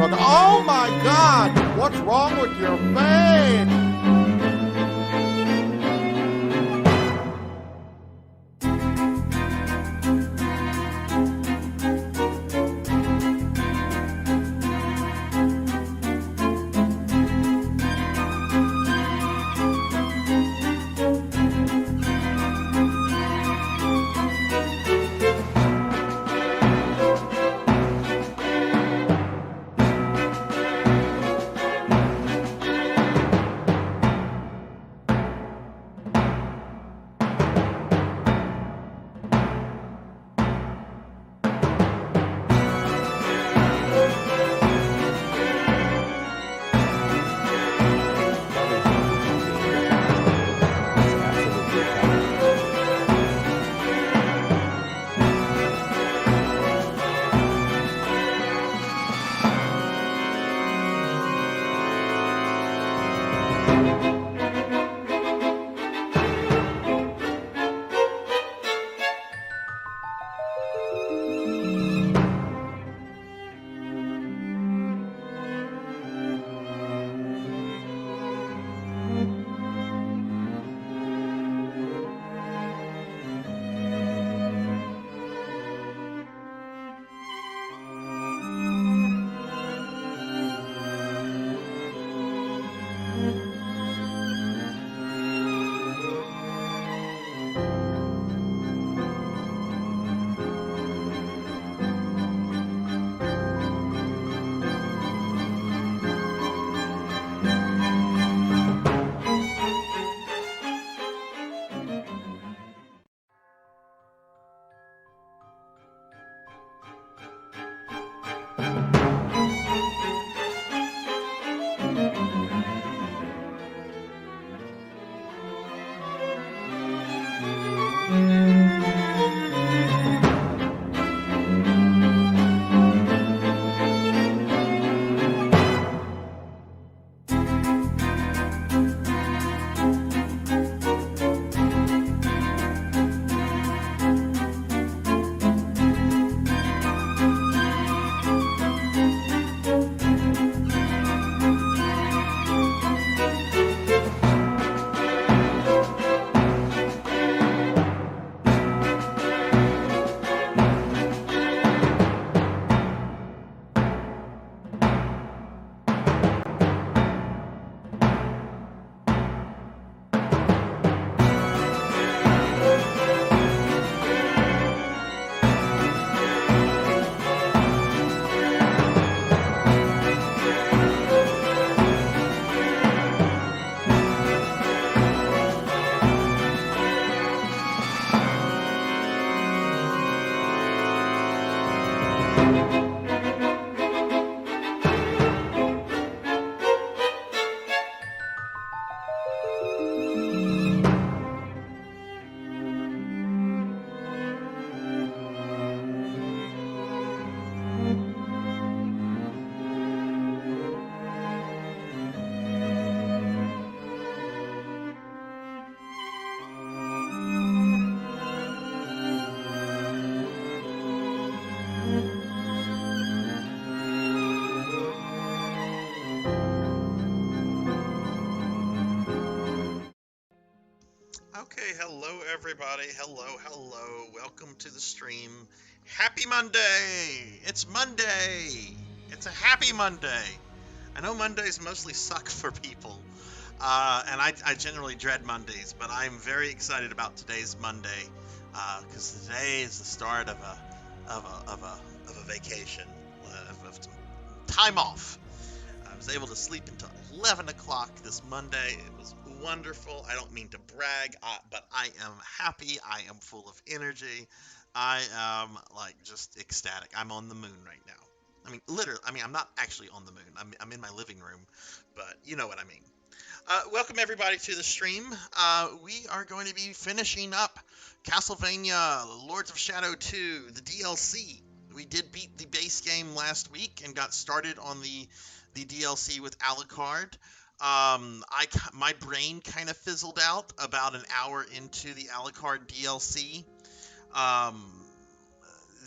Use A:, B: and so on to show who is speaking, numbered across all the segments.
A: brother. Oh my God! What's wrong with your face?
B: Okay, hello everybody. Hello. Welcome to the stream. Happy Monday! It's Monday! It's a happy Monday. I know Mondays mostly suck for people, and I generally dread Mondays, but I'm very excited about today's Monday, because today is the start of a vacation, of time off. I was able to sleep until 11 o'clock this Monday. It was wonderful. I don't mean to brag, but I am happy. I am full of energy. I am just ecstatic. I'm on the moon right now. I mean, literally. I mean, I'm not actually on the moon. I'm in my living room, but you know what I mean. Welcome everybody to the stream. We are going to be finishing up Castlevania Lords of Shadow 2, the DLC. We did beat the base game last week and got started on the DLC with Alucard. My brain kind of fizzled out about an hour into the Alucard DLC.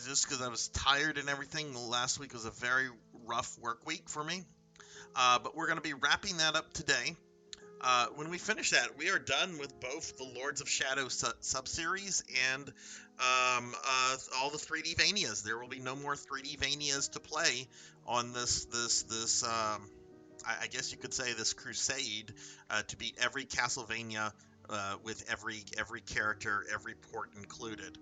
B: Just because I was tired and everything. Last week was a very rough work week for me. But we're going to be wrapping that up today. When we finish that, we are done with both the Lords of Shadow sub-series and all the 3D Vanias. There will be no more 3D Vanias to play on this I guess you could say this crusade to beat every Castlevania with every character, every port included.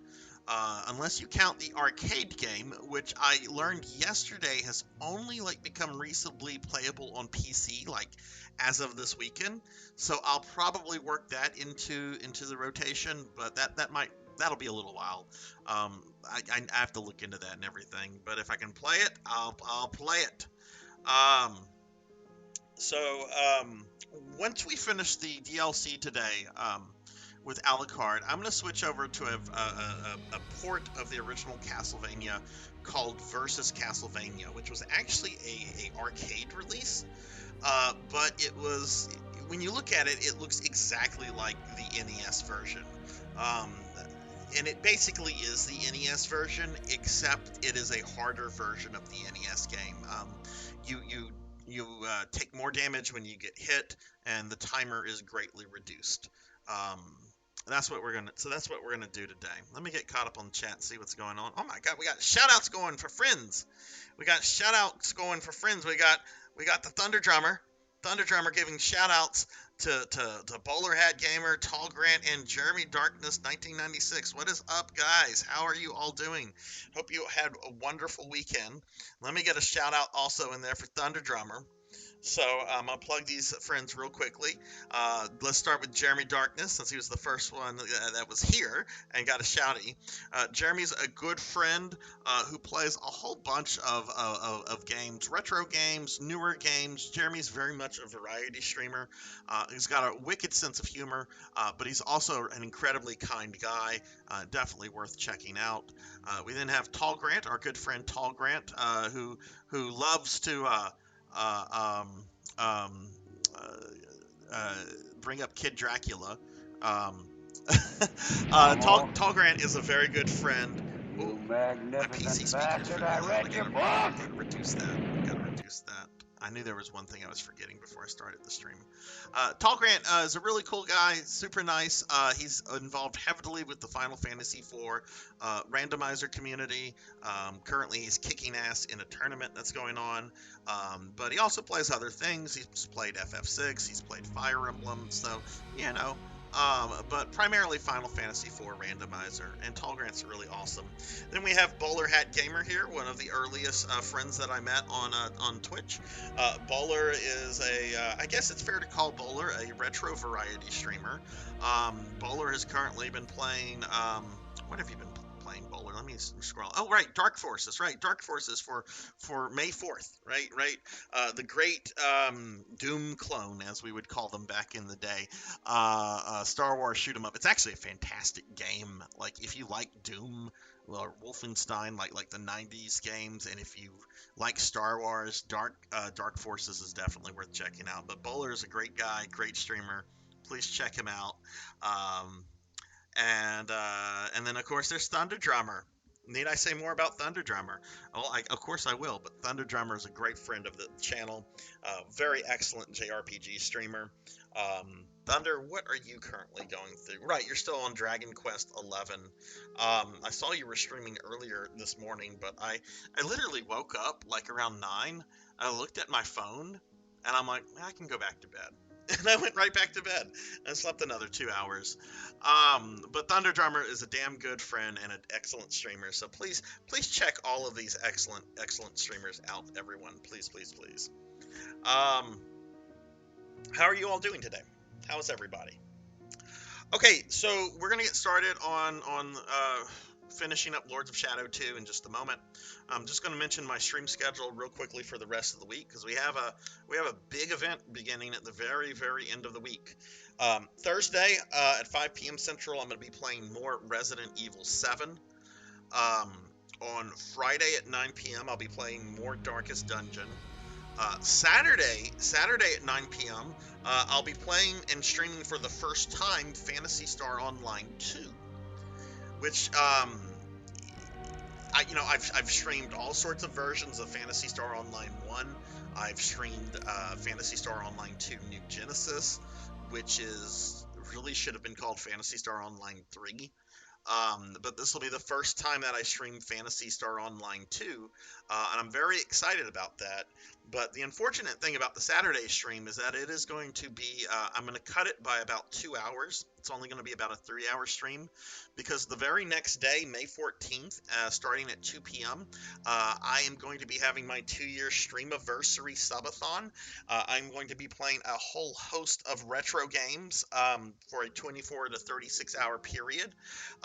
B: Unless you count the arcade game, which I learned yesterday has only become reasonably playable on PC, as of this weekend. So I'll probably work that into the rotation, but that'll be a little while. I have to look into that and everything. But if I can play it, I'll play it. Once we finish the DLC today, with Alucard, I'm going to switch over to a port of the original Castlevania called Versus Castlevania, which was actually a arcade release, but it was, when you look at it, it looks exactly like the NES version, and it basically is the NES version, except it is a harder version of the NES game. You take more damage when you get hit, and the timer is greatly reduced. That's what we're gonna do today. Let me get caught up on the chat and see what's going on. Oh my God, we got shout outs going for friends. We got the Thunder Drummer giving shout outs to Bowler Hat Gamer, Tall Grant, and Jeremy Darkness 1996. What is up, guys? How are you all doing? Hope you had a wonderful weekend. Let me get a shout out also in there for Thunder Drummer. So I'll plug these friends real quickly. Let's start with Jeremy Darkness, since he was the first one that was here and got a shouty. Jeremy's a good friend who plays a whole bunch of games, retro games, newer games. Jeremy's very much a variety streamer. He's got a wicked sense of humor, but he's also an incredibly kind guy. Definitely worth checking out. We then have Tall Grant, our good friend Tall Grant, who loves to bring up Kid Dracula. Tall Grant is a very good friend. Ooh, my PC speaker. I read your book. Gotta reduce that. I knew there was one thing I was forgetting before I started the stream. Tall Grant is a really cool guy, super nice. He's involved heavily with the Final Fantasy IV randomizer community. Currently, he's kicking ass in a tournament that's going on. But he also plays other things. He's played FF6, he's played Fire Emblem, so, you know. But primarily Final Fantasy IV randomizer, and Tall Grant's really awesome. Then we have Bowler Hat Gamer here, one of the earliest friends that I met on Twitch. Bowler is I guess it's fair to call Bowler a retro variety streamer. Bowler has currently been playing, what have you been playing, Bowler? Let me scroll. Oh, right, Dark Forces, right? Dark Forces for May 4th, right? The great Doom clone, as we would call them back in the day. Star Wars shoot 'em up. It's actually a fantastic game. Like, if you like Doom or Wolfenstein, like the 90s games, and if you like Star Wars, Dark Forces is definitely worth checking out. But Bowler is a great guy, great streamer. Please check him out. And then, of course, there's Thunder Drummer. Need I say more about Thunder Drummer? Well, of course I will, but Thunder Drummer is a great friend of the channel. Very excellent JRPG streamer. Thunder, what are you currently going through? Right, you're still on Dragon Quest 11. I saw you were streaming earlier this morning, but I literally woke up like around 9. I looked at my phone, and I'm like, I can go back to bed. And I went right back to bed and slept another 2 hours. But Thunder Drummer is a damn good friend and an excellent streamer. So please check all of these excellent streamers out, everyone. Please. How are you all doing today? How is everybody? Okay, so we're gonna get started on finishing up Lords of Shadow 2 in just a moment. I'm just going to mention my stream schedule real quickly for the rest of the week, because we have a big event beginning at the very end of the week. Thursday at 5 p.m. Central, I'm going to be playing more Resident Evil 7. On Friday at 9 p.m., I'll be playing more Darkest Dungeon. Saturday at 9 p.m., I'll be playing and streaming for the first time Phantasy Star Online 2. Which, I've streamed all sorts of versions of Phantasy Star Online 1. I've streamed Phantasy Star Online 2 New Genesis, which is really should have been called Phantasy Star Online 3. But this will be the first time that I stream Phantasy Star Online 2, and I'm very excited about that. But the unfortunate thing about the Saturday stream is that it is going to be, I'm going to cut it by about 2 hours. It's only going to be about a 3-hour stream, because the very next day, May 14th, starting at 2 p.m., I am going to be having my 2-year Streamiversary subathon. I'm going to be playing a whole host of retro games for a 24 to 36 hour period.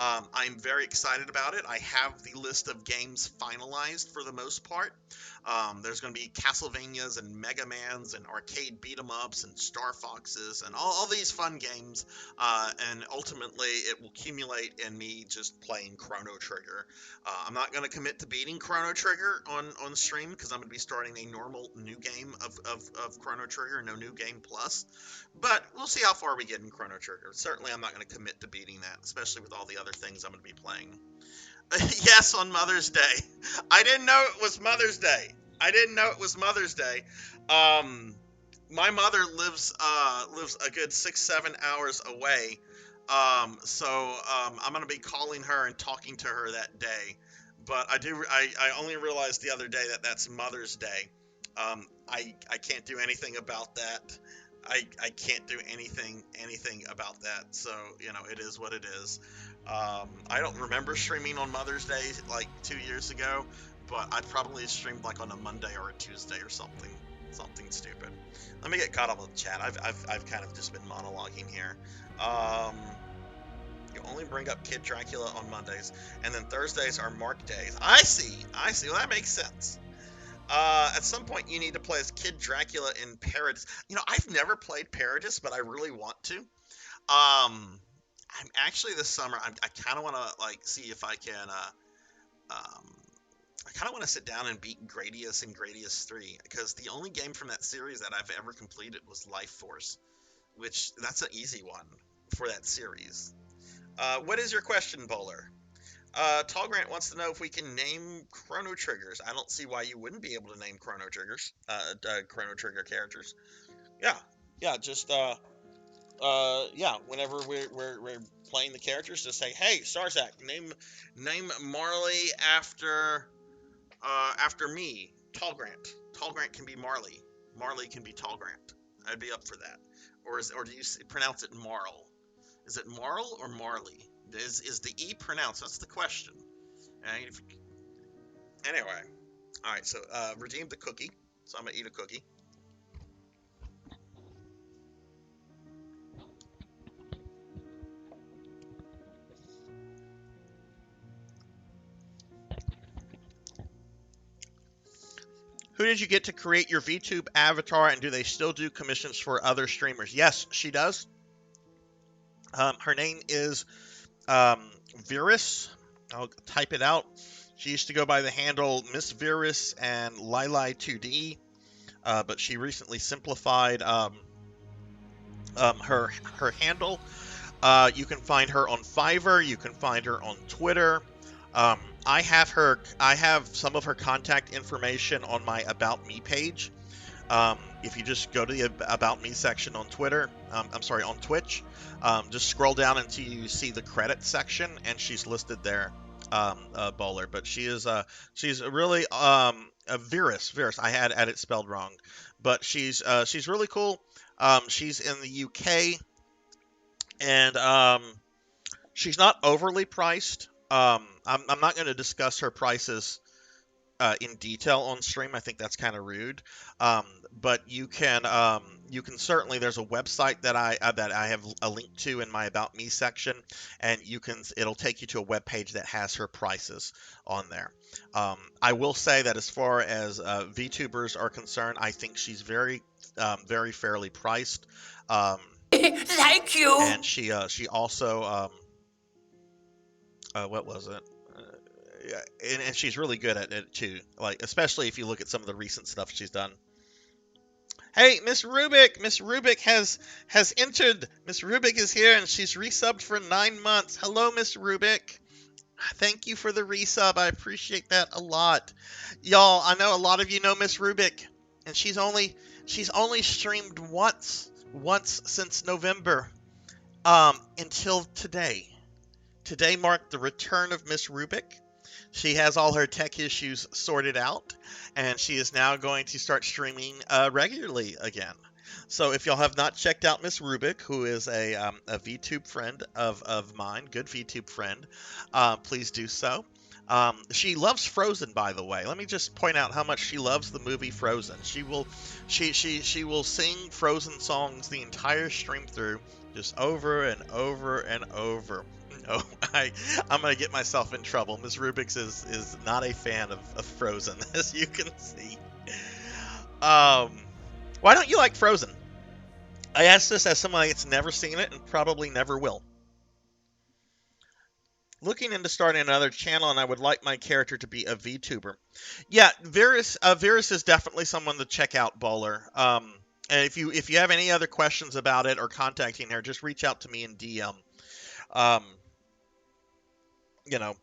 B: I'm very excited about it. I have the list of games finalized for the most part. There's going to be Castlevanias and Mega Mans and arcade beat 'em ups and Star Foxes and all these fun games. And ultimately, it will accumulate in me just playing Chrono Trigger. I'm not going to commit to beating Chrono Trigger on stream, because I'm going to be starting a normal new game of Chrono Trigger, no new game plus. But we'll see how far we get in Chrono Trigger. Certainly, I'm not going to commit to beating that, especially with all the other things I'm going to be playing. Yes, on Mother's Day. I didn't know it was Mother's Day. My mother lives a good 6-7 hours away. So I'm gonna be calling her and talking to her that day. But I only realized the other day that that's Mother's Day. I can't do anything about that. I can't do anything about that. So, it is what it is. I don't remember streaming on Mother's Day like 2 years ago, but I probably streamed like on a Monday or a Tuesday or something stupid. Let me get caught up with the chat. I've kind of just been monologuing here. You only bring up Kid Dracula on Mondays, and then Thursdays are Mark days. I see. Well, that makes sense. At some point, you need to play as Kid Dracula in Paradis. I've never played Paradis, but I really want to. I'm actually this summer. I kind of want to see if I can. I kind of want to sit down and beat Gradius in Gradius 3, because the only game from that series that I've ever completed was Life Force, which that's an easy one for that series. What is your question, Bowler? Tall Grant wants to know if we can name Chrono Triggers. I don't see why you wouldn't be able to name Chrono Triggers, Chrono Trigger characters. Yeah, just whenever we're playing the characters, just say, hey, Sarzac, name Marley after me, Tall Grant. Tall Grant can be Marley. Marley can be Tall Grant. I'd be up for that. Or do you pronounce it Marl? Is it Marl or Marley? Is the E pronounced? That's the question. Anyway, all right. So redeem the cookie. So I'm gonna eat a cookie. Who did you get to create your VTube avatar, and do they still do commissions for other streamers? Yes, she does. Her name is Virus. I'll type it out. She used to go by the handle Miss Virus and Lili2D, but she recently simplified her handle. You can find her on Fiverr. You can find her on Twitter. I have some of her contact information on my About Me page. If you just go to the About Me section on Twitter, on Twitch, just scroll down until you see the credits section, and she's listed there, Bowler. But she's really a Virus. I had it spelled wrong, but she's really cool. She's in the UK, and she's not overly priced. I'm not going to discuss her prices in detail on stream. I think that's kind of rude. But you can certainly, there's a website that I have a link to in my About Me section, and it'll take you to a web page that has her prices on there. I will say that as far as VTubers are concerned, I think she's very fairly priced.
C: Thank you.
B: And she also what was it? Yeah, and she's really good at it too. Like, especially if you look at some of the recent stuff she's done. Hey, Miss Rubik! Miss Rubik has entered. Miss Rubik is here, and she's resubbed for 9 months. Hello, Miss Rubik. Thank you for the resub. I appreciate that a lot. Y'all, I know a lot of you know Miss Rubik, and she's only streamed once since November, until today. Today marked the return of Miss Rubik. She has all her tech issues sorted out, and she is now going to start streaming regularly again. So if y'all have not checked out Miss Rubik, who is a VTube friend of mine, good VTube friend, please do so. She loves Frozen, by the way. Let me just point out how much she loves the movie Frozen. She will sing Frozen songs the entire stream through, just over and over and over. No, I'm gonna get myself in trouble. Miss Rubik's is not a fan of Frozen, as you can see. Why don't you like Frozen? I ask this as someone that's never seen it and probably never will. Looking into starting another channel, and I would like my character to be a VTuber. Yeah, Virus is definitely someone to check out, Bowler. And if you have any other questions about it or contacting her, just reach out to me in DM. You know,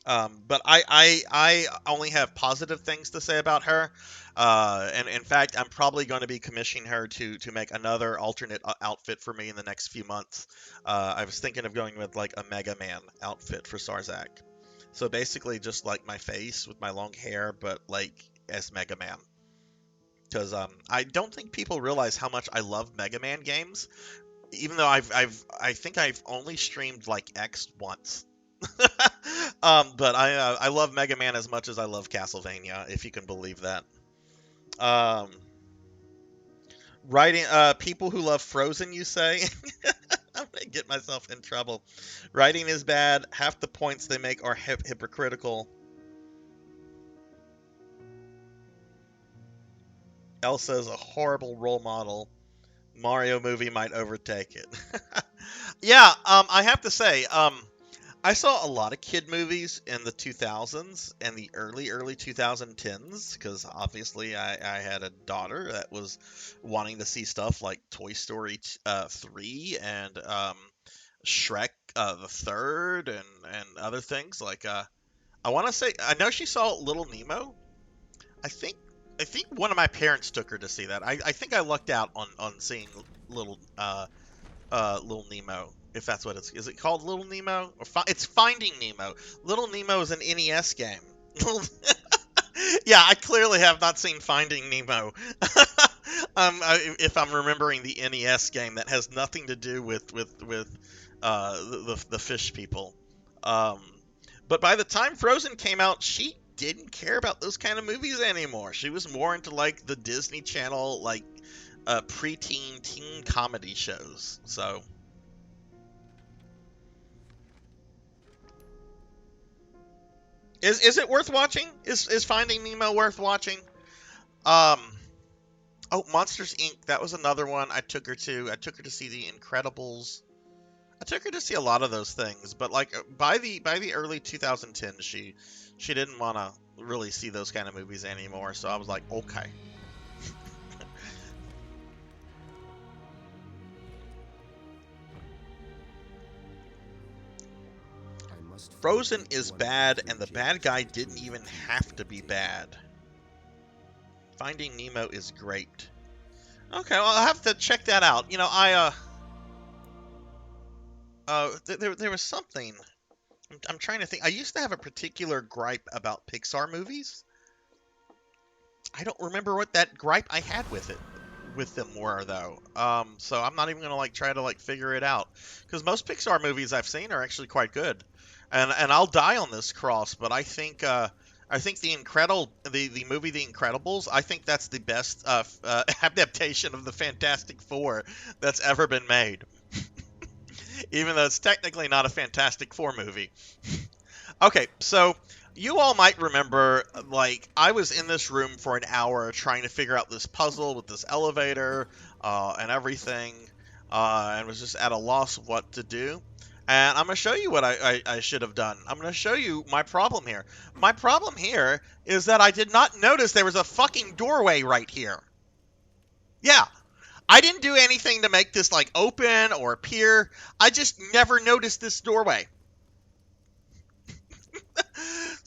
B: but I only have positive things to say about her. And in fact, I'm probably going to be commissioning her to make another alternate outfit for me in the next few months. I was thinking of going with like a Mega Man outfit for Sarzac. So basically just like my face with my long hair, but like as Mega Man. Because I don't think people realize how much I love Mega Man games. Even though I think I've only streamed like X once. But I love Mega Man as much as I love Castlevania, if you can believe that. Writing, people who love Frozen, you say? I'm gonna get myself in trouble. Writing is bad. Half the points they make are hypocritical. Elsa is a horrible role model. Mario movie might overtake it. Yeah, I have to say, I saw a lot of kid movies in the 2000s and the early 2010s, because obviously I had a daughter that was wanting to see stuff like Toy Story 3 and Shrek the Third and other things. Like I want to say, I know she saw Little Nemo. I think one of my parents took her to see that. I think I lucked out on seeing Little Nemo, if that's what it's. Is it called Little Nemo? Or it's Finding Nemo. Little Nemo is an NES game. Yeah, I clearly have not seen Finding Nemo. If I'm remembering the NES game, that has nothing to do with the fish people. But by the time Frozen came out, she didn't care about those kind of movies anymore. She was more into like the Disney Channel, like preteen teen comedy shows. So is it worth watching? Is Finding Nemo worth watching? Oh, Monsters Inc. That was another one I took her to. I took her to see The Incredibles. I took her to see a lot of those things, but like by the early 2010s, she didn't want to really see those kind of movies anymore. So I was like, okay. Frozen is bad, and the bad guy didn't even have to be bad. Finding Nemo is great. Okay, well, I'll have to check that out. You know, there was something. I'm trying to think. I used to have a particular gripe about Pixar movies. I don't remember what that gripe I had with them were, though. So I'm not even gonna like try to like figure it out, because most Pixar movies I've seen are actually quite good. And I'll die on this cross, but I think the movie The Incredibles, I think that's the best adaptation of the Fantastic Four that's ever been made. Even though it's technically not a Fantastic Four movie. Okay, so you all might remember, like, I was in this room for an hour trying to figure out this puzzle with this elevator and everything, and was just at a loss of what to do. And I'm going to show you what I should have done. I'm going to show you my problem here. My problem here is that I did not notice there was a fucking doorway right here. Yeah. I didn't do anything to make this, like, open or appear. I just never noticed this doorway.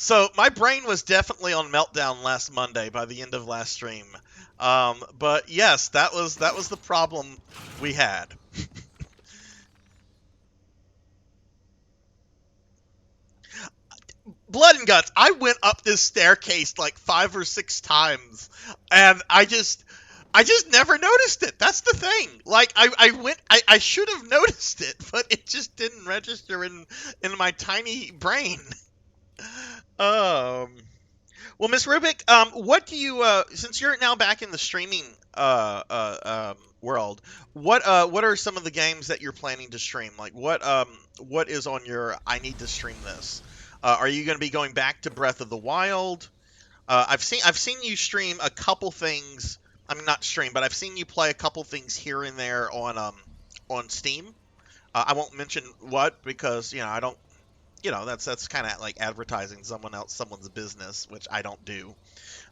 B: So my brain was definitely on meltdown last Monday by the end of last stream. But yes, that was the problem we had. Blood and guts. I went up this staircase like 5 or 6 times, and I just never noticed it. That's the thing. Like I should have noticed it, but it just didn't register in my tiny brain. Well, Miss Rubik, what do you since you're now back in the streaming world, what are some of the games that you're planning to stream? Like what is on your I need to stream this? Are you going to be going back to Breath of the Wild? I've seen you stream a couple things. I mean, not stream, but I've seen you play a couple things here and there on Steam. I won't mention what because I don't. That's kind of like advertising someone's business, which I don't do,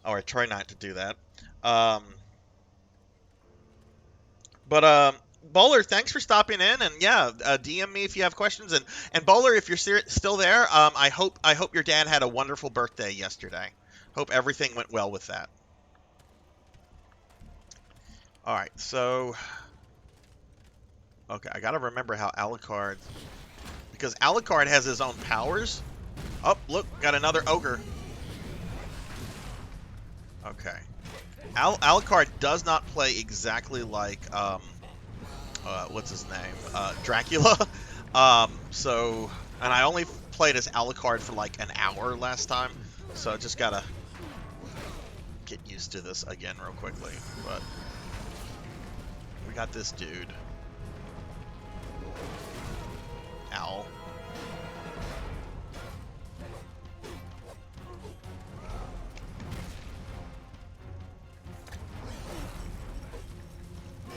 B: or I try not to do that. But Bowler, thanks for stopping in, and yeah, DM me if you have questions. And Bowler, if you're still there, I hope your dad had a wonderful birthday yesterday. Hope everything went well with that. All right, so okay, I gotta remember how Alucard, because Alucard has his own powers. Oh, look, got another ogre. Okay, Alucard does not play exactly like what's his name, Dracula. So, and I only played as Alucard for like an hour last time, so I just gotta get used to this again real quickly. But we got this dude. Ow.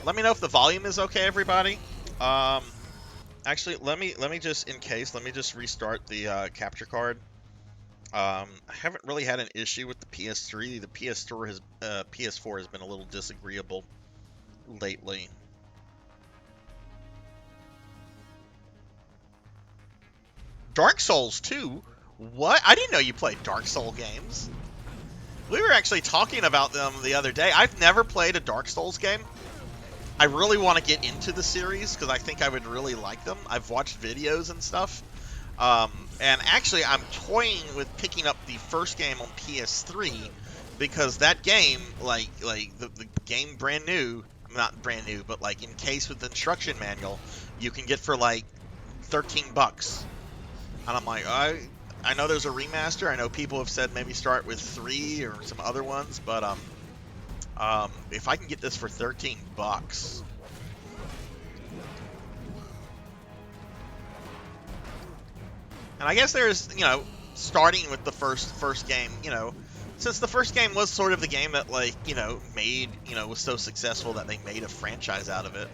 B: Let me know if the volume is okay, everybody. Actually, let me just, in case, let me just restart the capture card. I haven't really had an issue with the PS3. The PS4 has been a little disagreeable lately. Dark Souls 2? What? I didn't know you played Dark Souls games. We were actually talking about them the other day. I've never played a Dark Souls game. I really want to get into the series because I think I would really like them. I've watched videos and stuff. And actually, I'm toying with picking up the first game on PS3 because that game, like the game brand new, not brand new, but like encased with the instruction manual, you can get for like $13. And I'm like, I know there's a remaster. I know people have said maybe start with 3 or some other ones, but if I can get this for $13, and I guess there's starting with the first game, since the first game was sort of the game that made was so successful that they made a franchise out of it,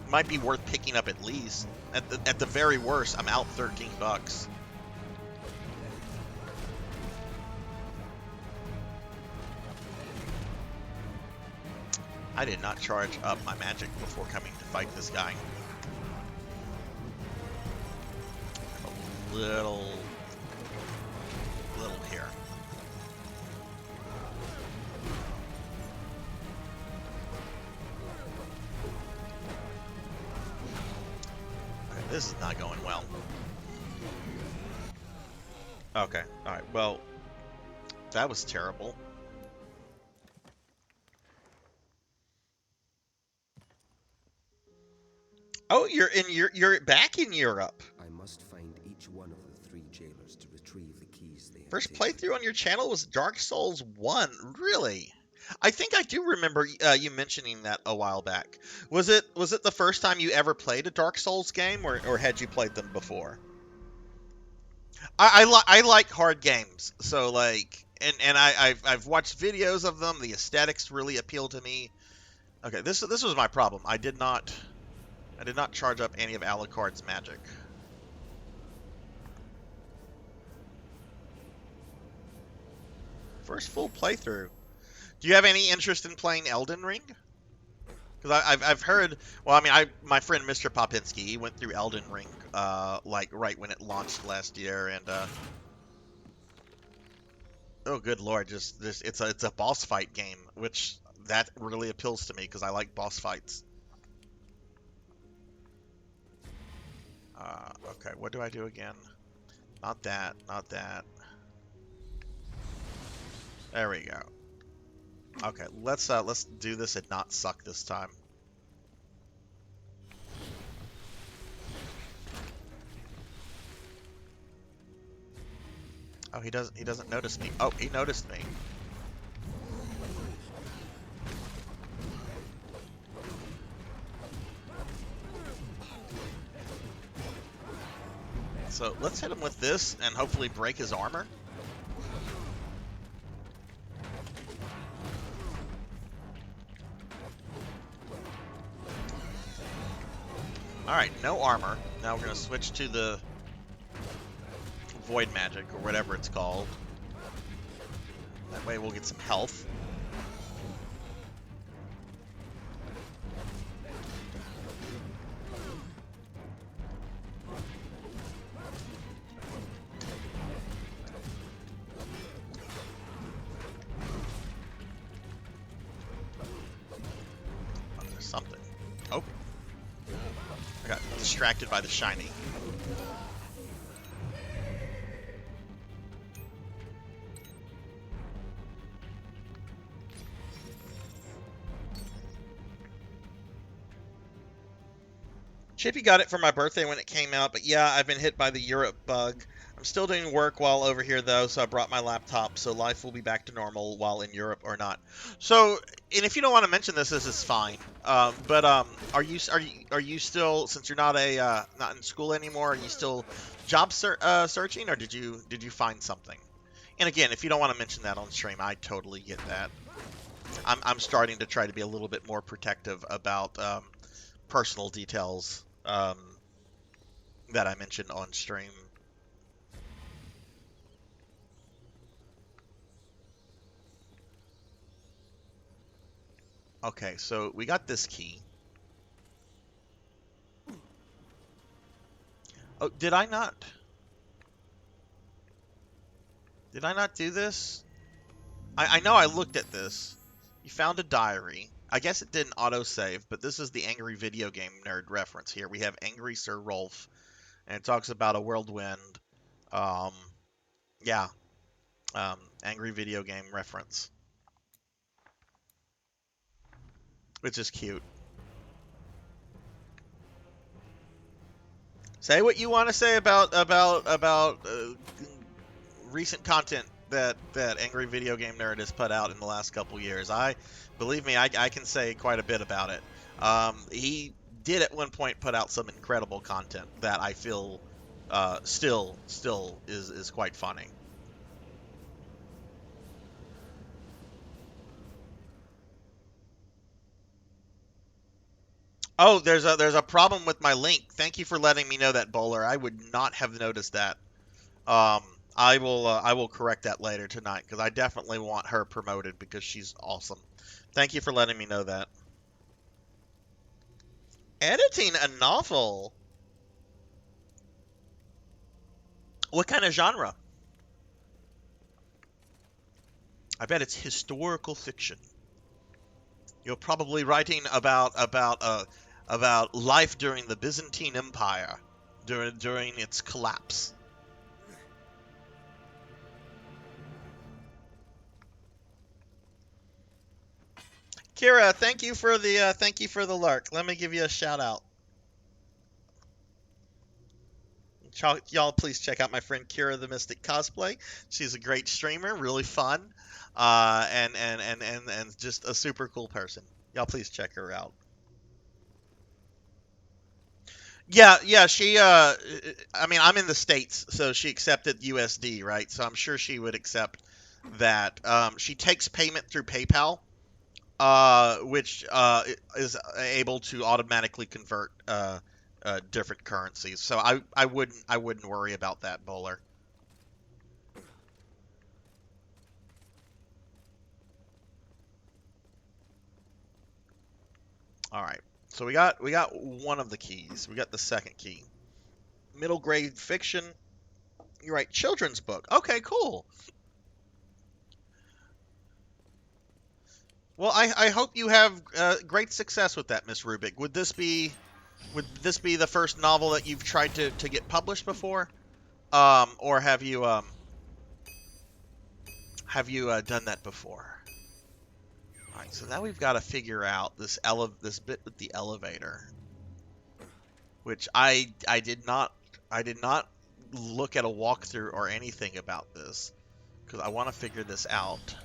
B: might be worth picking up at least. At the very worst, I'm out $13. I did not charge up my magic before coming to fight this guy. A little here. Okay, this is not going well. Okay, alright, well, that was terrible. Oh, you're back in Europe.
D: I must find each one of the 3 jailers to retrieve the keys they have
B: First
D: taken.
B: playthrough on your channel was Dark Souls 1. Really? I think I do remember you mentioning that a while back. Was it the first time you ever played a Dark Souls game, or had you played them before? I like hard games, so like, and I've watched videos of them. The aesthetics really appeal to me. Okay, this was my problem. I did not charge up any of Alucard's magic. First full playthrough. Do you have any interest in playing Elden Ring? Because I've heard. Well, I mean, my friend Mr. Popinski, he went through Elden Ring like right when it launched last year, and Oh, good lord! Just this, it's a boss fight game, which that really appeals to me because I like boss fights. Okay, what do I do again? Not that, not that. There we go. Okay, let's do this and not suck this time. Oh, he doesn't notice me. Oh, he noticed me. So let's hit him with this and hopefully break his armor. Alright, no armor. Now we're going to switch to the void magic, or whatever it's called. That way we'll get some health. Oh, there's something. Oh. I got distracted by the shiny. Chippy got it for my birthday when it came out, but yeah, I've been hit by the Europe bug. I'm still doing work while over here though, so I brought my laptop, so life will be back to normal while in Europe or not. So, and if you don't want to mention this, this is fine. But are you still, since you're not not in school anymore, are you still job searching, or did you find something? And again, if you don't want to mention that on stream, I totally get that. I'm starting to try to be a little bit more protective about personal details that I mentioned on stream. Okay, so we got this key. Oh, did I not do this? I know I looked at this. You found a diary. I guess it didn't autosave, but this is the Angry Video Game Nerd reference here. We have Angry Sir Rolf, and it talks about a whirlwind. Yeah. Angry Video Game reference. Which is cute. Say what you want to say about recent content that Angry Video Game Nerd has put out in the last couple years. Believe me, I can say quite a bit about it. He did at one point put out some incredible content that I feel still is quite funny. Oh, there's a problem with my link. Thank you for letting me know that, Bowler. I would not have noticed that. I will correct that later tonight because I definitely want her promoted because she's awesome. Thank you for letting me know that. Editing a novel. What kind of genre? I bet it's historical fiction. You're probably writing about life during the Byzantine Empire, during its collapse. Kira, thank you for the lurk. Let me give you a shout out. Y'all, please check out my friend Kira the Mystic Cosplay. She's a great streamer, really fun, and just a super cool person. Y'all, please check her out. Yeah, she, I mean, I'm in the States, so she accepted USD, right? So I'm sure she would accept that. She takes payment through PayPal, which is able to automatically convert different currencies. So I wouldn't worry about that, Bowler. All right. So we got one of the keys. We got the second key. Middle grade fiction. You're right. Children's book. Okay, cool. Well, I hope you have great success with that, Miss Rubik. Would this be the first novel that you've tried to get published before? Or have you done that before? All right, so now we've got to figure out this bit with the elevator, which I did not look at a walkthrough or anything about this because I want to figure this out.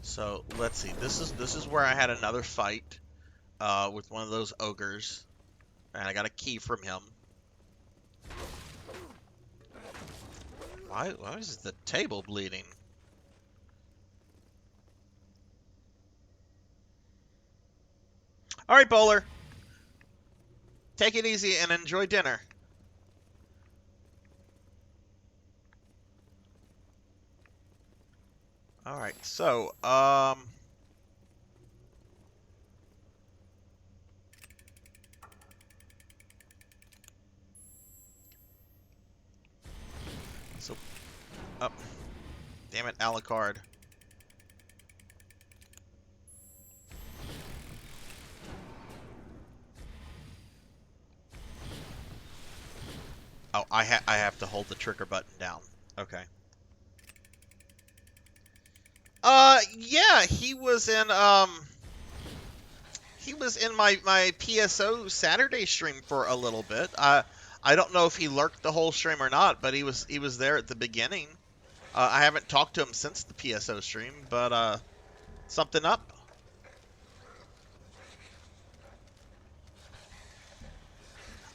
B: So let's see. This is where I had another fight with one of those ogres, and I got a key from him. Why is the table bleeding? All right, Bowler. Take it easy and enjoy dinner. All right, so oh, damn it, Alucard. Oh, I have to hold the trigger button down. Okay. Yeah, he was in my PSO Saturday stream for a little bit. I don't know if he lurked the whole stream or not, but he was there at the beginning. I haven't talked to him since the PSO stream, but something up?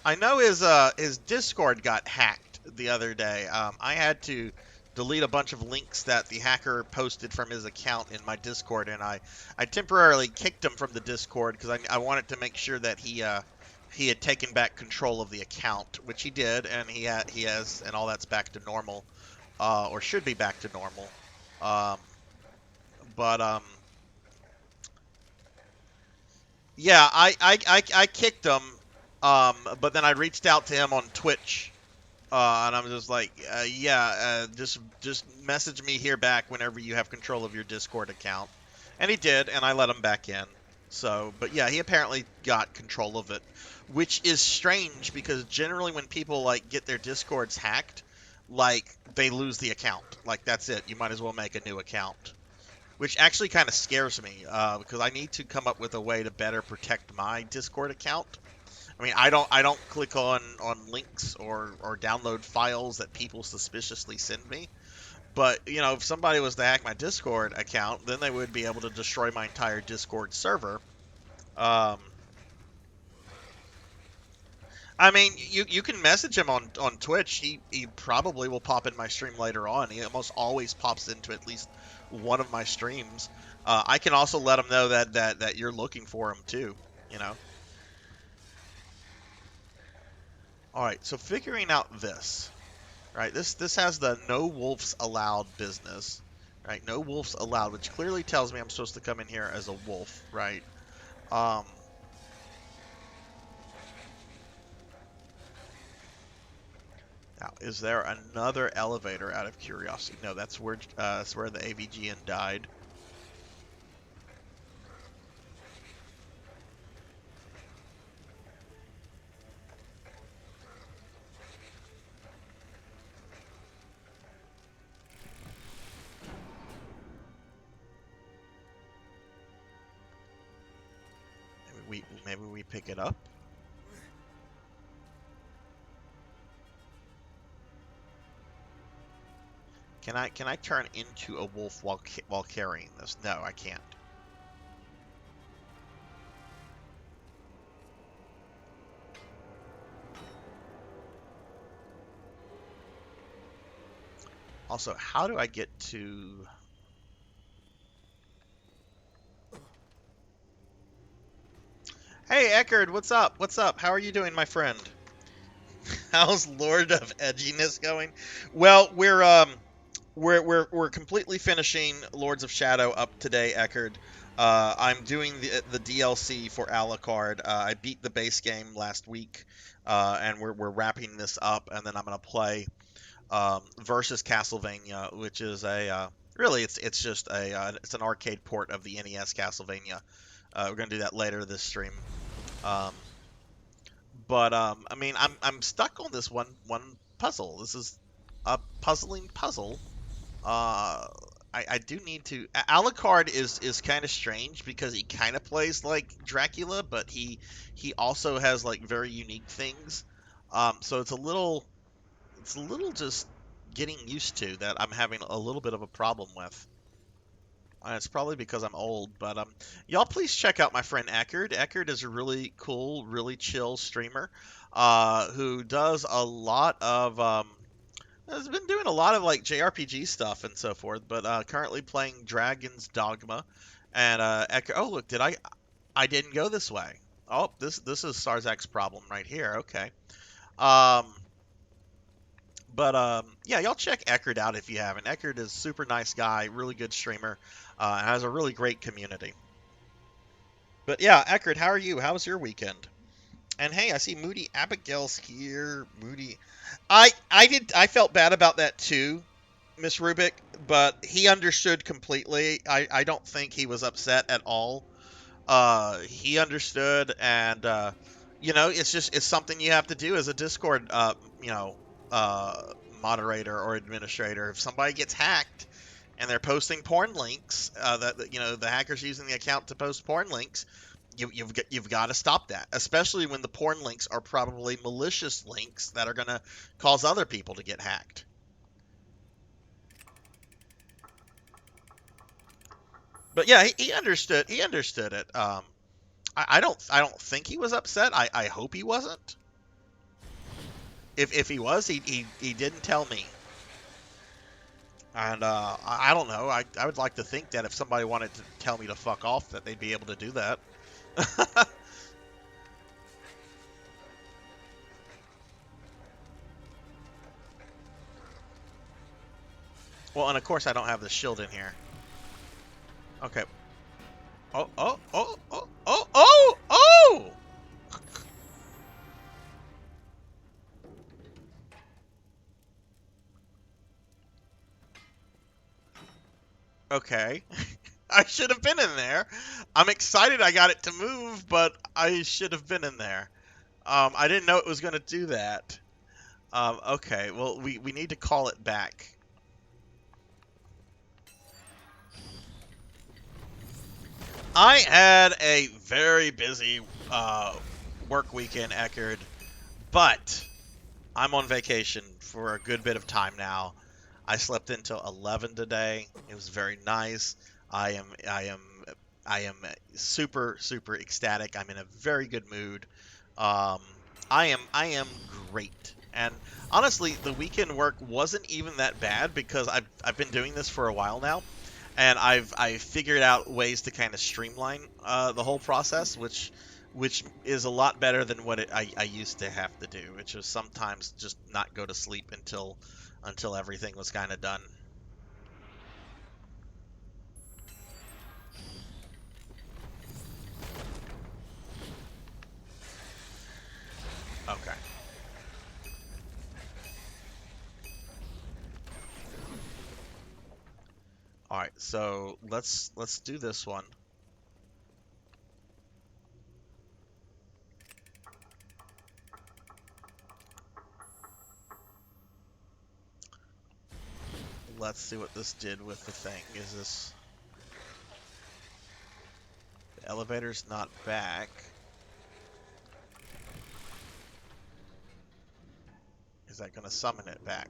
B: I know his Discord got hacked the other day. I had to delete a bunch of links that the hacker posted from his account in my Discord, and I temporarily kicked him from the Discord because I wanted to make sure that he had taken back control of the account, which he did, and he has, and all that's back to normal, or should be back to normal. Yeah, I kicked him, but then I reached out to him on Twitch. And I'm just like, just message me here back whenever you have control of your Discord account. And he did, and I let him back in. So, but yeah, he apparently got control of it, which is strange because generally when people like get their Discords hacked, like they lose the account. Like that's it. You might as well make a new account, which actually kind of scares me because I need to come up with a way to better protect my Discord account. I mean, I don't click on links or download files that people suspiciously send me. But, you know, if somebody was to hack my Discord account, then they would be able to destroy my entire Discord server. I mean, you can message him on Twitch. He probably will pop in my stream later on. He almost always pops into at least one of my streams. I can also let him know that you're looking for him too, you know. All right, so figuring out this, right? This has the no wolves allowed business, right? No wolves allowed, which clearly tells me I'm supposed to come in here as a wolf, right? Now, is there another elevator out of curiosity? No, that's where the AVGN died. Maybe we pick it up. Can I turn into a wolf while carrying this? No, I can't. Also, how do I get to... Hey, Eckerd, what's up? What's up? How are you doing, my friend? How's Lord of Edginess going? Well, we're we're completely finishing Lords of Shadow up today, Eckerd. I'm doing the DLC for Alucard. I beat the base game last week, and we're wrapping this up, and then I'm gonna play versus Castlevania, which is really it's just it's an arcade port of the NES Castlevania. We're gonna do that later this stream. Um, but I mean, I'm stuck on this one puzzle. This is a puzzling puzzle. Uh, I do need to. Alucard is kind of strange because he kind of plays like Dracula, but he also has like very unique things. So it's a little just getting used to that I'm having a little bit of a problem with. And it's probably because I'm old, but y'all please check out my friend Eckerd. Eckerd is a really cool, really chill streamer, who does a lot of has been doing a lot of like JRPG stuff and so forth, but currently playing Dragon's Dogma. And Eckerd, oh look, I didn't go this way. Oh, this is Sarzac's problem right here. Okay. Um, But yeah, y'all check Eckerd out if you haven't. Eckerd is a super nice guy, really good streamer, has a really great community. But yeah, Eckerd, how are you? How was your weekend? And hey, I see Moody Abigail's here. Moody, I felt bad about that too, Miss Rubik, but he understood completely. I don't think he was upset at all. He understood, and it's something you have to do as a Discord, uh, moderator or administrator. If somebody gets hacked and they're posting porn links, the hackers using the account to post porn links, you've got to stop that, especially when the porn links are probably malicious links that are going to cause other people to get hacked. But yeah, he understood. He understood it. I don't think he was upset. I hope he wasn't. If he was, he didn't tell me. And I don't know. I would like to think that if somebody wanted to tell me to fuck off, that they'd be able to do that. Well, and of course I don't have the shield in here. Okay. Oh, oh, oh, oh, oh, oh, oh! Okay. I should have been in there. I'm excited I got it to move, but I should have been in there. I didn't know it was going to do that. Okay, well, we need to call it back. I had a very busy work weekend, Eckerd, but I'm on vacation for a good bit of time now. I slept until 11 today. It was very nice. I am super ecstatic. I'm in a very good mood. Um, I am great. And honestly, the weekend work wasn't even that bad because I've been doing this for a while now, and I've figured out ways to kind of streamline the whole process, which is a lot better than what I used to have to do, which was sometimes just not go to sleep until everything was kind of done. Okay. All right, so let's do this one. Let's see what this did with the thing. Is this... The elevator's not back. Is that going to summon it back?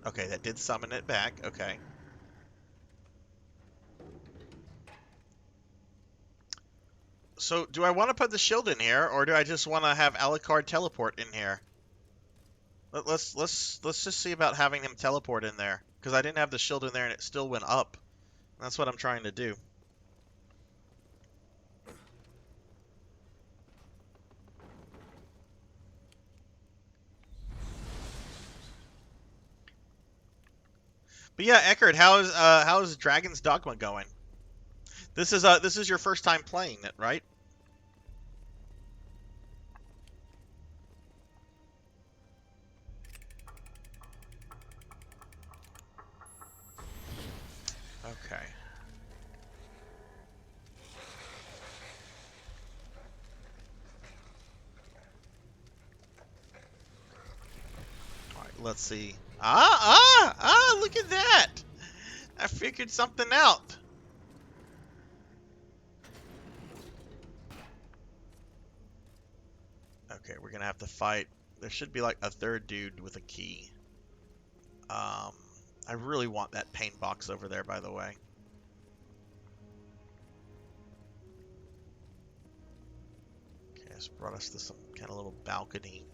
B: Okay, that did summon it back. Okay. So, do I want to put the shield in here, or do I just want to have Alucard teleport in here? Let's just see about having him teleport in there, because I didn't have the shield in there and it still went up. That's what I'm trying to do. But yeah, Eckert, how is Dragon's Dogma going? This is your first time playing it, right? Okay. All right, let's see. Look at that! I figured something out. Okay, we're gonna have to fight. There should be like a third dude with a key. I really want that paint box over there, by the way. Okay, this brought us to some kind of little balcony.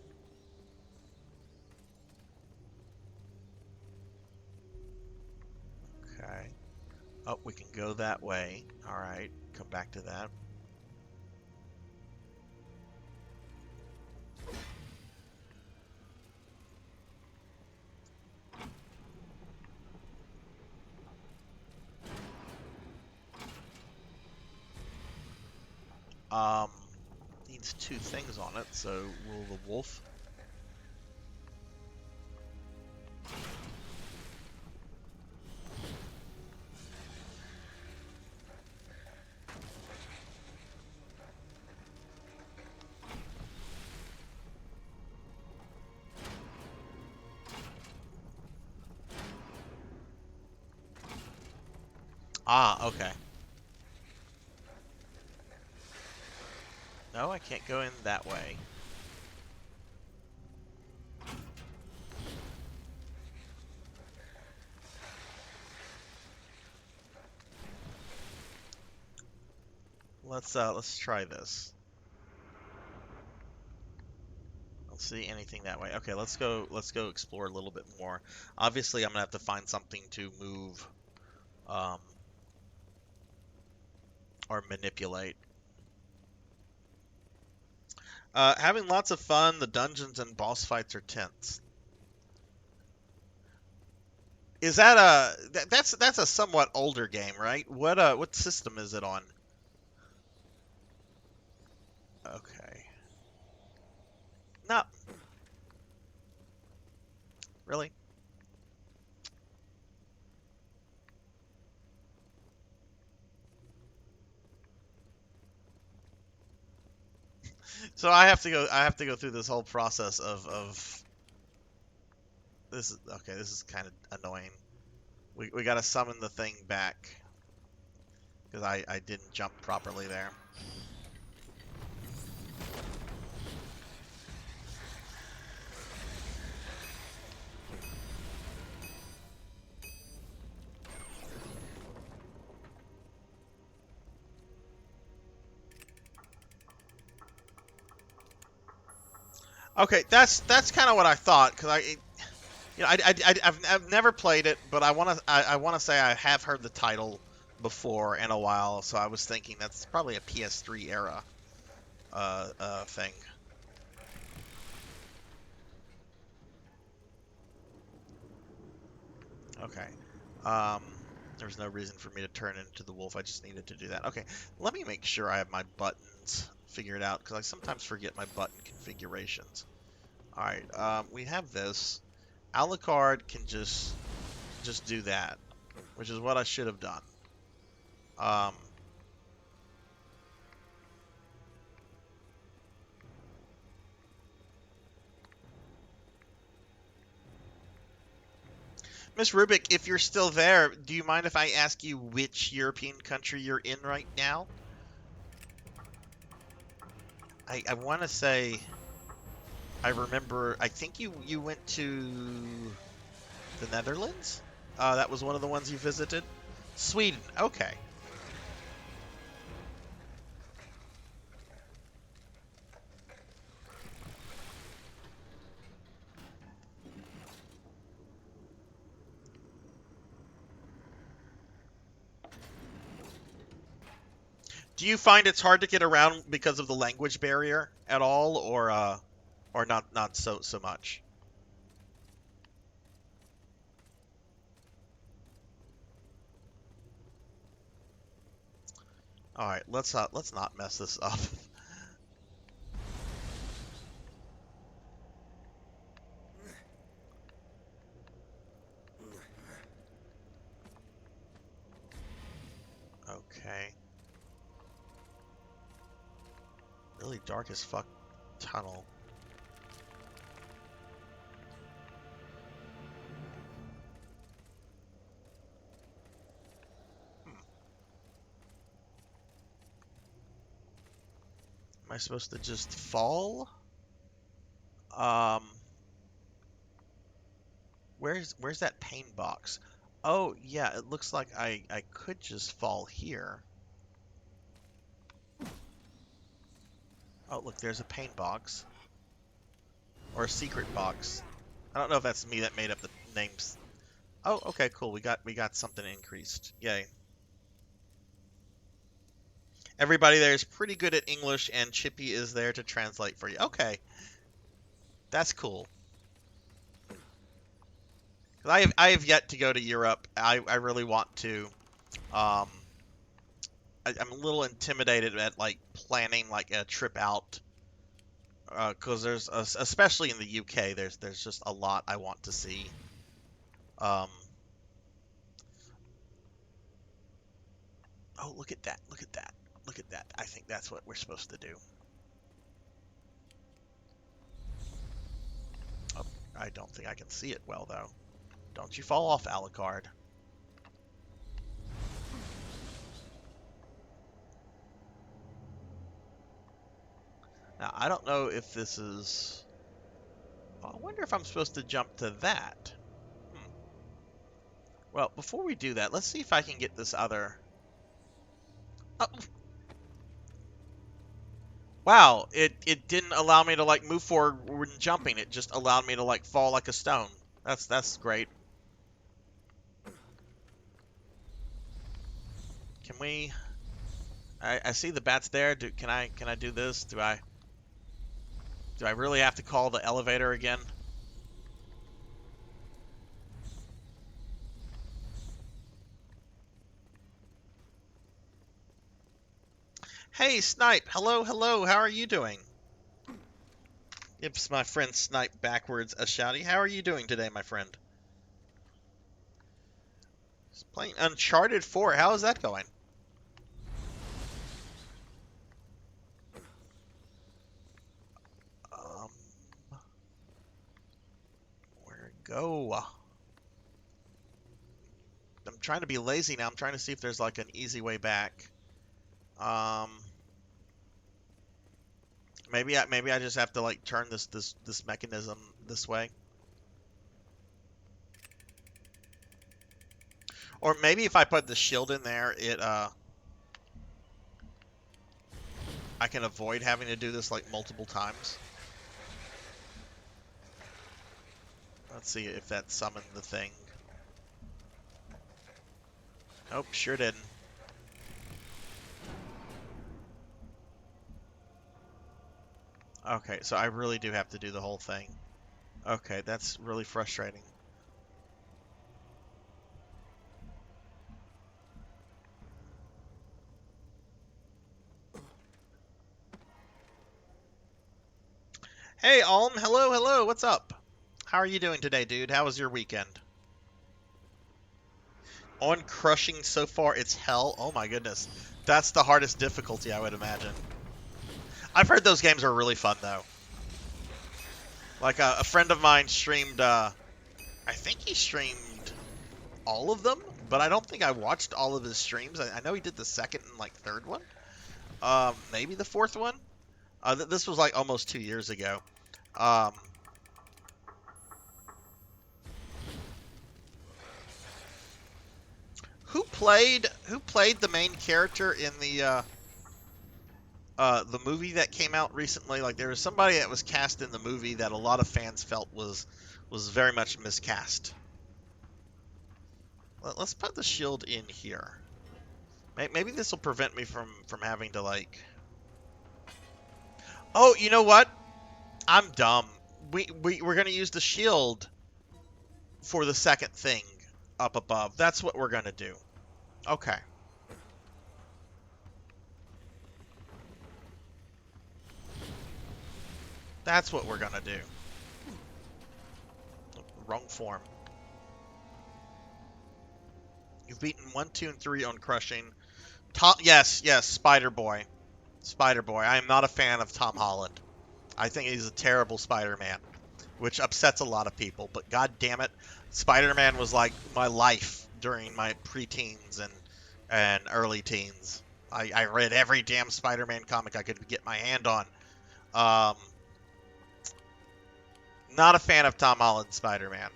B: Okay. Oh, we can go that way. Alright, come back to that. Needs 2 things on it, so will the wolf. Ah, okay. No, I can't go in that way. Let's try this. I don't see anything that way. Okay, let's go explore a little bit more. Obviously, I'm gonna have to find something to move or manipulate. Having lots of fun. The dungeons and boss fights are tense. Is that that's a somewhat older game, right? What system is it on? Okay. No. Really? So I have to go through this whole process of this is okay, this is kind of annoying. We got to summon the thing back because I didn't jump properly there. Okay, that's kind of what I thought because I've never played it, but I want to say I have heard the title before in a while, so I was thinking that's probably a PS3 era thing. Okay. There's no reason for me to turn into the wolf. I just needed to do that. Okay, let me make sure I have my buttons figured out because I sometimes forget my button configurations. All right, we have this. Alucard can just do that, which is what I should have done. Miss Rubik, if you're still there, do you mind if I ask you which European country you're in right now? I want to say, I remember, I think you went to the Netherlands? That was one of the ones you visited? Sweden, okay. Do you find it's hard to get around because of the language barrier at all, or not so much? All right, let's not mess this up. Okay. Really dark as fuck tunnel. Am I supposed to just fall? Where's that pain box? Oh, yeah, it looks like I could just fall here. Oh, look, there's a pain box. Or a secret box. I don't know if that's me that made up the names. Oh, okay, cool. We got something increased. Yay. Everybody there is pretty good at English, and Chippy is there to translate for you. Okay. That's cool. I have yet to go to Europe. I really want to. I'm a little intimidated at like planning like a trip out, because there's especially in the UK, there's just a lot I want to see. Oh, look at that! Look at that! Look at that! I think that's what we're supposed to do. Oh, I don't think I can see it well though. Don't you fall off, Alucard. Now, I don't know if this is... I wonder if I'm supposed to jump to that. Well, before we do that, let's see if I can get this other... Oh. Wow, it didn't allow me to, like, move forward when jumping. It just allowed me to, like, fall like a stone. That's great. Can we... I see the bats there. Can I do this? Do I really have to call the elevator again? Hey, Snipe! Hello, hello, how are you doing? Gives my friend Snipe backwards a shouty. How are you doing today, my friend? He's playing Uncharted 4. How is that going? Where to go? I'm trying to be lazy now. I'm trying to see if there's like an easy way back. Maybe I just have to like turn this mechanism this way. Or maybe if I put the shield in there, I can avoid having to do this like multiple times. Let's see if that summoned the thing. Nope, sure didn't. Okay, so I really do have to do the whole thing. Okay, that's really frustrating. Hey, Alm, hello, hello, what's up? How are you doing today, dude? How was your weekend? On crushing so far, it's hell. Oh my goodness. That's the hardest difficulty, I would imagine. I've heard those games are really fun, though. Like, a friend of mine streamed, I think he streamed all of them, but I don't think I watched all of his streams. I know he did the second and, like, third one. Maybe the fourth one? This was, like, almost 2 years ago. Who played the main character in the movie that came out recently? Like, there was somebody that was cast in the movie that a lot of fans felt was very much miscast. Let's put the shield in here. Maybe this will prevent me from having to, like... Oh, you know what? I'm dumb. We're going to use the shield for the second thing up above. That's what we're going to do. Okay. That's what we're gonna do. Wrong form. You've beaten 1, 2, and 3 on crushing. Yes, Spider-Boy. Spider-Boy. I am not a fan of Tom Holland. I think he's a terrible Spider-Man, which upsets a lot of people. But god damn it, Spider-Man was like my life during my preteens and early teens. I read every damn Spider-Man comic I could get my hand on. Not a fan of Tom Holland's Spider-Man.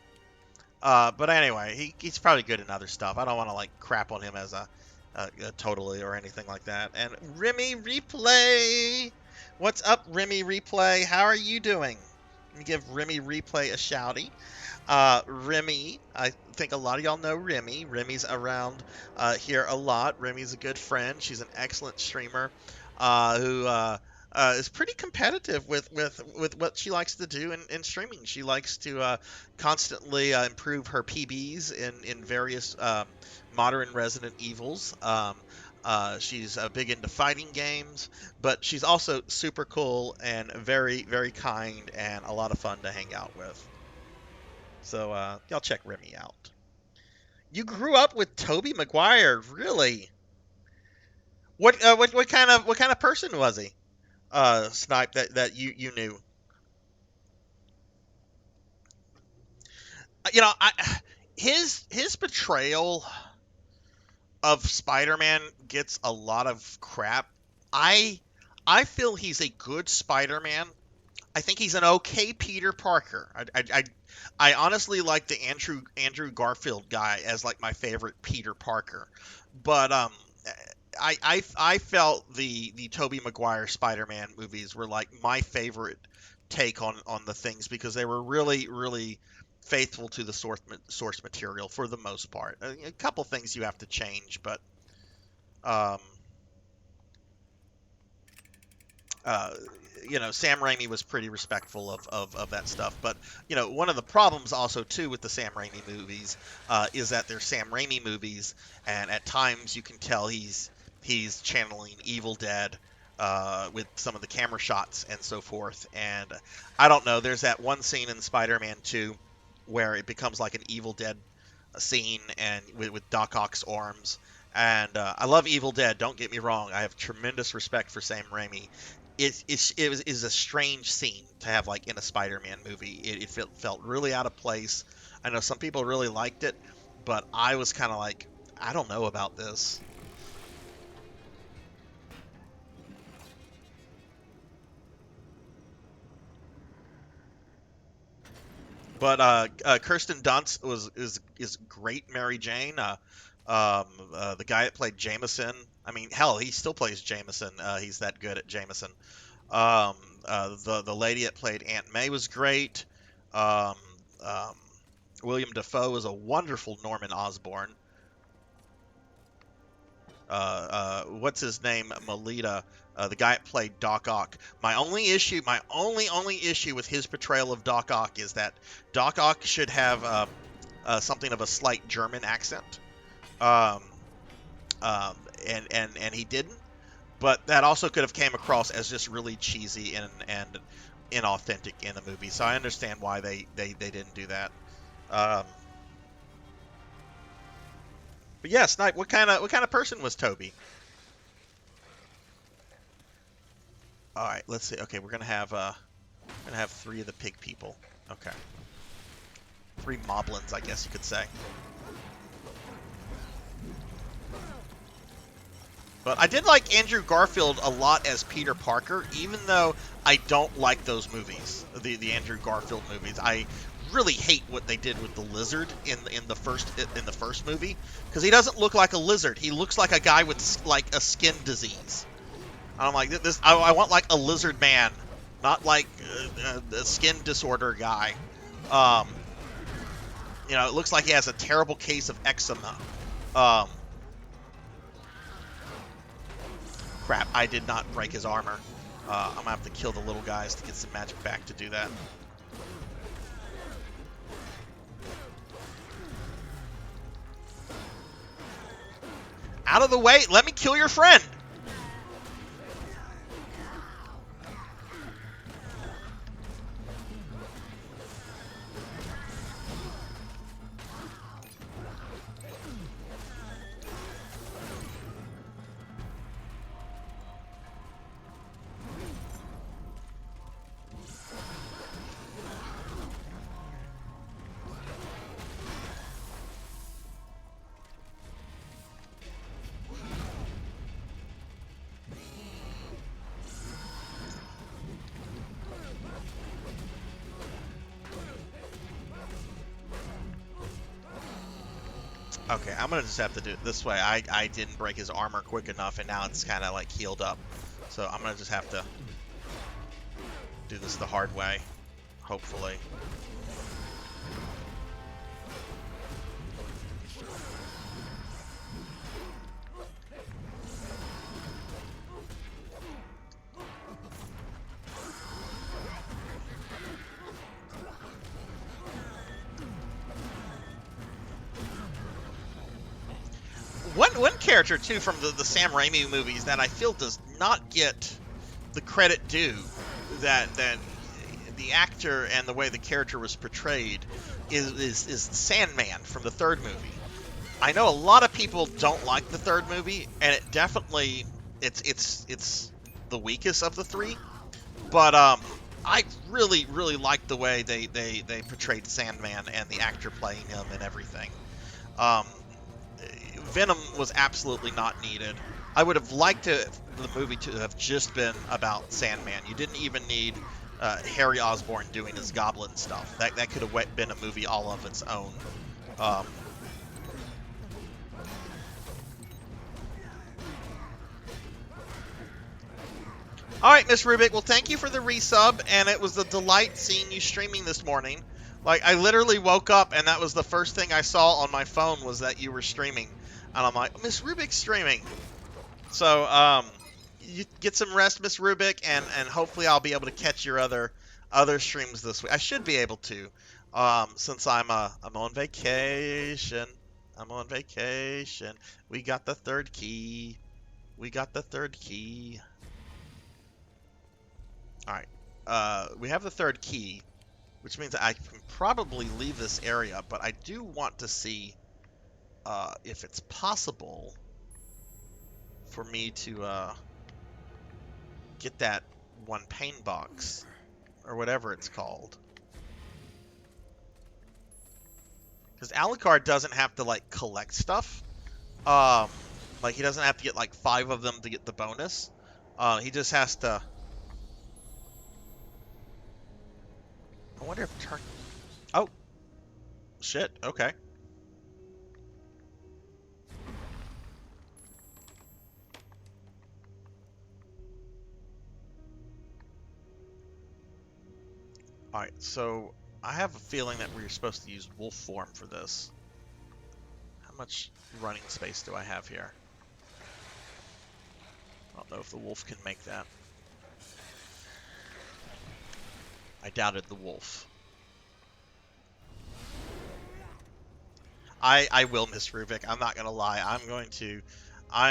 B: But anyway, he's probably good in other stuff. I don't want to like crap on him as a totally or anything like that. And Remy Replay, what's up, Remy Replay? How are you doing? Let me give Remy Replay a shouty. Remy, I think a lot of y'all know Remy. Remy's around here a lot. Remy's a good friend. She's an excellent streamer who is pretty competitive with what she likes to do in streaming. She likes to constantly improve her PBs in various modern Resident Evils. She's big into fighting games, but she's also super cool and very, very kind and a lot of fun to hang out with. So y'all check Remy out. You grew up with Tobey Maguire, really? What kind of person was he? Snipe that you knew. You know, his portrayal of Spider-Man gets a lot of crap. I feel he's a good Spider-Man. I think he's an okay Peter Parker. I honestly like the Andrew Garfield guy as like my favorite Peter Parker, but I felt the Tobey Maguire Spider-Man movies were like my favorite take on the things because they were really faithful to the source material for the most part. A couple things you have to change, but you know, Sam Raimi was pretty respectful of that stuff. But, you know, one of the problems also, too, with the Sam Raimi movies is that they're Sam Raimi movies, and at times you can tell he's channeling Evil Dead with some of the camera shots and so forth. And I don't know, there's that one scene in Spider-Man 2 where it becomes like an Evil Dead scene and with Doc Ock's arms. And I love Evil Dead, don't get me wrong. I have tremendous respect for Sam Raimi. It is a strange scene to have like in a Spider-Man movie. It felt really out of place. I know some people really liked it, but I was kind of like, I don't know about this. But Kirsten Dunst is great Mary Jane. The guy that played Jameson, I mean, hell, he still plays Jameson. He's that good at Jameson. The lady that played Aunt May was great. William Dafoe is a wonderful Norman Osborn. What's his name? Melita, the guy that played Doc Ock. My only issue with his portrayal of Doc Ock is that Doc Ock should have something of a slight German accent. And he didn't. But that also could have came across as just really cheesy and inauthentic in the movie. So I understand why they didn't do that. But yeah, Snipe, what kind of person was Toby? All right, let's see. Okay, we're gonna have 3 of the pig people. Okay, 3 moblins, I guess you could say. But I did like Andrew Garfield a lot as Peter Parker, even though I don't like those movies, the Andrew Garfield movies. I really hate what they did with the lizard in the first movie, because he doesn't look like a lizard. He looks like a guy with like a skin disease. I'm like, this. I want like a lizard man, not like a skin disorder guy. You know, it looks like he has a terrible case of eczema. Crap, I did not break his armor. I'm gonna have to kill the little guys to get some magic back to do that. Out of the way, let me kill your friend! Okay, I'm gonna just have to do it this way. I didn't break his armor quick enough, and now it's kind of like healed up. So I'm gonna just have to do this the hard way, hopefully. One character too from the Sam Raimi movies that I feel does not get the credit due that the actor and the way the character was portrayed is Sandman from the third movie. I know a lot of people don't like the third movie, and it definitely it's the weakest of the three. But I really like the way they portrayed Sandman and the actor playing him and everything. Venom was absolutely not needed. I would have liked the movie to have just been about Sandman. You didn't even need Harry Osborn doing his goblin stuff. That could have been a movie all of its own. All right, Miss Rubik. Well, thank you for the resub, and it was a delight seeing you streaming this morning. Like, I literally woke up, and that was the first thing I saw on my phone was that you were streaming. And I'm like, Miss Rubik's streaming. So, you get some rest, Miss Rubik, and hopefully I'll be able to catch your other streams this week. I should be able to, since I'm on vacation. I'm on vacation. We got the third key. We got the third key. All right. We have the third key, which means I can probably leave this area, but I do want to see if it's possible for me to get that one pain box, or whatever it's called. Because Alucard doesn't have to, like, collect stuff. Like, he doesn't have to get, like, 5 of them to get the bonus. He just has to... I wonder if turn... Oh. Shit, okay. Alright, so I have a feeling that we're supposed to use wolf form for this. How much running space do I have here? I don't know if the wolf can make that. I doubted the wolf. I will, Miss Rubik. I'm not gonna lie. I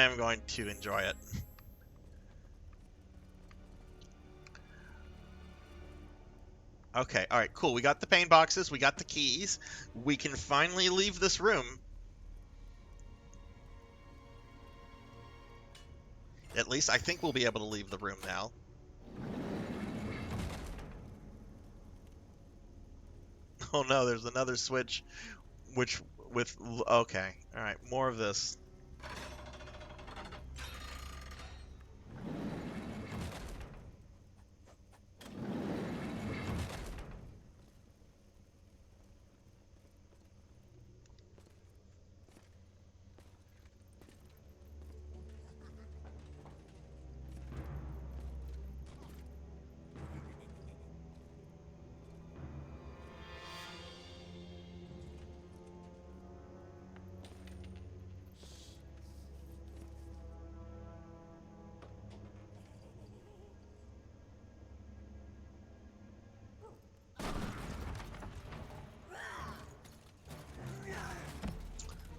B: am going to enjoy it. Okay, alright, cool. We got the pain boxes, we got the keys. We can finally leave this room. At least I think we'll be able to leave the room now. Oh no, there's another switch, okay, alright, more of this.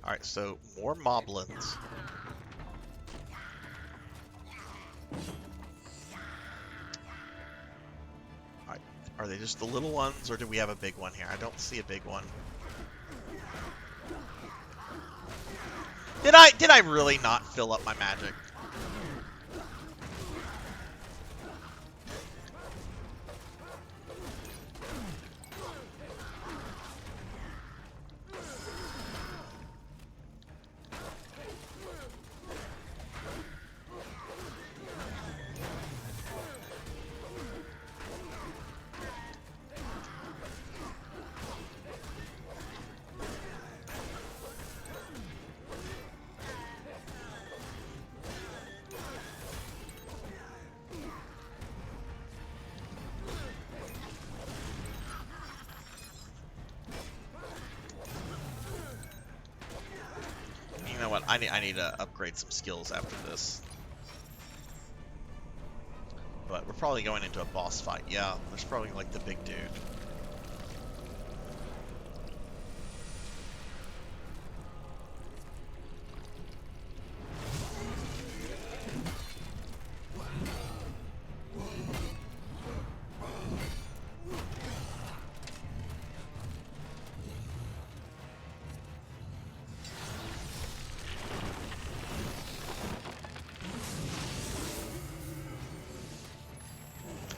B: Alright, so more moblins. Alright, are they just the little ones, or do we have a big one here? I don't see a big one. Did I really not fill up my magic? I need to upgrade some skills after this. But we're probably going into a boss fight. Yeah, there's probably like the big dude.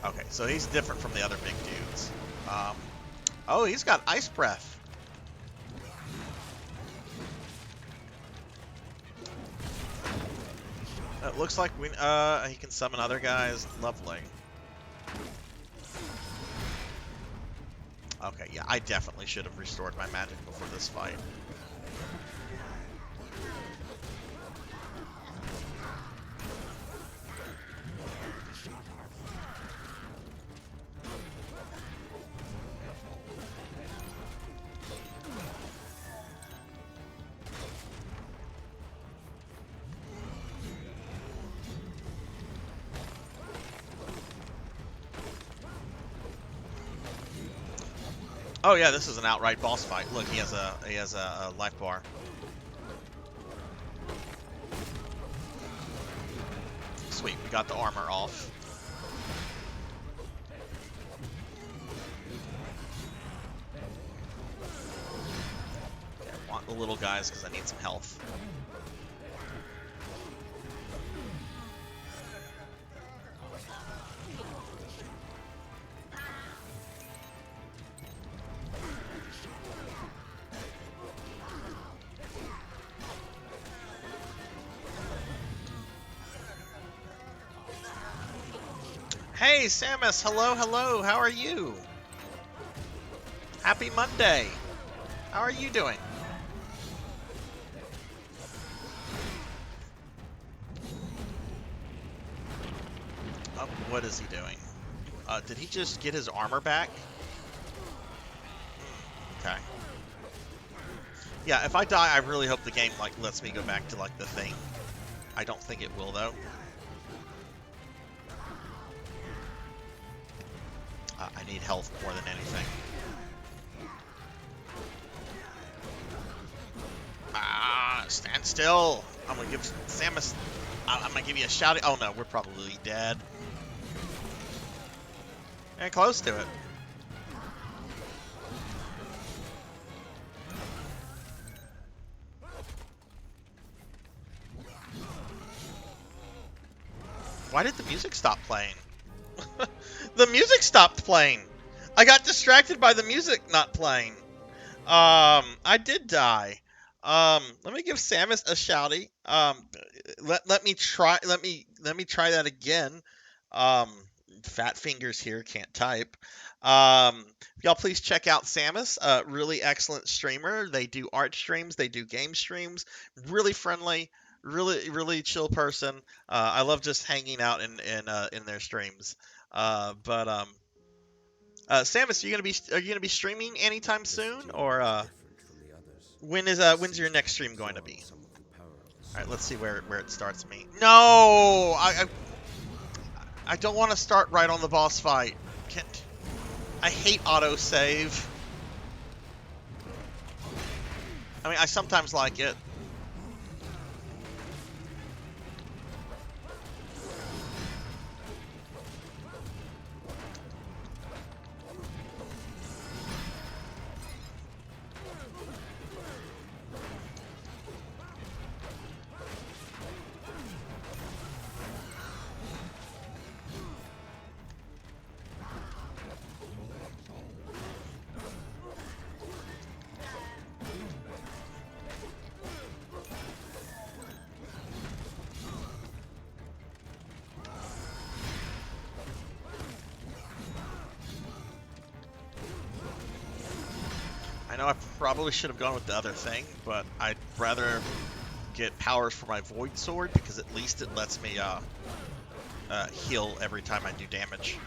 B: Okay, so he's different from the other big dudes. Oh, he's got ice breath. It looks like he can summon other guys. Lovely. Okay, yeah, I definitely should have restored my magic before this fight. Oh yeah, this is an outright boss fight. Look, he has a life bar. Sweet, we got the armor off. I want the little guys because I need some health. Hey, Samus, hello, hello, how are you? Happy Monday. How are you doing? Oh, what is he doing? Did he just get his armor back? Okay. Yeah, if I die, I really hope the game like lets me go back to like the thing. I don't think it will though. I need health more than anything. Ah, stand still. I'm gonna give Samus. I'm gonna give you a shout. Oh no, we're probably dead. And close to it. Why did the music stop playing? The music stopped playing. I got distracted by the music not playing. I did die. Let me give Samus a shouty. Let me try that again. Fat fingers here, can't type. Y'all please check out Samus, really excellent streamer. They do art streams, they do game streams, really friendly, really chill person. I love just hanging out in their streams. Samus, are you gonna be streaming anytime soon, or when's your next stream going to be? All right, let's see where it starts me. No, I don't want to start right on the boss fight. I hate autosave. I mean, I sometimes like it. I know I probably should have gone with the other thing, but I'd rather get powers for my Void Sword because at least it lets me heal every time I do damage.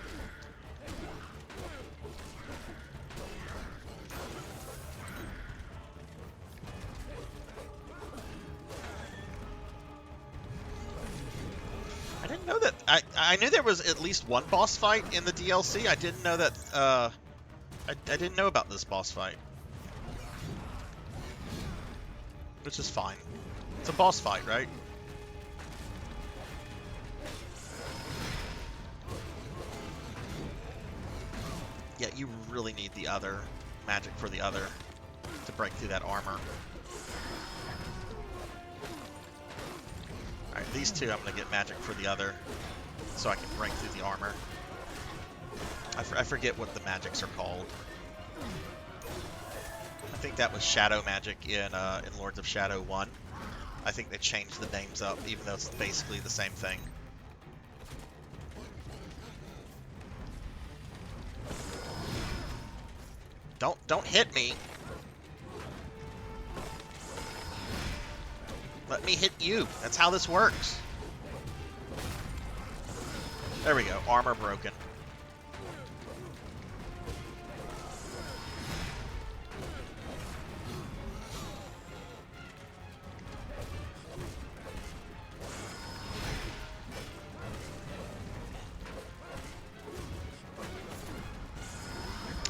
B: that I knew there was at least one boss fight in the DLC. I didn't know that. I didn't know about this boss fight, which is fine. It's a boss fight, right? Yeah, you really need the other magic for the other to break through that armor. Alright, these two I'm going to get magic for the other so I can break through the armor. I forget what the magics are called. I think that was Shadow Magic in Lords of Shadow 1. I think they changed the names up, even though it's basically the same thing. Don't hit me. Let me hit you. That's how this works. There we go. Armor broken.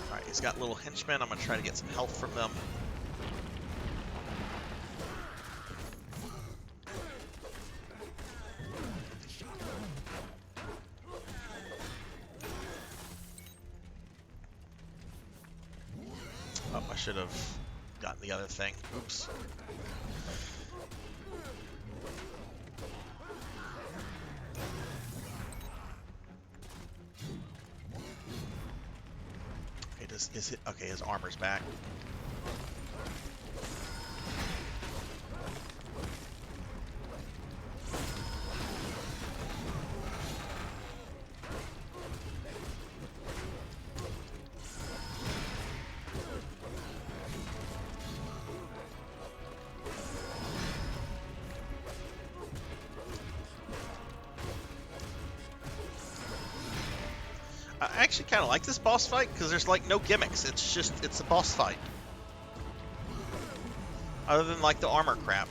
B: Alright, he's got little henchmen. I'm going to try to get some health from them. Oh, I should have gotten the other thing. Oops. Okay, okay, his armor's back. I actually kind of like this boss fight because there's like no gimmicks. It's a boss fight. Other than like the armor crap.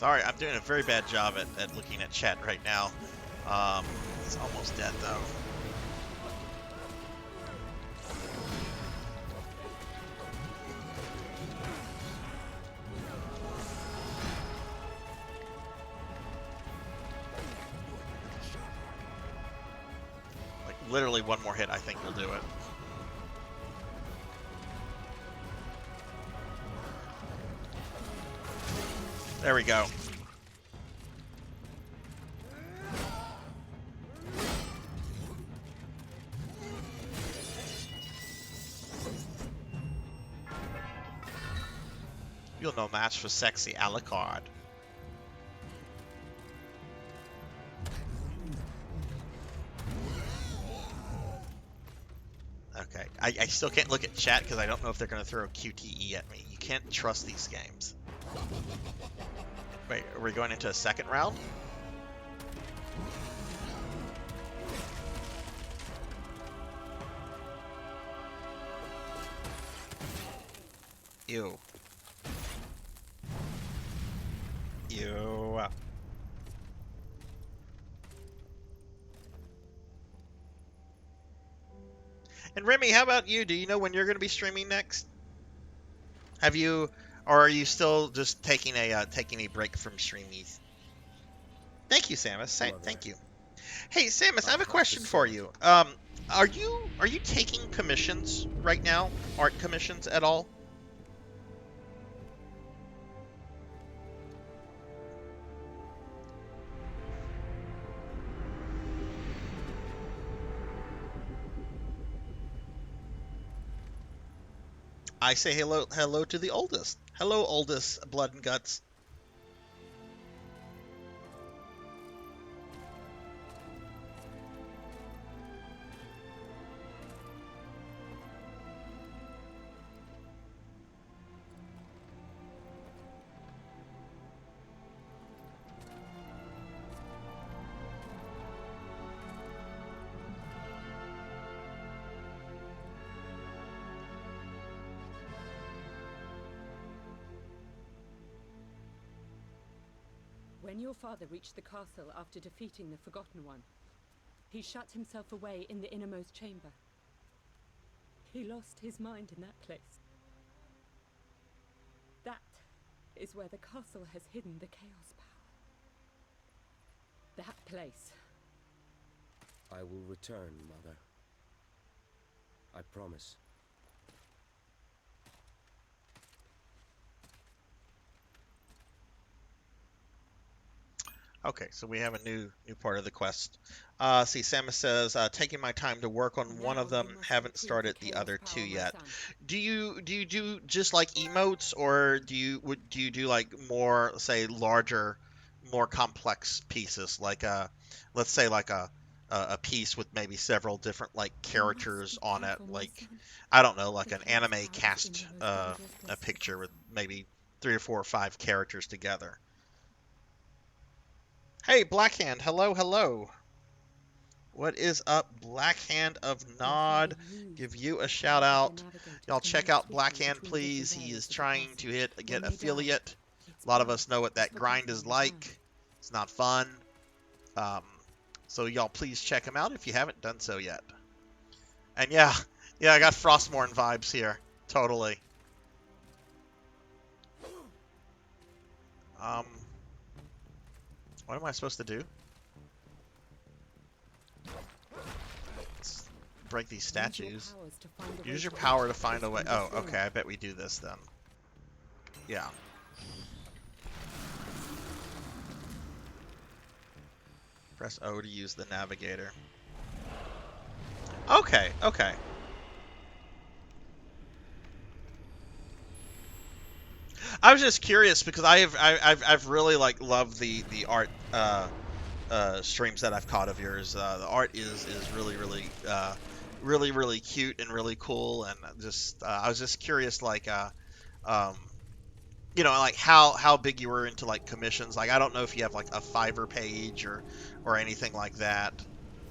B: Sorry, I'm doing a very bad job at looking at chat right now. It's almost dead though. Like literally one more hit, I think will do it. There we go. You'll no match for sexy Alucard. Okay, I still can't look at chat because I don't know if they're going to throw a QTE at me. You can't trust these games. Wait, are we going into a second round? Ew. Ew. And Remy, how about you? Do you know when you're going to be streaming next? Have you... Or are you still just taking a break from streamies? Thank you, Samus. Thank you. Hey, Samus, I have a question for you. Are you taking commissions right now? Art commissions at all? I say hello to the oldest. Hello, oldest blood and guts.
E: When your father reached the castle after defeating the Forgotten One, he shut himself away in the innermost chamber. He lost his mind in that place. That is where the castle has hidden the Chaos Power. That place.
D: I will return, Mother. I promise.
B: Okay, so we have a new part of the quest. See, Samus says, taking my time to work on one of them, haven't started the other two yet. Do you do just like emotes, or do you do like more, say, larger, more complex pieces, like let's say like a piece with maybe several different like characters on it, like I don't know, like an anime cast a picture with maybe 3 or 4 or 5 characters together. Hey, Blackhand, hello, hello. What is up, Blackhand of Nod? Give you a shout out. Y'all check out Blackhand, please. He is trying to get affiliate. A lot of us know what that grind is like. It's not fun. So y'all please check him out if you haven't done so yet. And yeah, I got Frostmourne vibes here. Totally. What am I supposed to do? Let's break these statues. Use your power to find a way. Oh, okay. I bet we do this then. Yeah. Press O to use the navigator. Okay, okay. I was just curious because I've really like loved the art streams that I've caught of yours. The art is really cute and really cool, and just I was just curious, like um, like how big you were into like commissions. Like I don't know if you have like a Fiverr page or anything like that.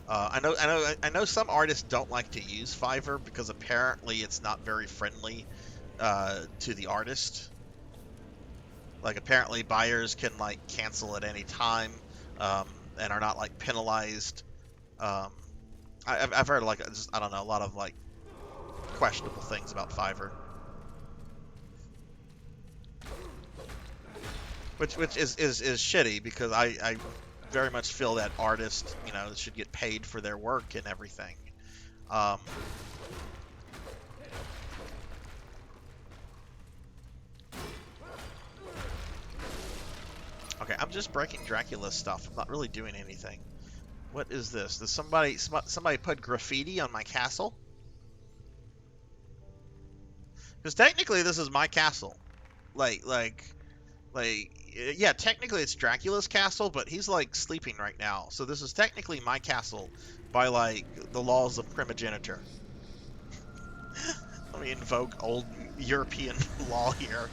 B: I know some artists don't like to use Fiverr because apparently it's not very friendly to the artist. Like apparently buyers can like cancel at any time, and are not like penalized. I've heard like just, I don't know, a lot of like questionable things about Fiverr, which is shitty because I very much feel that artists should get paid for their work and everything. Okay, I'm just breaking Dracula's stuff. I'm not really doing anything. What is this? Does somebody put graffiti on my castle? Because technically this is my castle. Yeah, technically it's Dracula's castle, but he's like sleeping right now. So this is technically my castle by like the laws of primogeniture. Let me invoke old European law here.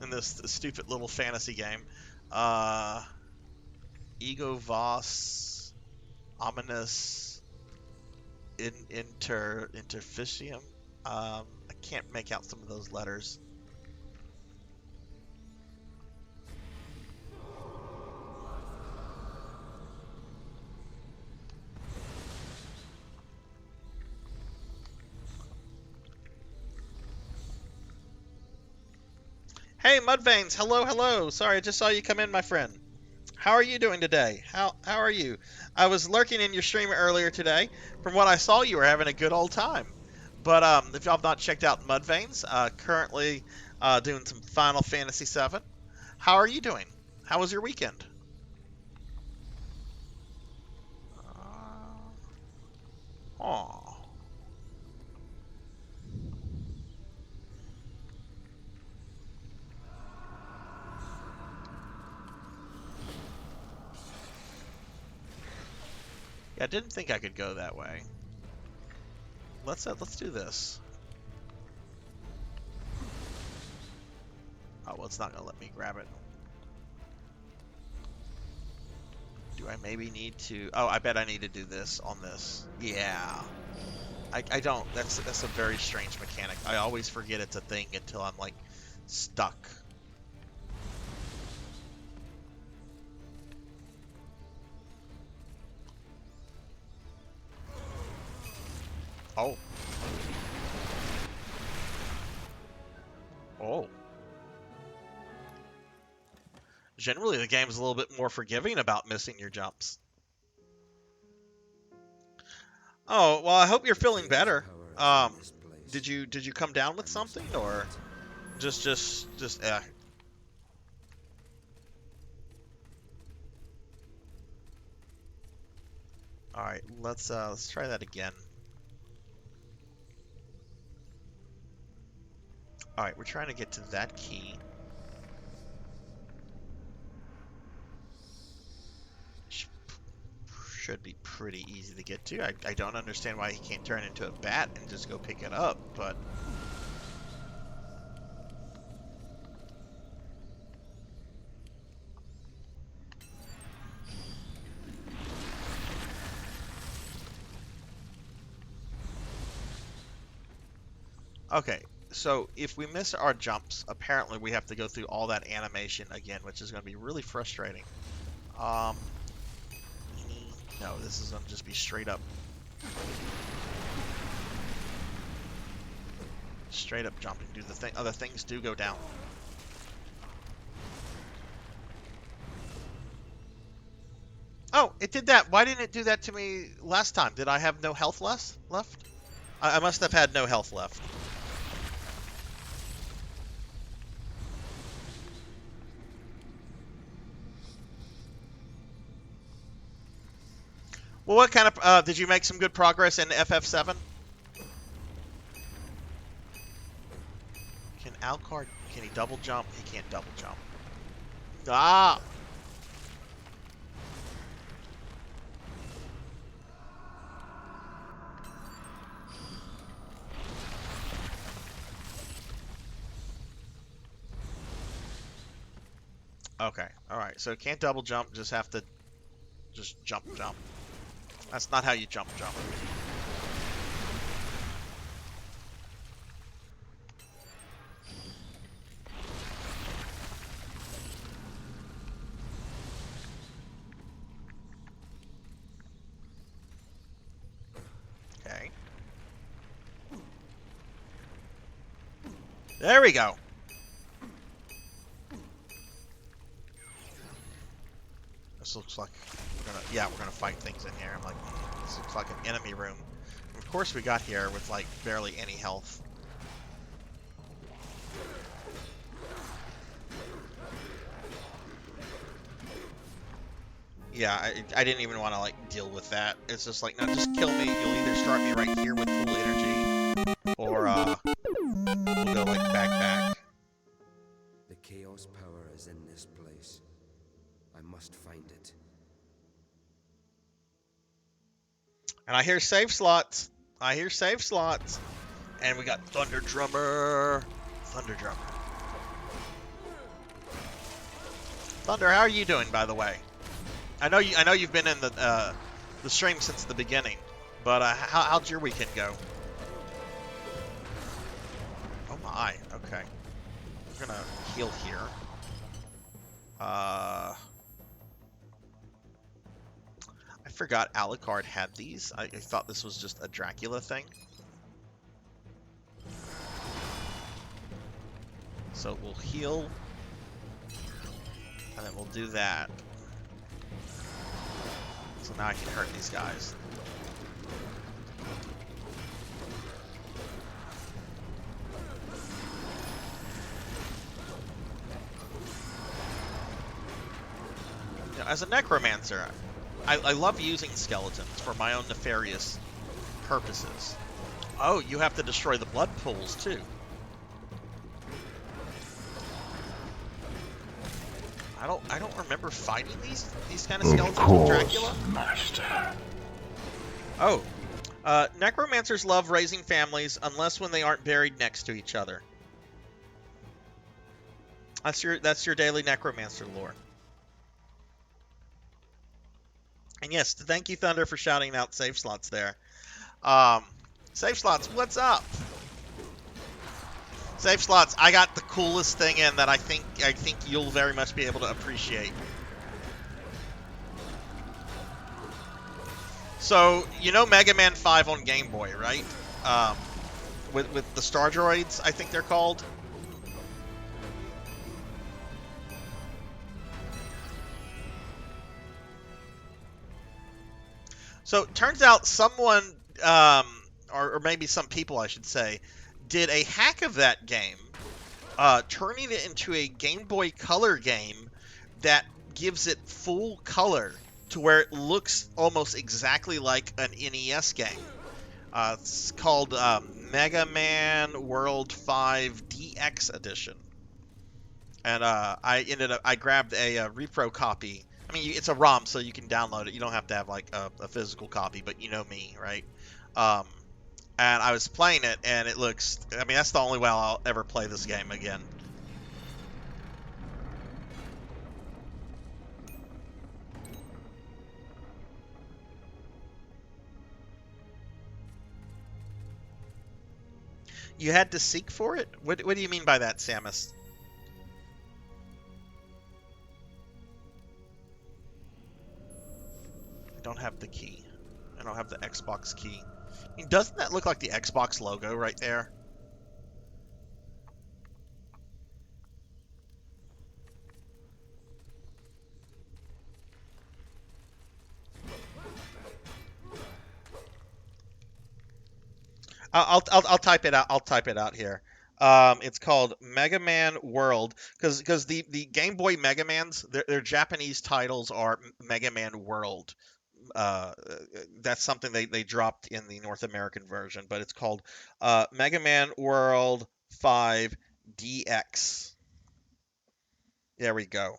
B: In this stupid little fantasy game. Ego Vos, Ominous, Interficium. I can't make out some of those letters. Hey, Mudveins, hello, hello. Sorry, I just saw you come in, my friend. How are you doing today? How are you? I was lurking in your stream earlier today. From what I saw, you were having a good old time. But if y'all have not checked out Mudveins, currently doing some Final Fantasy VII. How are you doing? How was your weekend? Oh. Yeah, I didn't think I could go that way. Let's do this. Oh, well, it's not gonna let me grab it. Do I maybe need to? Oh, I bet I need to do this on this. Yeah. I don't. That's a very strange mechanic. I always forget it's a thing until I'm like stuck. Oh. Oh. Generally, the game's a little bit more forgiving about missing your jumps. Oh, well, I hope you're feeling better. Did you come down with something, or just All right, let's try that again. All right, we're trying to get to that key. Should be pretty easy to get to. I don't understand why he can't turn into a bat and just go pick it up, but... Okay, so if we miss our jumps, apparently we have to go through all that animation again, which is going to be really frustrating. No, this is going to just be straight up. Straight up jumping. Do the thing. Other things do go down. Oh, it did that. Why didn't it do that to me last time? Did I have no health left? I must have had no health left. Well, what kind of, did you make some good progress in FF7? Can Alucard, can he double jump? He can't double jump. Ah! Okay, alright, so can't double jump, just have to, just jump. That's not how you jump. Okay. There we go. This looks like we're gonna fight things in here. I'm like, this looks like an enemy room. And of course we got here with like barely any health. Yeah, I didn't even want to like deal with that. It's just like, no, just kill me. You'll either start me right here with full energy, or we'll go like back.
D: The chaos power is in this place. I must find it.
B: And I hear save slots. And we got Thunder Drummer. Thunder, how are you doing, by the way? I know you've been in the stream since the beginning, but how'd your weekend go? Oh my, okay. We're gonna heal here. I forgot Alucard had these. I thought this was just a Dracula thing. So we'll heal, and then we'll do that. So now I can hurt these guys. You know, as a necromancer, I love using skeletons for my own nefarious purposes. Oh, you have to destroy the blood pools too. I don't remember fighting these kind of skeletons with Dracula.
F: Master.
B: Oh. Necromancers love raising families unless when they aren't buried next to each other. That's your daily necromancer lore. And yes, thank you, Thunder, for shouting out save slots there. Save slots, what's up? Save slots, I got the coolest thing in that I think you'll very much be able to appreciate. So, you know Mega Man 5 on Game Boy, right? With the Star Droids, I think they're called. So, turns out someone, or maybe some people, I should say, did a hack of that game, turning it into a Game Boy Color game that gives it full color to where it looks almost exactly like an NES game. It's called Mega Man World 5 DX Edition. And I grabbed a repro copy. I mean, it's a ROM, so you can download it. You don't have to have like a physical copy, but you know me, right? Um, and I was playing it, and it looks. I mean, that's the only way I'll ever play this game again. You had to seek for it? What do you mean by that, Samus? I don't have the key. I don't have the Xbox key. I mean, doesn't that look like the Xbox logo right there? I'll type it out. I'll type it out here. It's called Mega Man World because the Game Boy Mega Mans, their Japanese titles are Mega Man World. Uh, that's something they dropped in the North American version, but it's called Mega Man World 5 DX. There we go.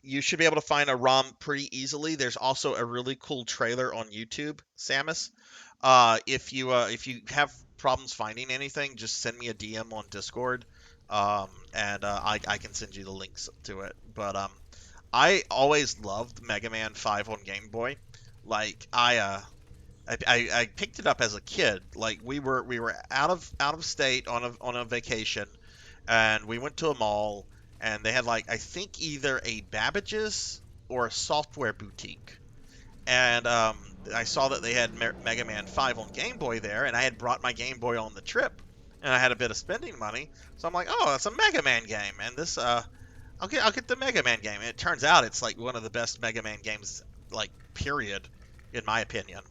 B: You should be able to find a ROM pretty easily. There's also a really cool trailer on YouTube, Samus. If you have problems finding anything, just send me a DM on Discord, and I can send you the links to it. But I always loved Mega Man 5 on Game Boy. Like I picked it up as a kid. Like we were out of state on a vacation, and we went to a mall, and they had like I think either a Babbage's or a software boutique. And I saw that they had Mega Man 5 on Game Boy there, and I had brought my Game Boy on the trip, and I had a bit of spending money, so I'm like, oh, that's a Mega Man game, and this I'll get the Mega Man game. And it turns out it's like one of the best Mega Man games, like period, in my opinion.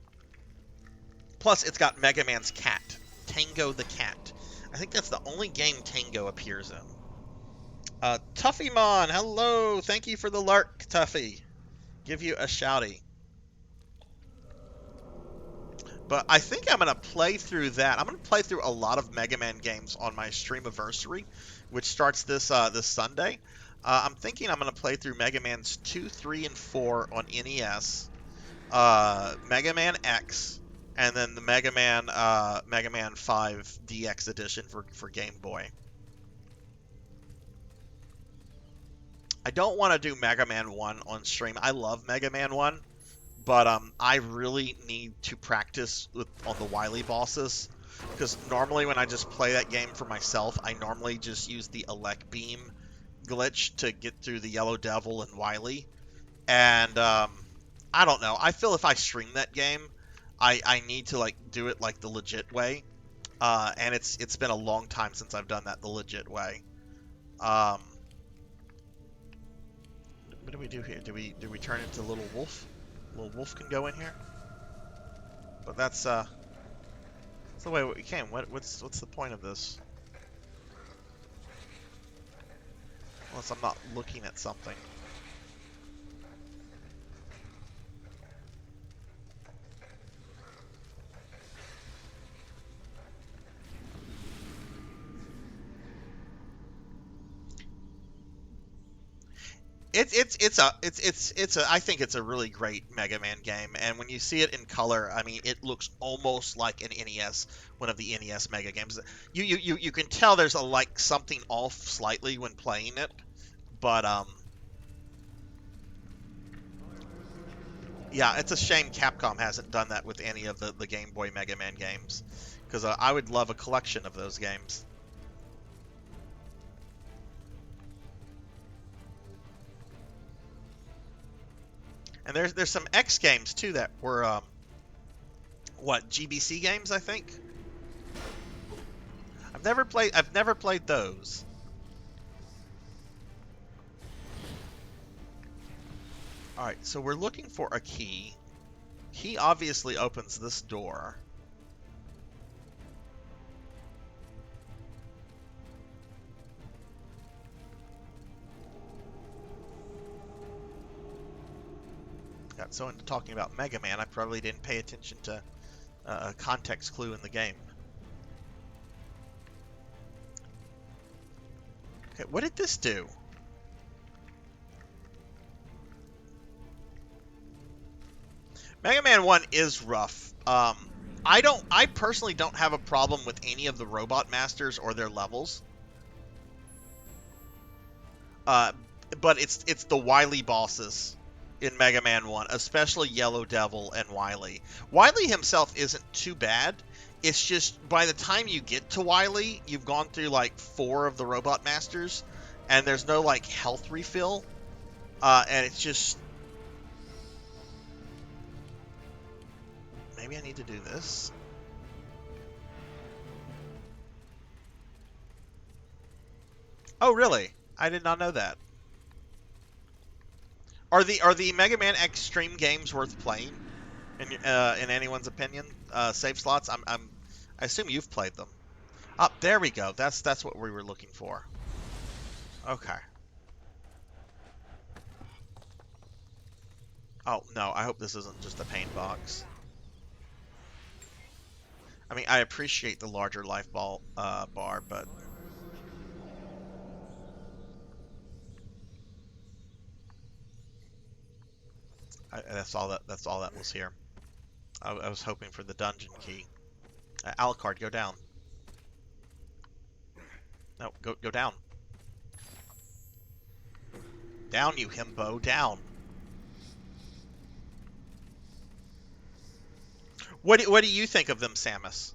B: Plus, it's got Mega Man's cat, Tango the cat. I think that's the only game Tango appears in. Tuffymon, hello, thank you for the lurk, Tuffy. Give you a shouty. But I think I'm going to play through that. I'm going to play through a lot of Mega Man games on my Streamiversary, which starts this Sunday. I'm thinking I'm going to play through Mega Man's 2, 3, and 4 on NES, Mega Man X, and then the Mega Man 5 DX edition for Game Boy. I don't want to do Mega Man 1 on stream. I love Mega Man 1. But I really need to practice on the Wily bosses, because normally when I just play that game for myself, I normally just use the Elect Beam glitch to get through the Yellow Devil and Wily. And I don't know. I feel if I stream that game, I need to like do it like the legit way. And it's been a long time since I've done that the legit way. What do we do here? Do we turn into Little Wolf? Little Wolf can go in here, but that's the way we can. What's the point of this? Unless I'm not looking at something. it's a I think it's a really great Mega Man game, and when you see it in color, I mean, it looks almost like an NES, one of the NES Mega games. You can tell there's like something off slightly when playing it, but yeah, it's a shame Capcom hasn't done that with any of the Game Boy Mega Man games, because I would love a collection of those games. And there's some X games too that were what, GBC games, I think. I've never played those. All right, so we're looking for a key. Key obviously opens this door. Got so into talking about Mega Man, I probably didn't pay attention to a context clue in the game. Okay, what did this do? Mega Man 1 is rough. I personally don't have a problem with any of the Robot Masters or their levels. But it's the Wily bosses in Mega Man 1, especially Yellow Devil and Wily. Wily himself isn't too bad. It's just by the time you get to Wily, you've gone through like 4 of the Robot Masters, and there's no like health refill, and it's just, maybe I need to do this. Oh, really? I did not know that. Are the Mega Man Extreme games worth playing? In anyone's opinion, save slots. I assume you've played them. Oh, there we go. That's what we were looking for. Okay. Oh no, I hope this isn't just a pain box. I mean, I appreciate the larger life ball bar, but that's all that was here. I was hoping for the dungeon key. Alucard, go down. No, go down. Down, you himbo, down. What do you think of them, Samus?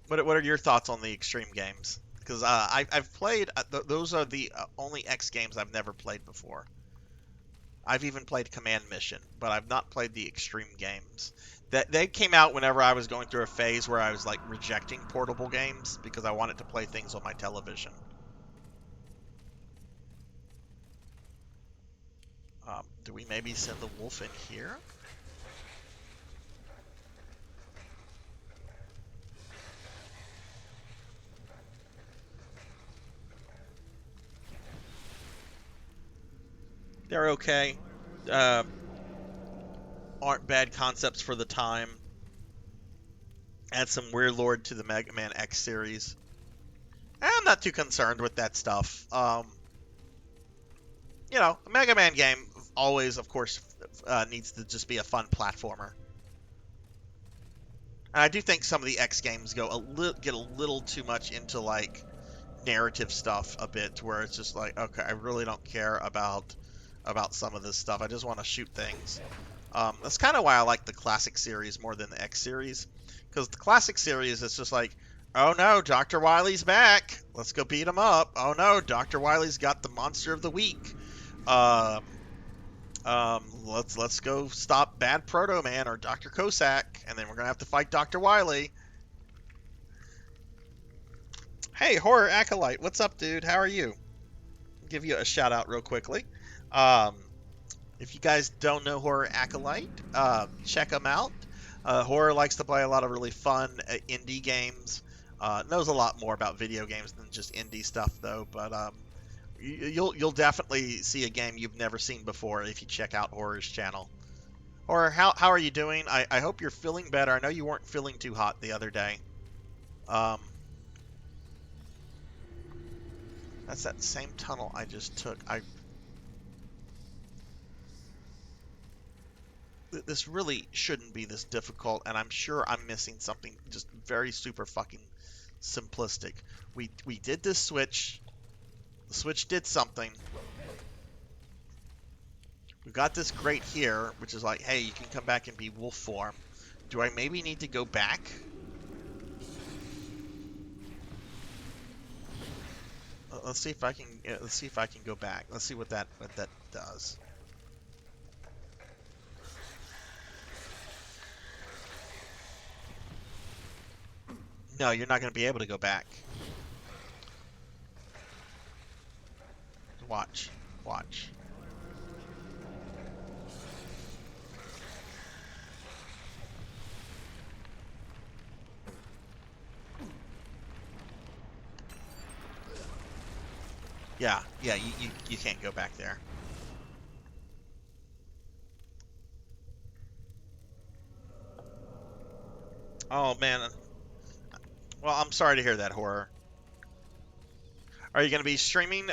B: What are your thoughts on the Extreme games? Because I've played those are the only X games I've never played before. I've even played Command Mission, but I've not played the Extreme games. They came out whenever I was going through a phase where I was like rejecting portable games because I wanted to play things on my television. Do we maybe send the wolf in here? They're okay. Aren't bad concepts for the time. Add some Weird Lord to the Mega Man X series. I'm not too concerned with that stuff. You know, a Mega Man game always, of course, needs to just be a fun platformer. And I do think some of the X games get a little too much into like narrative stuff a bit, where it's just like, okay, I really don't care about some of this stuff. I just want to shoot things. That's kind of why I like the Classic series more than the X series, because the Classic series, it's just like, oh no, Dr. Wily's back. Let's go beat him up. Oh no, Dr. Wily's got the monster of the week. Let's go stop Bad Proto Man or Dr. Cossack, and then we're gonna have to fight Dr. Wily. Hey, Horror Acolyte, what's up, dude? How are you? I'll give you a shout out real quickly. If you guys don't know Horror Acolyte, check him out. Horror likes to play a lot of really fun indie games. Knows a lot more about video games than just indie stuff, though. But you'll definitely see a game you've never seen before if you check out Horror's channel. Horror, how are you doing? I hope you're feeling better. I know you weren't feeling too hot the other day. That's that same tunnel I just took. this really shouldn't be this difficult, and I'm sure I'm missing something just very super fucking simplistic. We did this switch. The switch did something. We've got this grate here, which is like, hey, you can come back and be wolf form. Do I maybe need to go back? Let's see if I can. Let's see if I can go back. Let's see what that does. No, you're not going to be able to go back. Watch. Watch. Yeah, you can't go back there. Oh, man. Well, I'm sorry to hear that, Horror. Are you going to be streaming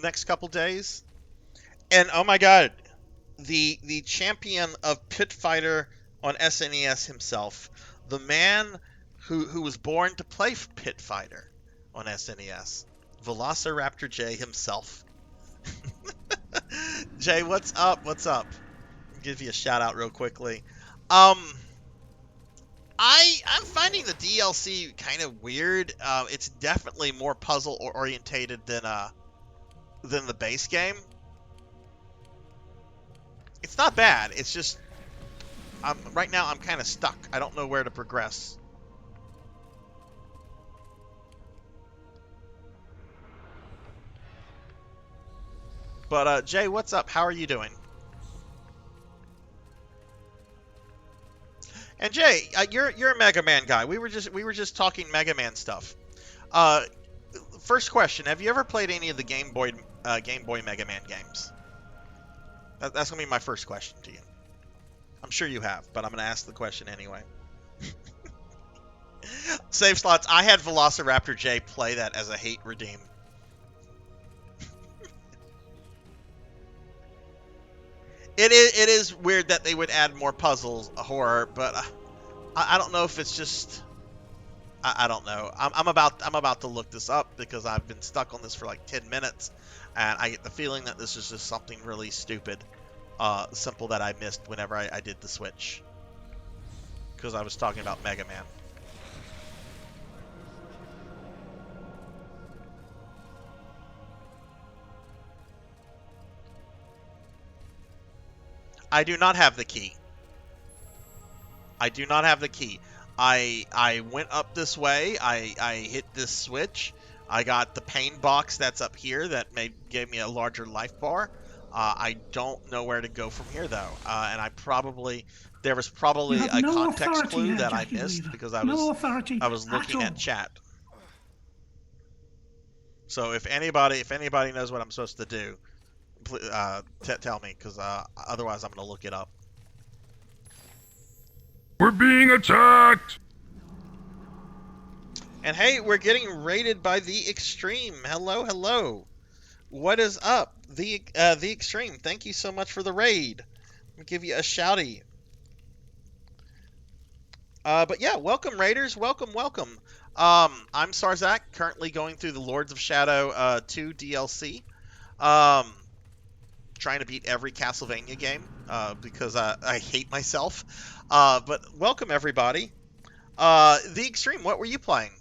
B: next couple days? And, oh my god, the champion of Pit Fighter on SNES himself. The man who was born to play Pit Fighter on SNES. Velociraptor J himself. Jay, what's up? What's up? I'll give you a shout out real quickly. I'm finding the DLC kind of weird. It's definitely more puzzle orientated than the base game. It's not bad. It's just right now I'm kind of stuck. I don't know where to progress. But Jay, what's up? How are you doing? And Jay, you're a Mega Man guy. We were just talking Mega Man stuff. First question: have you ever played any of the Game Boy Mega Man games? That's gonna be my first question to you. I'm sure you have, but I'm gonna ask the question anyway. Save slots. I had Velociraptor J play that as a hate redeem. It is weird that they would add more puzzles, horror, but I don't know if it's just I don't know. I'm about to look this up because I've been stuck on this for like 10 minutes, and I get the feeling that this is just something really stupid, simple that I missed whenever I did the switch, because I was talking about Mega Man. I do not have the key. I do not have the key. I went up this way. I hit this switch. I got the pain box that's up here that gave me a larger life bar. I don't know where to go from here though. And there was probably a context clue that I missed because I was looking at chat. So if anybody knows what I'm supposed to do, please, tell me, because otherwise I'm going to look it up.
F: We're being attacked!
B: And hey, we're getting raided by the Extreme. Hello, hello. What is up? The Extreme, thank you so much for the raid. Let me give you a shouty. But yeah, welcome raiders, welcome. I'm Sarzac, currently going through the Lords of Shadow 2 DLC. Trying to beat every Castlevania game because I hate myself. But welcome everybody. The Extreme, what were you playing?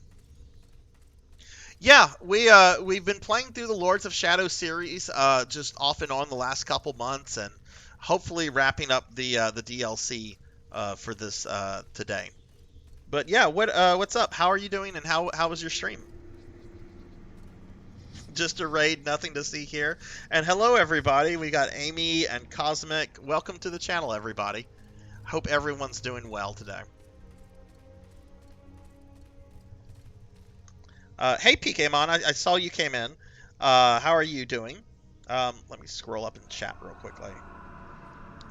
B: Yeah, we've been playing through the Lords of Shadow series just off and on the last couple months, and hopefully wrapping up the DLC for this today. But yeah, what's up? How are you doing, and how was your stream? Just a raid, nothing to see here. And hello everybody, we got Amy and Cosmic. Welcome to the channel, everybody. Hope everyone's doing well today. Hey PKmon, I saw you came in. How are you doing? Let me scroll up in chat real quickly.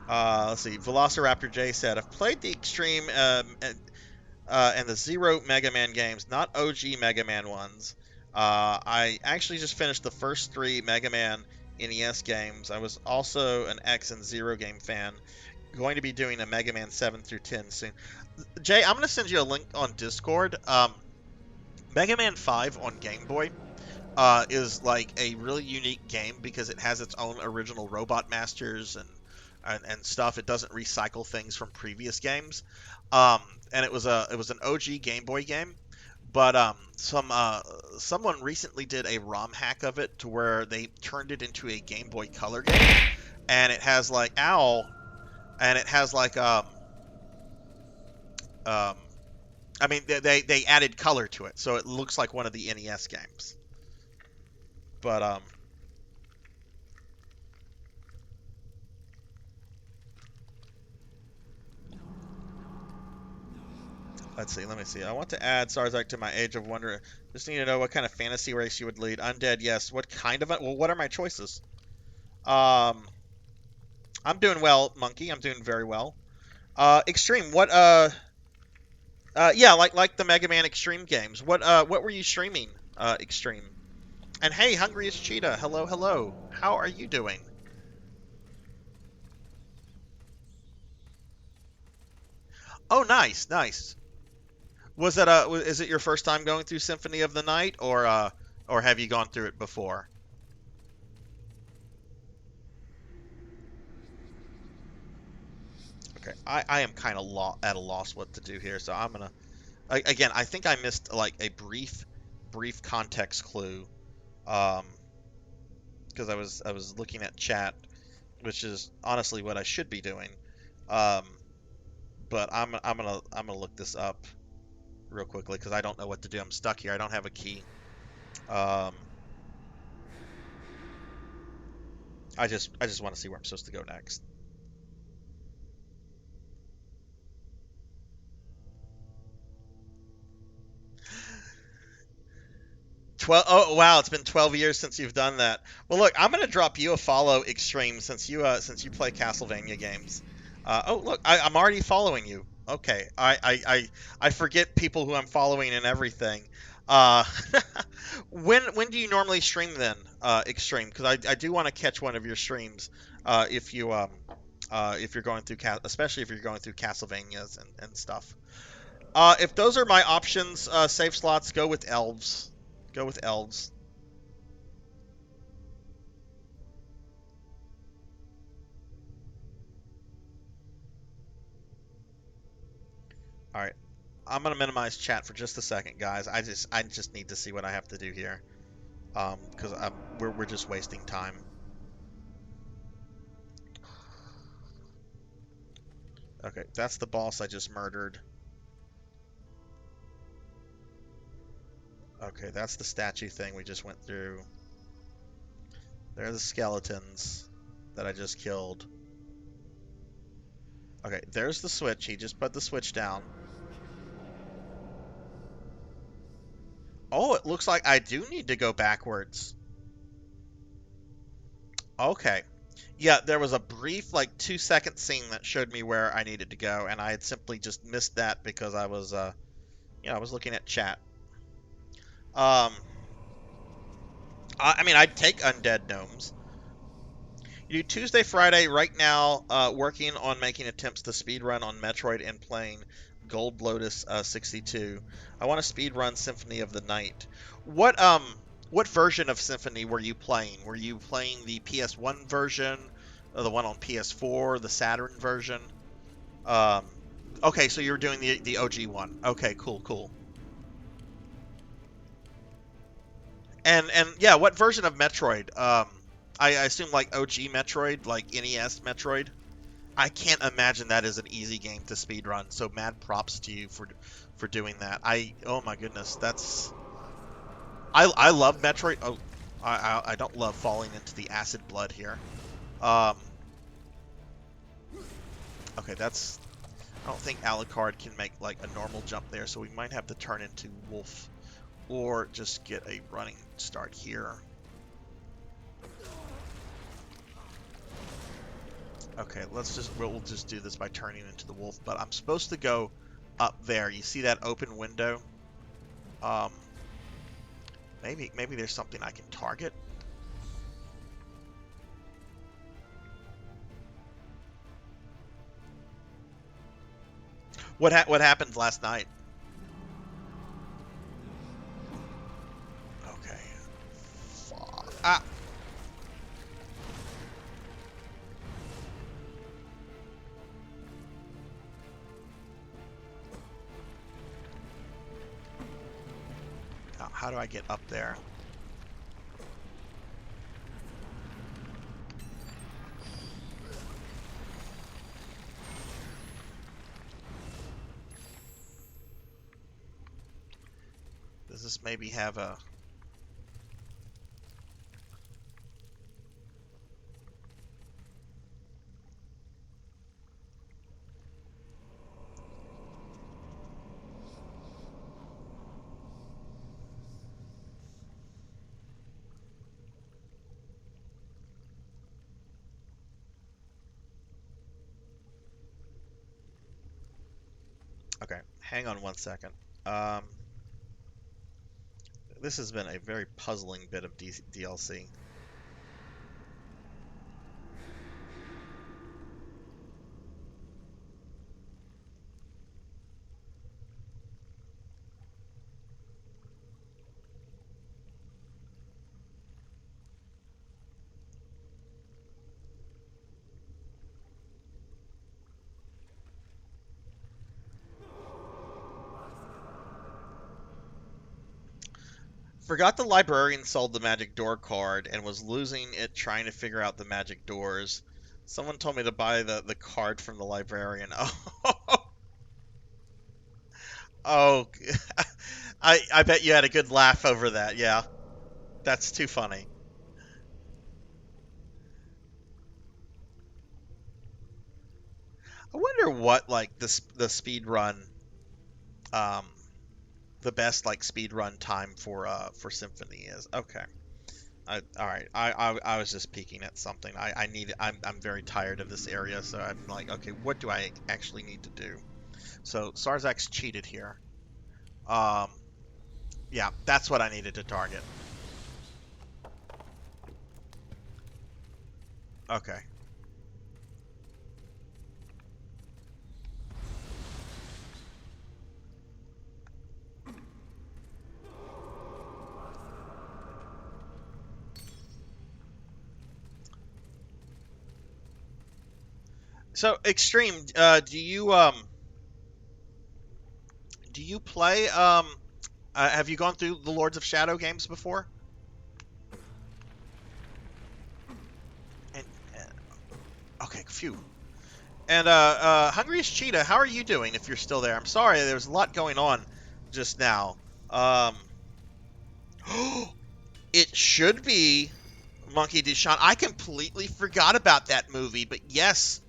B: Let's see, Velociraptor J said, I've played the Extreme and the Zero Mega Man games, not OG Mega Man ones. I actually just finished the first 3 Mega Man NES games. I was also an X and Zero game fan. going to be doing a Mega Man 7 through 10 soon. Jay, I'm going to send you a link on Discord. Mega Man 5 on Game Boy is like a really unique game because it has its own original robot masters and stuff. It doesn't recycle things from previous games. And it was an OG Game Boy game. But someone recently did a ROM hack of it to where they turned it into a Game Boy Color game, and it has like Owl, and it has like I mean they added color to it, so it looks like one of the NES games. But let's see. Let me see. I want to add Sarzac to my Age of Wonder. Just need to know what kind of fantasy race you would lead. Undead, yes. What kind of? Well, what are my choices? I'm doing well, Monkey. I'm doing very well. Extreme. What? Yeah, like the Mega Man Extreme games. What were you streaming? Extreme. And hey, Hungriest Cheetah. Hello, hello. How are you doing? Oh, nice, nice. Was it is it your first time going through Symphony of the Night, or have you gone through it before? Okay, I am kind of at a loss what to do here, so I'm gonna again. I think I missed like a brief context clue, because I was looking at chat, which is honestly what I should be doing, but I'm gonna look this up real quickly because I don't know what to do. I'm stuck here. I don't have a key. I just want to see where I'm supposed to go next. Oh wow, it's been 12 years since you've done that. Well, look, I'm gonna drop you a follow, Extreme, since you play Castlevania games. Oh look, I'm already following you. Okay, I forget people who I'm following and everything. Uh, when do you normally stream then, Extreme? Because I do want to catch one of your streams, if you're going through especially if you're going through Castlevanias and stuff. If those are my options, save slots, go with elves. Go with elves. All right. I'm gonna minimize chat for just a second, guys. I just need to see what I have to do here, because we're just wasting time. Okay, that's the boss I just murdered. Okay, that's the statue thing we just went through. There are the skeletons that I just killed. Okay, there's the switch. He just put the switch down. Oh, it looks like I do need to go backwards. Okay. Yeah, there was a brief, like, 2-second scene that showed me where I needed to go, and I had simply just missed that because I was, I was looking at chat. I mean, I'd take undead gnomes. You do Tuesday, Friday, right now, working on making attempts to speedrun on Metroid and playing Gold Lotus 62. I want to speedrun Symphony of the Night. What version of Symphony were you playing? Were you playing the PS1 version, or the one on PS4, the Saturn version? Okay, so you're doing the OG one. Okay, cool. And yeah, what version of Metroid? I assume like OG Metroid, like NES Metroid. I can't imagine that is an easy game to speedrun. So mad props to you for doing that. Oh my goodness, I love Metroid. Oh, I don't love falling into the acid blood here. Okay, that's. I don't think Alucard can make like a normal jump there, so we might have to turn into Wolf, or just get a running start here. Okay, we'll just do this by turning into the wolf, but I'm supposed to go up there. You see that open window? Maybe there's something I can target. . What happened last night? Okay. Fuck. Ah. How do I get up there? Does this maybe have a... Okay, hang on one second. This has been a very puzzling bit of DLC. Forgot the librarian sold the magic door card and was losing it trying to figure out the magic doors. Someone told me to buy the card from the librarian. Oh, oh, I bet you had a good laugh over that. Yeah, that's too funny. I wonder what like the speed run, um, the best like speed run time for Symphony is. Okay. All right. I was just peeking at something. I'm very tired of this area, so I'm like, okay, what do I actually need to do? So Sarzac's cheated here. Um, yeah, that's what I needed to target. Okay. So Extreme, do you play have you gone through the Lords of Shadow games before? And okay, phew. And Hungriest Cheetah, how are you doing if you're still there? I'm sorry, there was a lot going on just now. It should be Monkey Duchan. I completely forgot about that movie, but yes,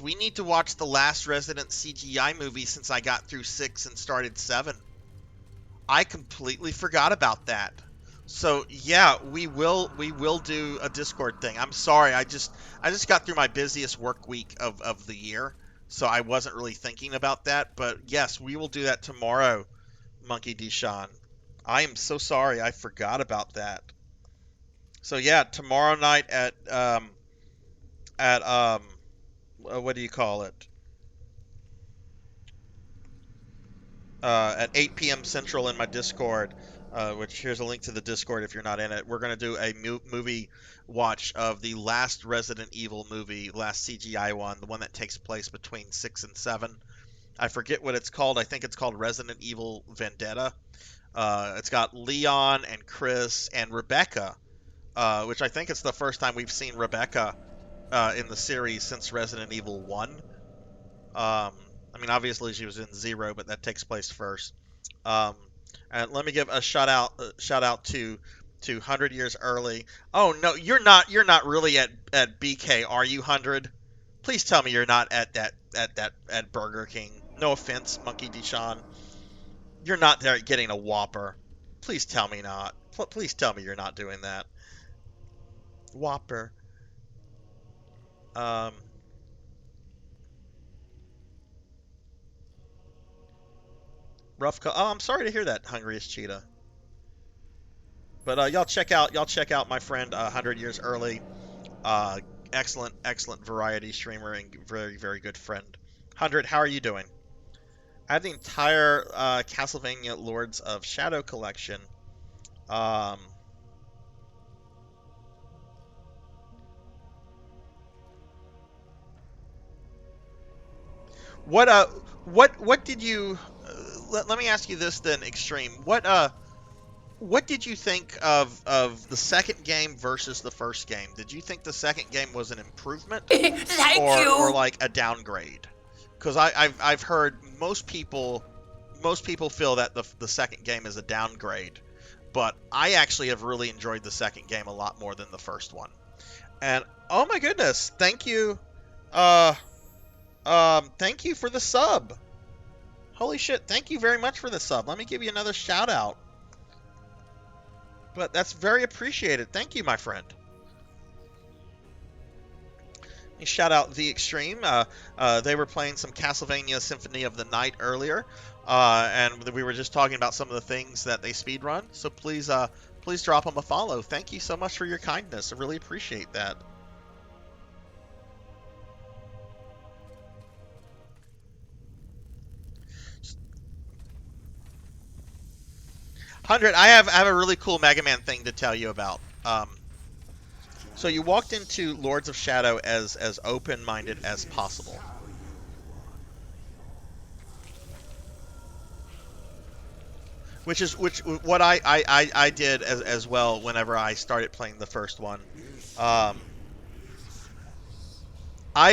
B: we need to watch the last Resident CGI movie since I got through 6 and started 7. I completely forgot about that. So yeah, we will do a Discord thing. I'm sorry, I just got through my busiest work week of the year, so I wasn't really thinking about that. But yes, we will do that tomorrow, Monkey Duchan. I am so sorry, I forgot about that. So yeah, tomorrow night at what do you call it? At 8 p.m. Central in my Discord, which here's a link to the Discord if you're not in it. We're going to do a movie watch of the last Resident Evil movie, last CGI one, the one that takes place between 6 and 7. I forget what it's called. I think it's called Resident Evil Vendetta. It's got Leon and Chris and Rebecca, which I think it's the first time we've seen Rebecca in the series since Resident Evil 1. I mean, obviously she was in 0, but that takes place first. And let me give a shout out to 100 Years Early. Oh no, you're not really at BK, are you, 100? Please tell me you're not at Burger King. No offense, Monkey Duchan. You're not there getting a Whopper. Please tell me not. Please tell me you're not doing that. Whopper. Oh, I'm sorry to hear that, Hungriest Cheetah. But y'all check out my friend 100 Years Early. Excellent variety streamer and very good friend. 100, how are you doing? I have the entire Castlevania Lords of Shadow collection. What did you? Let me ask you this then, Extreme. What did you think of the second game versus the first game? Did you think the second game was an improvement
C: Thank
B: or
C: you.
B: like a downgrade? Because I've heard most people feel that the second game is a downgrade, but I actually have really enjoyed the second game a lot more than the first one. And oh my goodness, thank you, thank you for the sub. Holy shit, thank you very much for the sub. Let me give you another shout out. But that's very appreciated. Thank you, my friend. Let me shout out The Extreme. They were playing some Castlevania Symphony of the Night earlier, and we were just talking about some of the things that they speedrun. So please drop them a follow. Thank you so much for your kindness. I really appreciate that. 100, I have a really cool Mega Man thing to tell you about. So you walked into Lords of Shadow as open-minded as possible. Which what I did as well whenever I started playing the first one. I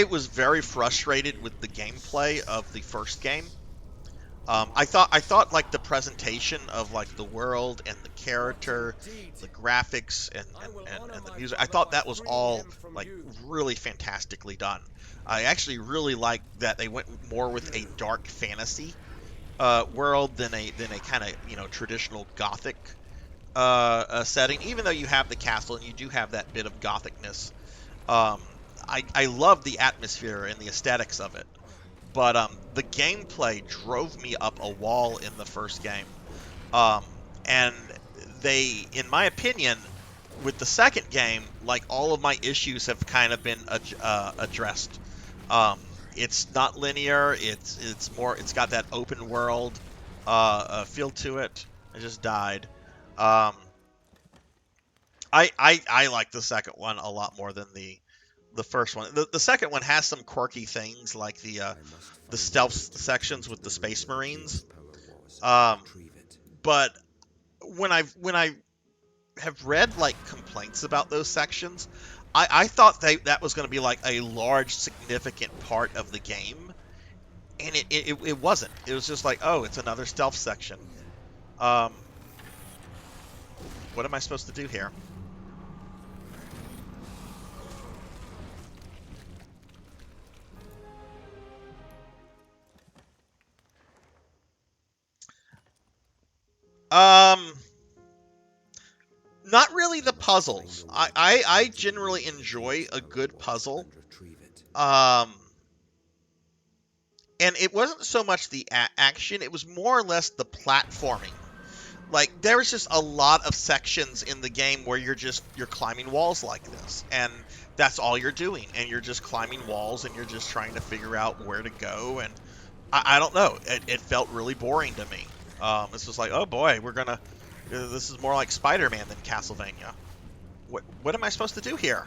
B: was very frustrated with the gameplay of the first game. I thought like the presentation of like the world and the character, the graphics and the music, I thought that was all like really fantastically done. I actually really liked that they went more with a dark fantasy world than a kind of traditional gothic setting. Even though you have the castle and you do have that bit of gothicness, I love the atmosphere and the aesthetics of it. But the gameplay drove me up a wall in the first game. And they, in my opinion, with the second game, like all of my issues have kind of been addressed. It's not linear. It's got that open world feel to it. I just died. I like the second one a lot more than the first one. The second one has some quirky things like the stealth sections with the Space Marines. But when I have read like complaints about those sections, I thought that was going to be like a large significant part of the game, and it wasn't. It was just like, oh, it's another stealth section. What am I supposed to do here? Not really the puzzles. I generally enjoy a good puzzle. And it wasn't so much the action, it was more or less the platforming. Like, there was just a lot of sections in the game where you're climbing walls like this, and that's all you're doing, and you're just climbing walls, and you're just trying to figure out where to go, and I don't know, it felt really boring to me. It's just like, oh boy, this is more like Spider-Man than Castlevania. What am I supposed to do here?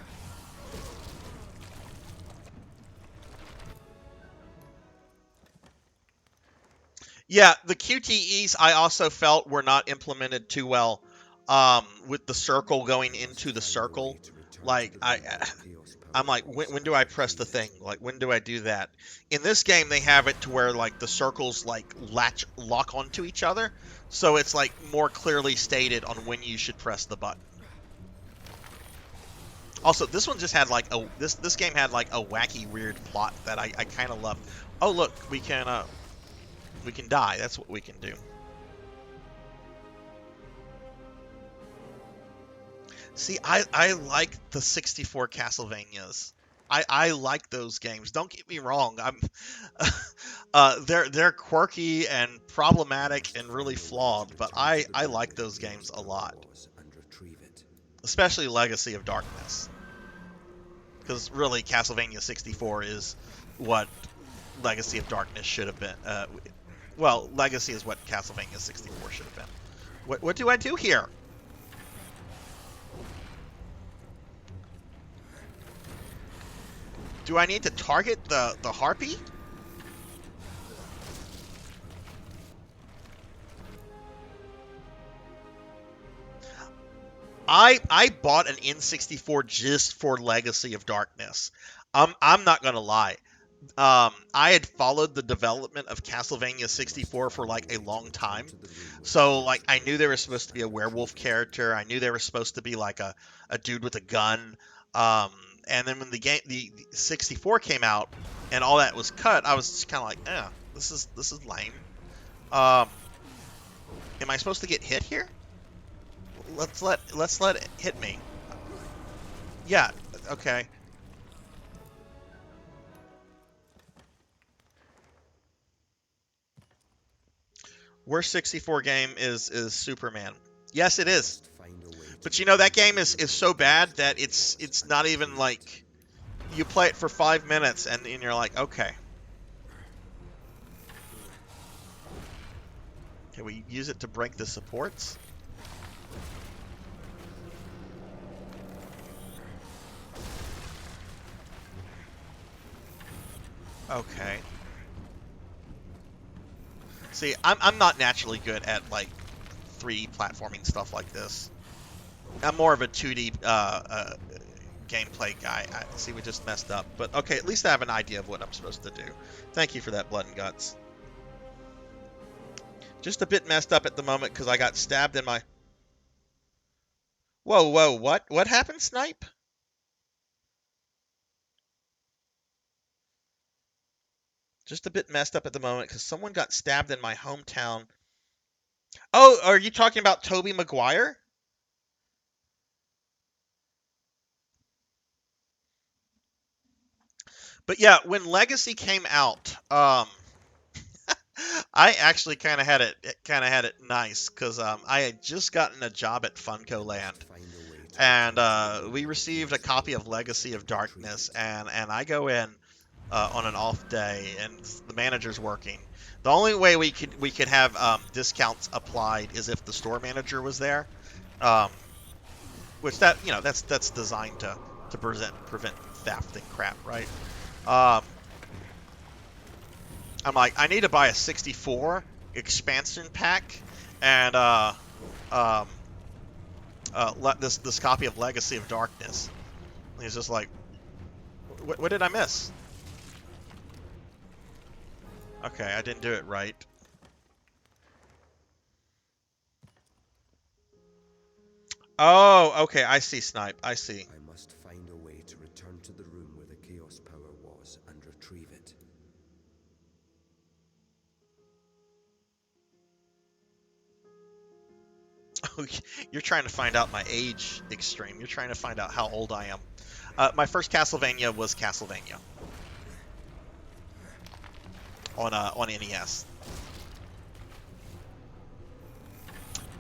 B: Yeah, the QTEs I also felt were not implemented too well. With the circle going into the circle, like I'm like, when do I press the thing? Like, when do I do that? In this game, they have it to where like the circles like lock onto each other, so it's like more clearly stated on when you should press the button. Also, this one just had like this game had like a wacky weird plot that I kind of love. Oh look, we can die. That's what we can do. See, I like the 64 Castlevanias. I like those games. Don't get me wrong. They're quirky and problematic and really flawed, but I like those games a lot. Especially Legacy of Darkness. Because really, Castlevania 64 is what Legacy of Darkness should have been. Well, Legacy is what Castlevania 64 should have been. What do I do here? Do I need to target the harpy? I bought an N64 just for Legacy of Darkness. I'm not gonna lie. I had followed the development of Castlevania 64 for like a long time. So like I knew there was supposed to be a werewolf character. I knew there was supposed to be like a dude with a gun. And then when the 64 came out and all that was cut, I was just kind of like, this is lame. Am I supposed to get hit here? Let's let it hit me. Yeah, okay. Worst 64 game is Superman. Yes, it is. But you know that game is so bad that it's not even like you play it for 5 minutes and you're like, okay. Can we use it to break the supports? Okay. See, I'm not naturally good at like 3D platforming stuff like this. I'm more of a 2D gameplay guy. See, we just messed up. But okay, at least I have an idea of what I'm supposed to do. Thank you for that, Blood and Guts. Just a bit messed up at the moment because I got stabbed in my... Whoa, what? What happened, Snipe? Just a bit messed up at the moment because someone got stabbed in my hometown. Oh, are you talking about Tobey Maguire? But yeah, when Legacy came out, I actually kind of had it nice because I had just gotten a job at Funko Land, and we received a copy of Legacy of Darkness, and I go in on an off day, and the manager's working. The only way we could have discounts applied is if the store manager was there, which that's designed to prevent theft and crap, right? I'm like, I need to buy a 64 expansion pack and this copy of Legacy of Darkness. And he's just like, what did I miss? Okay, I didn't do it right. Oh, okay, I see, Snipe. I see.
D: I must find a way to return to the room where the Chaos Power was and retrieve it.
B: Oh, you're trying to find out my age, Extreme. You're trying to find out how old I am. My first Castlevania was Castlevania on NES.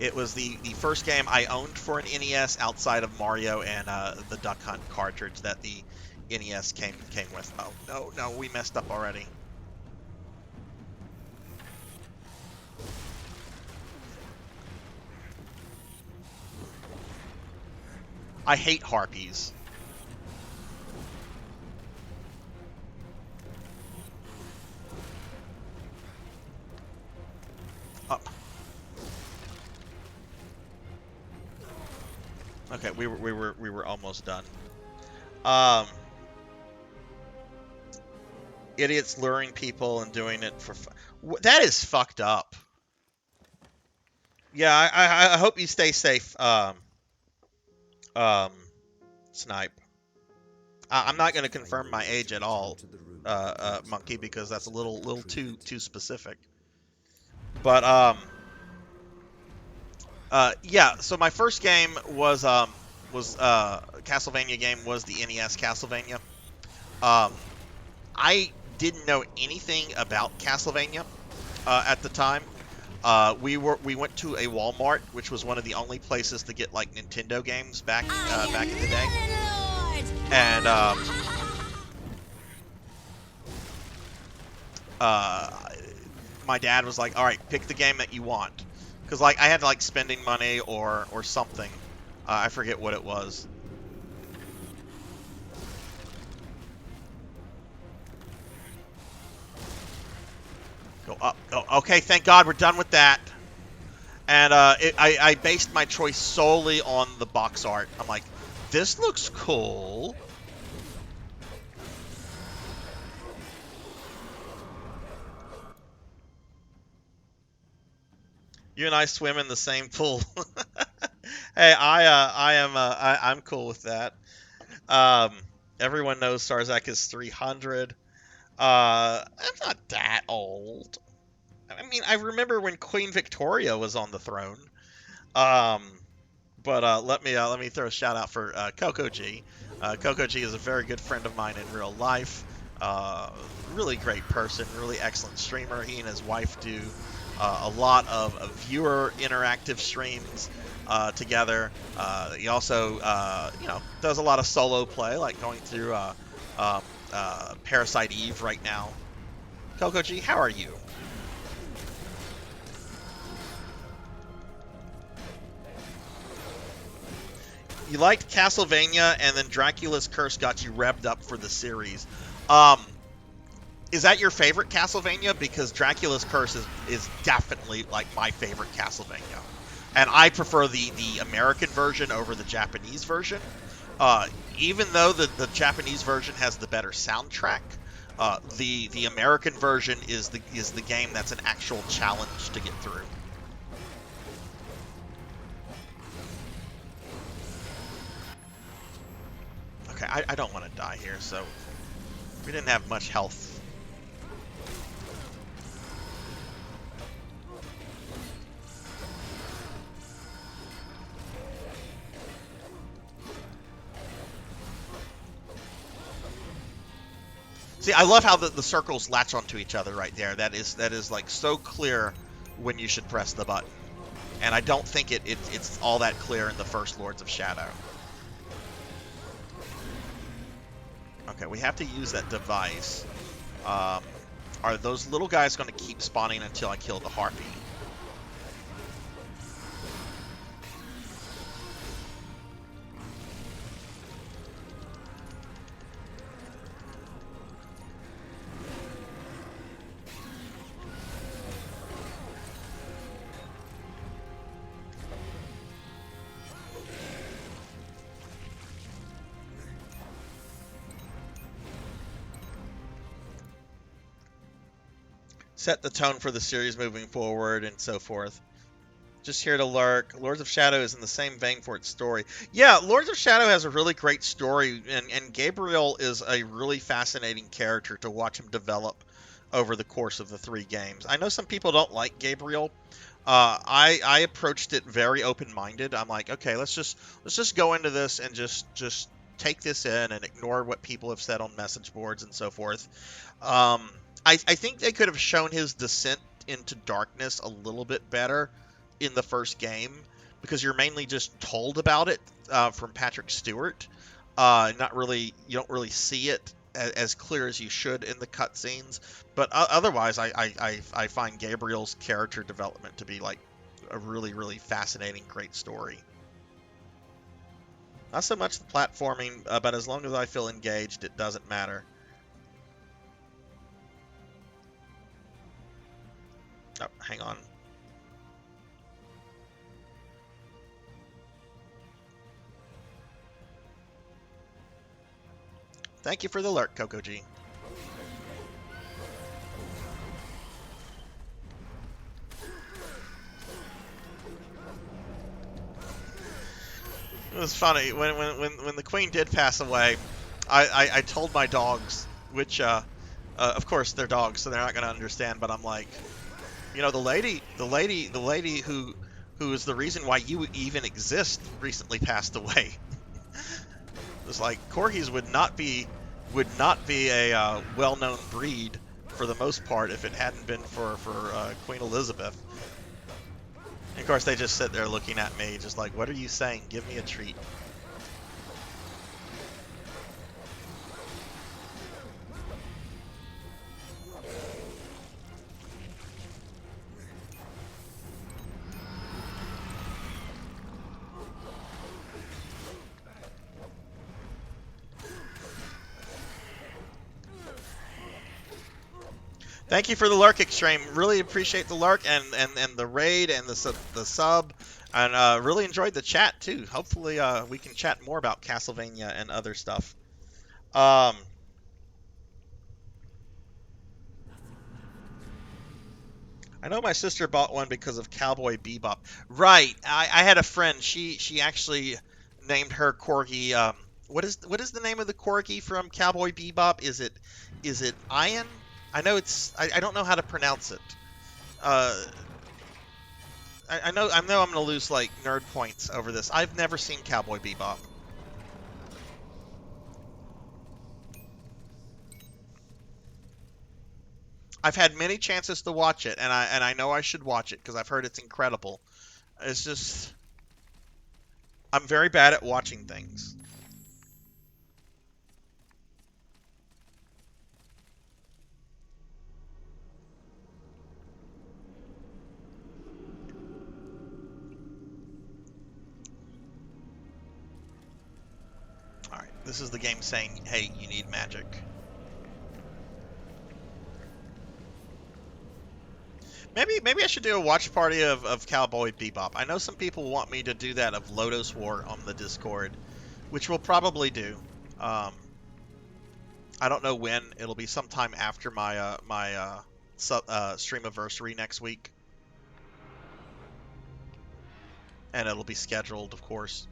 B: It was the first game I owned for an NES outside of Mario and the Duck Hunt cartridge that the NES came with. Oh, no, we messed up already. I hate harpies. Up. Okay, we were almost done. Idiots luring people and doing it for that is fucked up. Yeah, I hope you stay safe, Snipe. I'm not going to confirm my age at all, Monkey, because that's a little too specific. But yeah. So my first game was Castlevania game was the NES Castlevania. I didn't know anything about Castlevania at the time. We went to a Walmart, which was one of the only places to get like Nintendo games back in the day. And my dad was like, all right, pick the game that you want. Because, like, I had, like, spending money or something. I forget what it was. Go up. Oh, okay, thank God we're done with that. And I based my choice solely on the box art. I'm like, this looks cool. You and I swim in the same pool. Hey, I'm cool with that. Everyone knows Sarzac is 300. I'm not that old. I mean, I remember when Queen Victoria was on the throne. But let me throw a shout out for Coco G. Coco G is a very good friend of mine in real life. Really great person, really excellent streamer. He and his wife do a lot of viewer interactive streams together. He also, does a lot of solo play, like going through Parasite Eve right now. Coco G, how are you? You liked Castlevania, and then Dracula's Curse got you revved up for the series. Is that your favorite Castlevania? Because Dracula's Curse is definitely, like, my favorite Castlevania. And I prefer the American version over the Japanese version. Even though the Japanese version has the better soundtrack, the American version is the game that's an actual challenge to get through. Okay, I don't want to die here, so we didn't have much health. See, I love how the circles latch onto each other right there. That is like so clear when you should press the button. And I don't think it's all that clear in the first Lords of Shadow. Okay, we have to use that device. Are those little guys going to keep spawning until I kill the Harpy? Set the tone for the series moving forward and so forth. Just here to lurk. Lords of Shadow is in the same vein for its story. Yeah, Lords of Shadow has a really great story, and Gabriel is a really fascinating character to watch him develop over the course of the 3 games. I know some people don't like Gabriel. I approached it very open-minded. I'm like, okay, let's just go into this and just take this in and ignore what people have said on message boards and so forth. I think they could have shown his descent into darkness a little bit better in the first game, because you're mainly just told about it from Patrick Stewart. You don't really see it as clear as you should in the cutscenes. But otherwise, I find Gabriel's character development to be like a really, really fascinating, great story. Not so much the platforming, but as long as I feel engaged, it doesn't matter. Oh, hang on. Thank you for the alert, Coco G. It was funny when the Queen did pass away. I told my dogs, which of course they're dogs, so they're not going to understand. But I'm like, you know, the lady who is the reason why you even exist recently passed away. It's like corgis would not be a well-known breed for the most part if it hadn't been for Queen Elizabeth. And of course, they just sit there looking at me, just like, what are you saying? Give me a treat. Thank you for the lurk, Extreme. Really appreciate the lurk and the raid and the sub. And really enjoyed the chat, too. Hopefully we can chat more about Castlevania and other stuff. I know my sister bought one because of Cowboy Bebop. Right. I had a friend. She actually named her corgi. What is the name of the corgi from Cowboy Bebop? Is it Ian? I know it's. I don't know how to pronounce it. I know I'm gonna lose like nerd points over this. I've never seen Cowboy Bebop. I've had many chances to watch it, and I know I should watch it because I've heard it's incredible. It's just I'm very bad at watching things. All right, this is the game saying, "Hey, you need magic." Maybe I should do a watch party of Cowboy Bebop. I know some people want me to do that of Lodos War on the Discord, which we'll probably do. I don't know when. It'll be sometime after my streamiversary next week, and it'll be scheduled, of course.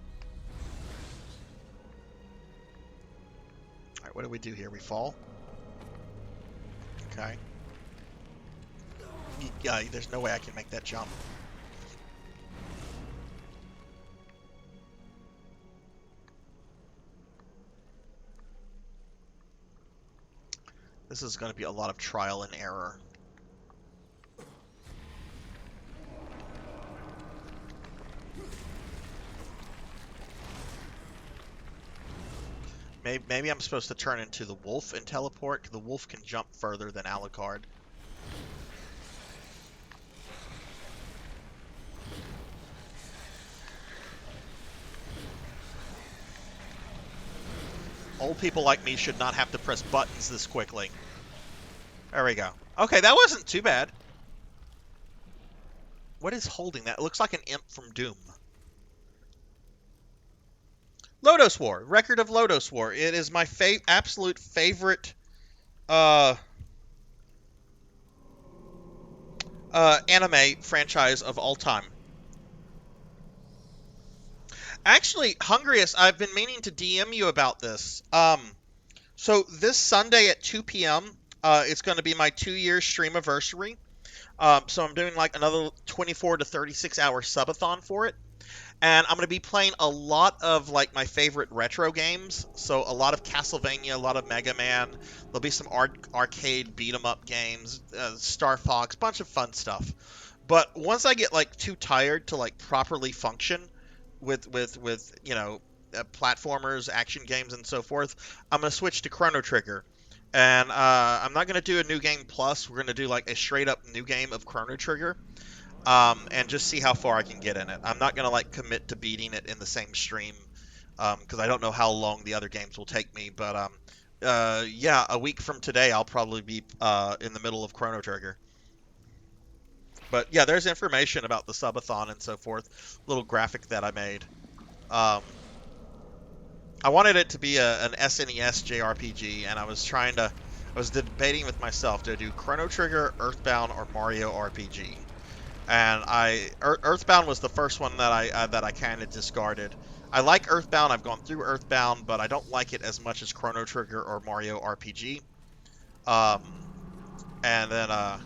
B: All right, what do we do here? We fall. Okay. Yeah, there's no way I can make that jump. This is going to be a lot of trial and error. Maybe I'm supposed to turn into the wolf and teleport. The wolf can jump further than Alucard. Old people like me should not have to press buttons this quickly. There we go. Okay, that wasn't too bad. What is holding that? It looks like an imp from Doom. Lodos War. Record of Lodos War. It is my absolute favorite anime franchise of all time. Actually, Hungriest, I've been meaning to DM you about this. So this Sunday at 2 p.m., it's going to be my 2-year streamiversary. So I'm doing like another 24 to 36 hour subathon for it. And I'm going to be playing a lot of like my favorite retro games. So a lot of Castlevania, a lot of Mega Man. There'll be some arcade beat 'em up games, Star Fox, bunch of fun stuff. But once I get like too tired to like properly function with you know, platformers, action games, and so forth, I'm going to switch to Chrono Trigger. And I'm not going to do a new game plus. We're going to do like a straight up new game of Chrono Trigger. And just see how far I can get in it. I'm not going to like commit to beating it in the same stream because I don't know how long the other games will take me. But yeah, a week from today, I'll probably be in the middle of Chrono Trigger. But yeah, there's information about the subathon and so forth. Little graphic that I made. I wanted it to be an SNES JRPG, and I was debating with myself, do I do Chrono Trigger, Earthbound, or Mario RPG? And Earthbound was the first one that I kind of discarded. I like Earthbound. I've gone through Earthbound, but I don't like it as much as Chrono Trigger or Mario RPG. And then I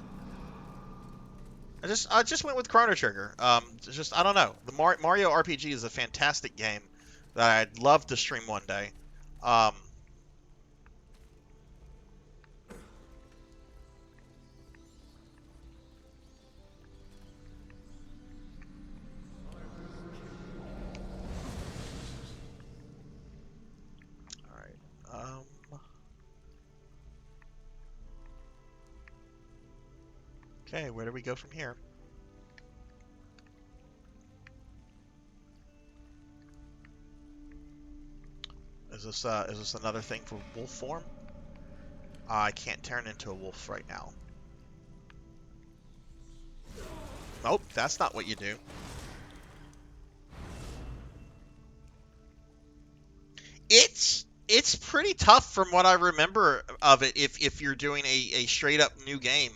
B: just went with Chrono Trigger. Just I don't know. The Mario RPG is a fantastic game that I'd love to stream one day. Okay, where do we go from here? Is this another thing for wolf form? I can't turn into a wolf right now. Nope, that's not what you do. It's pretty tough from what I remember of it if you're doing a straight up new game.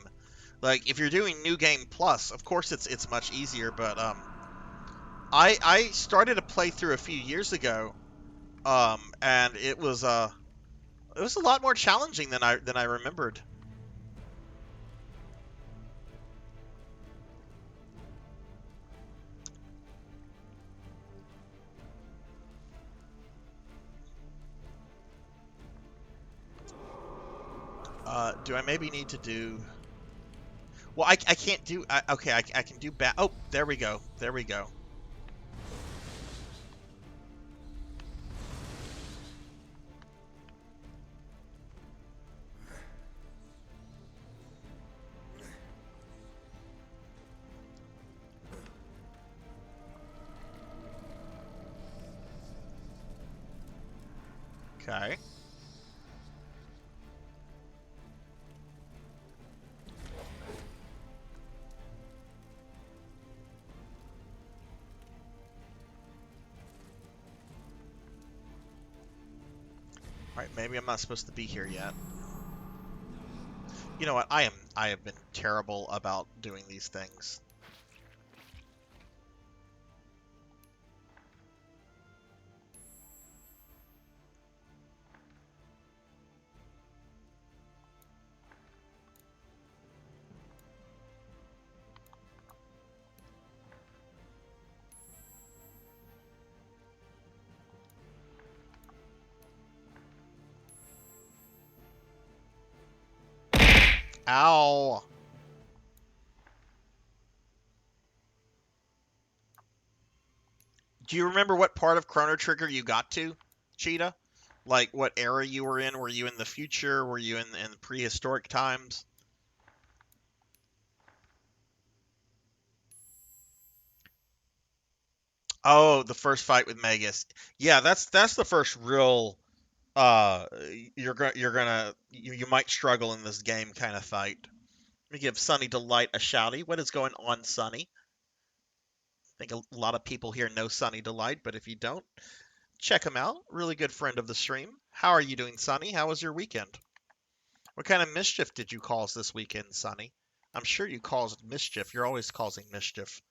B: Like if you're doing new game plus, of course it's much easier, but I started a playthrough a few years ago, and it was a lot more challenging than I remembered. Do I maybe need to do... Well, I can't do... okay, I can do bat... Oh, there we go. There we go. Okay. Alright, maybe I'm not supposed to be here yet. You know what? I have been terrible about doing these things. Ow! Do you remember what part of Chrono Trigger you got to, Cheetah? Like, what era you were in? Were you in the future? Were you in prehistoric times? Oh, the first fight with Magus. Yeah, that's the first real uh you might struggle in this game kind of fight. Let me give Sunny Delight a shouty. What is going on, Sunny? I think a lot of people here know Sunny Delight, but if you don't, check him out. Really good friend of the stream. How are you doing, Sunny? How was your weekend? What kind of mischief did you cause this weekend, Sunny? I'm sure you caused mischief. You're always causing mischief.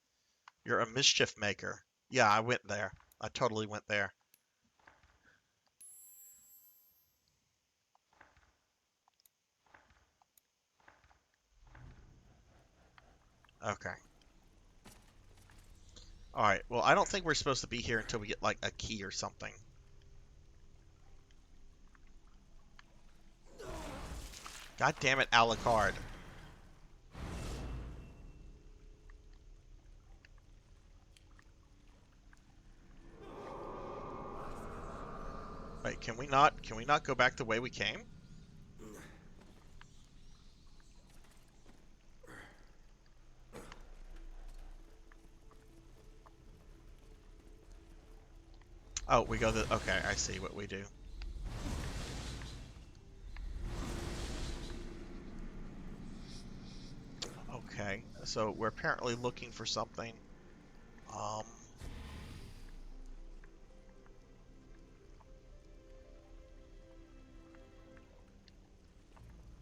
B: You're a mischief maker. Yeah, I went there. I totally went there. Okay. Alright, well, I don't think we're supposed to be here until we get, like, a key or something. God damn it, Alucard. Wait, can we not go back the way we came? Oh, we go the... Okay, I see what we do. Okay, so we're apparently looking for something.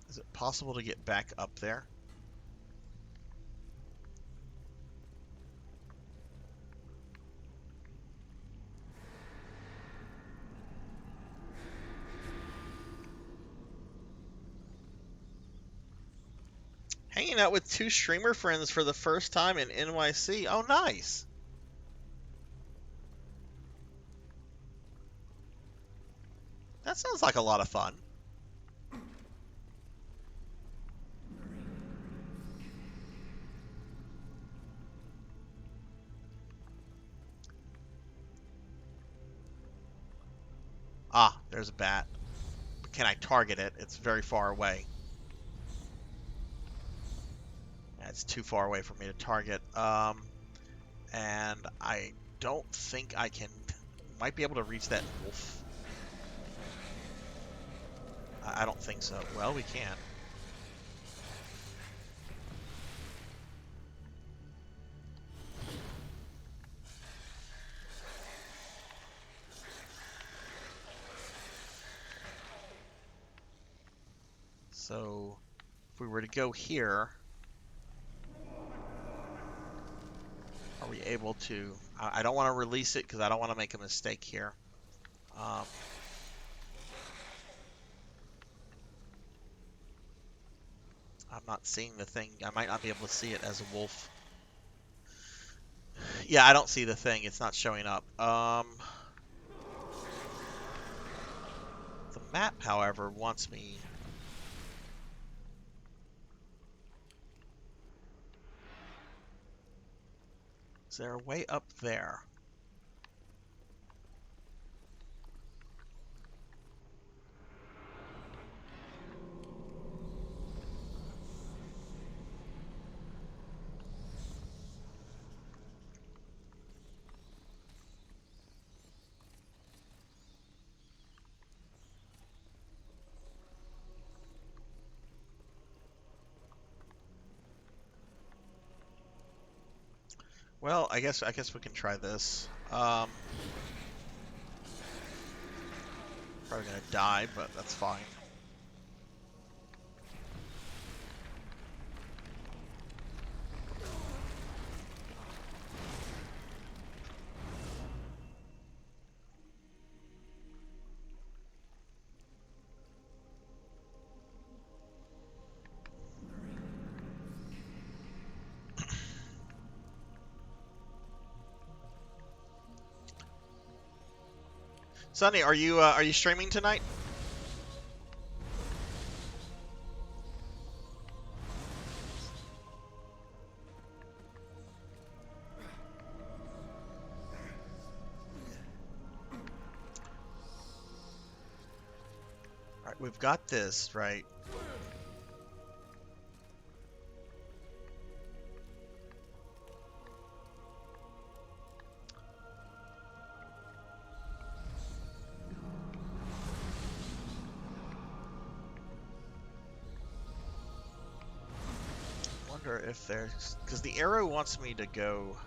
B: Is it possible to get back up there? Hanging out with 2 streamer friends for the first time in NYC. Oh, nice. That sounds like a lot of fun. Ah, there's a bat. But can I target it? It's very far away. It's too far away for me to target. And I don't think I can... Might be able to reach that wolf. I don't think so. Well, we can. were to go here, are we able to... I don't want to release it because I don't want to make a mistake here. I'm not seeing the thing. I might not be able to see it as a wolf. Yeah, I don't see the thing. It's not showing up. The map, however, wants me... Is there a way up there? Well, I guess we can try this. Probably gonna die, but that's fine. Sonny, are you streaming tonight? All right, we've got this, right? If there's, because the arrow wants me to go,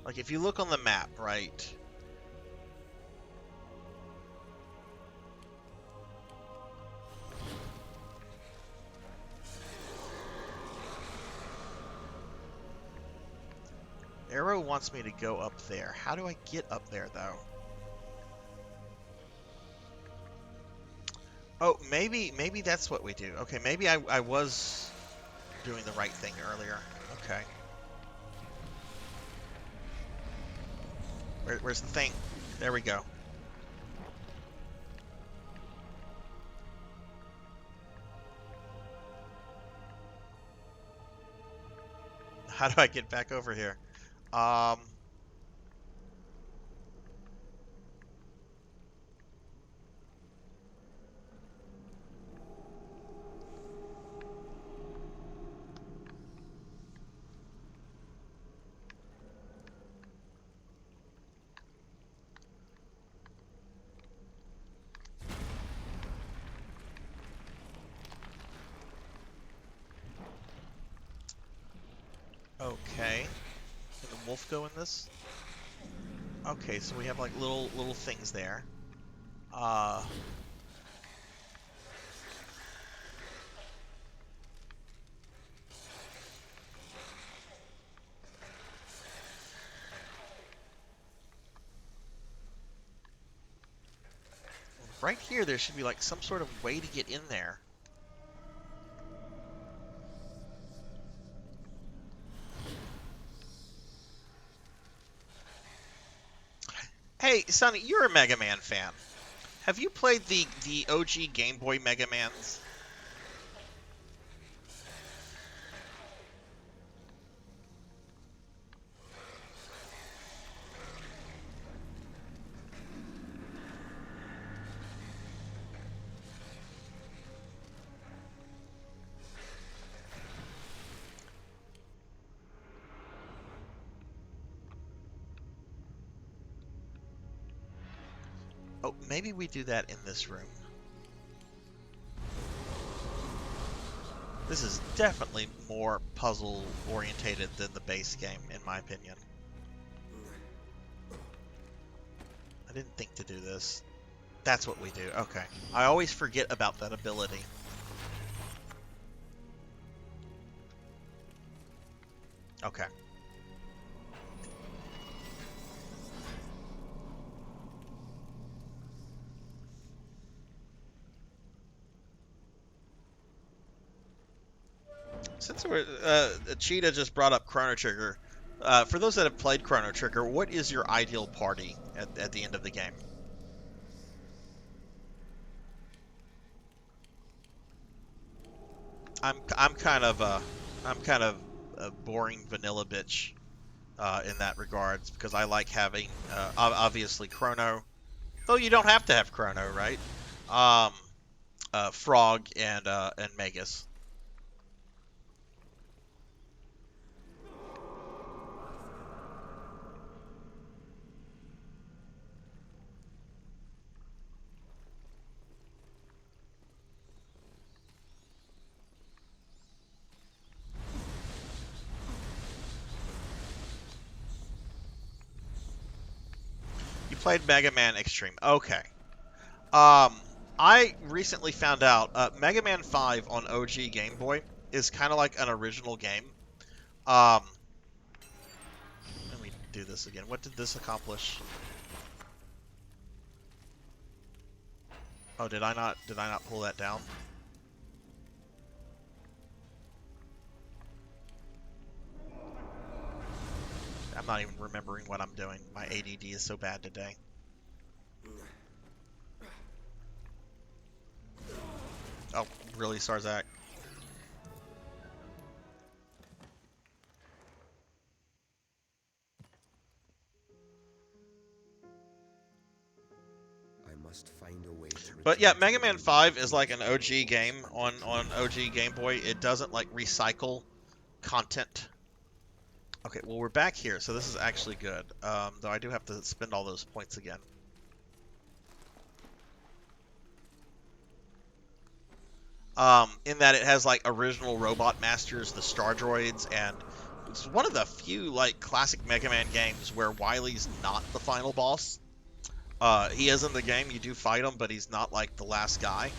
B: like if you look on the map, right? Arrow wants me to go up there. How do I get up there though? Oh, maybe that's what we do. Okay, maybe I was doing the right thing earlier. Okay. Where's the thing? There we go. How do I get back over here? Okay. Can the wolf go in this? Okay, so we have like little things there. Right here, there should be like some sort of way to get in there. Hey, Sonny, you're a Mega Man fan. Have you played the OG Game Boy Mega Mans? Oh, maybe we do that in this room. This is definitely more puzzle-orientated than the base game, in my opinion. I didn't think to do this. That's what we do. Okay. I always forget about that ability. Okay. Since we're, Cheetah just brought up Chrono Trigger, for those that have played Chrono Trigger, what is your ideal party at the end of the game? I'm kind of a boring vanilla bitch in that regards because I like having obviously Chrono, though you don't have to have Chrono, right? Um, Frog and Magus. You played Mega Man Extreme. Okay. I recently found out Mega Man 5 on OG Game Boy is kind of like an original game. Um, Let me do this again. What did this accomplish? Oh, did I not pull that down? I'm not even remembering what I'm doing. My ADD is so bad today. Oh, really, Sarzac?
D: I must find a way to
B: But yeah,
D: return to
B: Mega
D: the
B: Man
D: room
B: 5
D: before
B: is like an
D: the
B: OG game on OG Game Boy. It doesn't like recycle content. Okay, well we're back here, so this is actually good. Though I do have to spend all those points again. In that it has like original Robot Masters, the Star Droids, and it's one of the few like classic Mega Man games where Wily's not the final boss. He is in the game, you do fight him, but he's not like the last guy.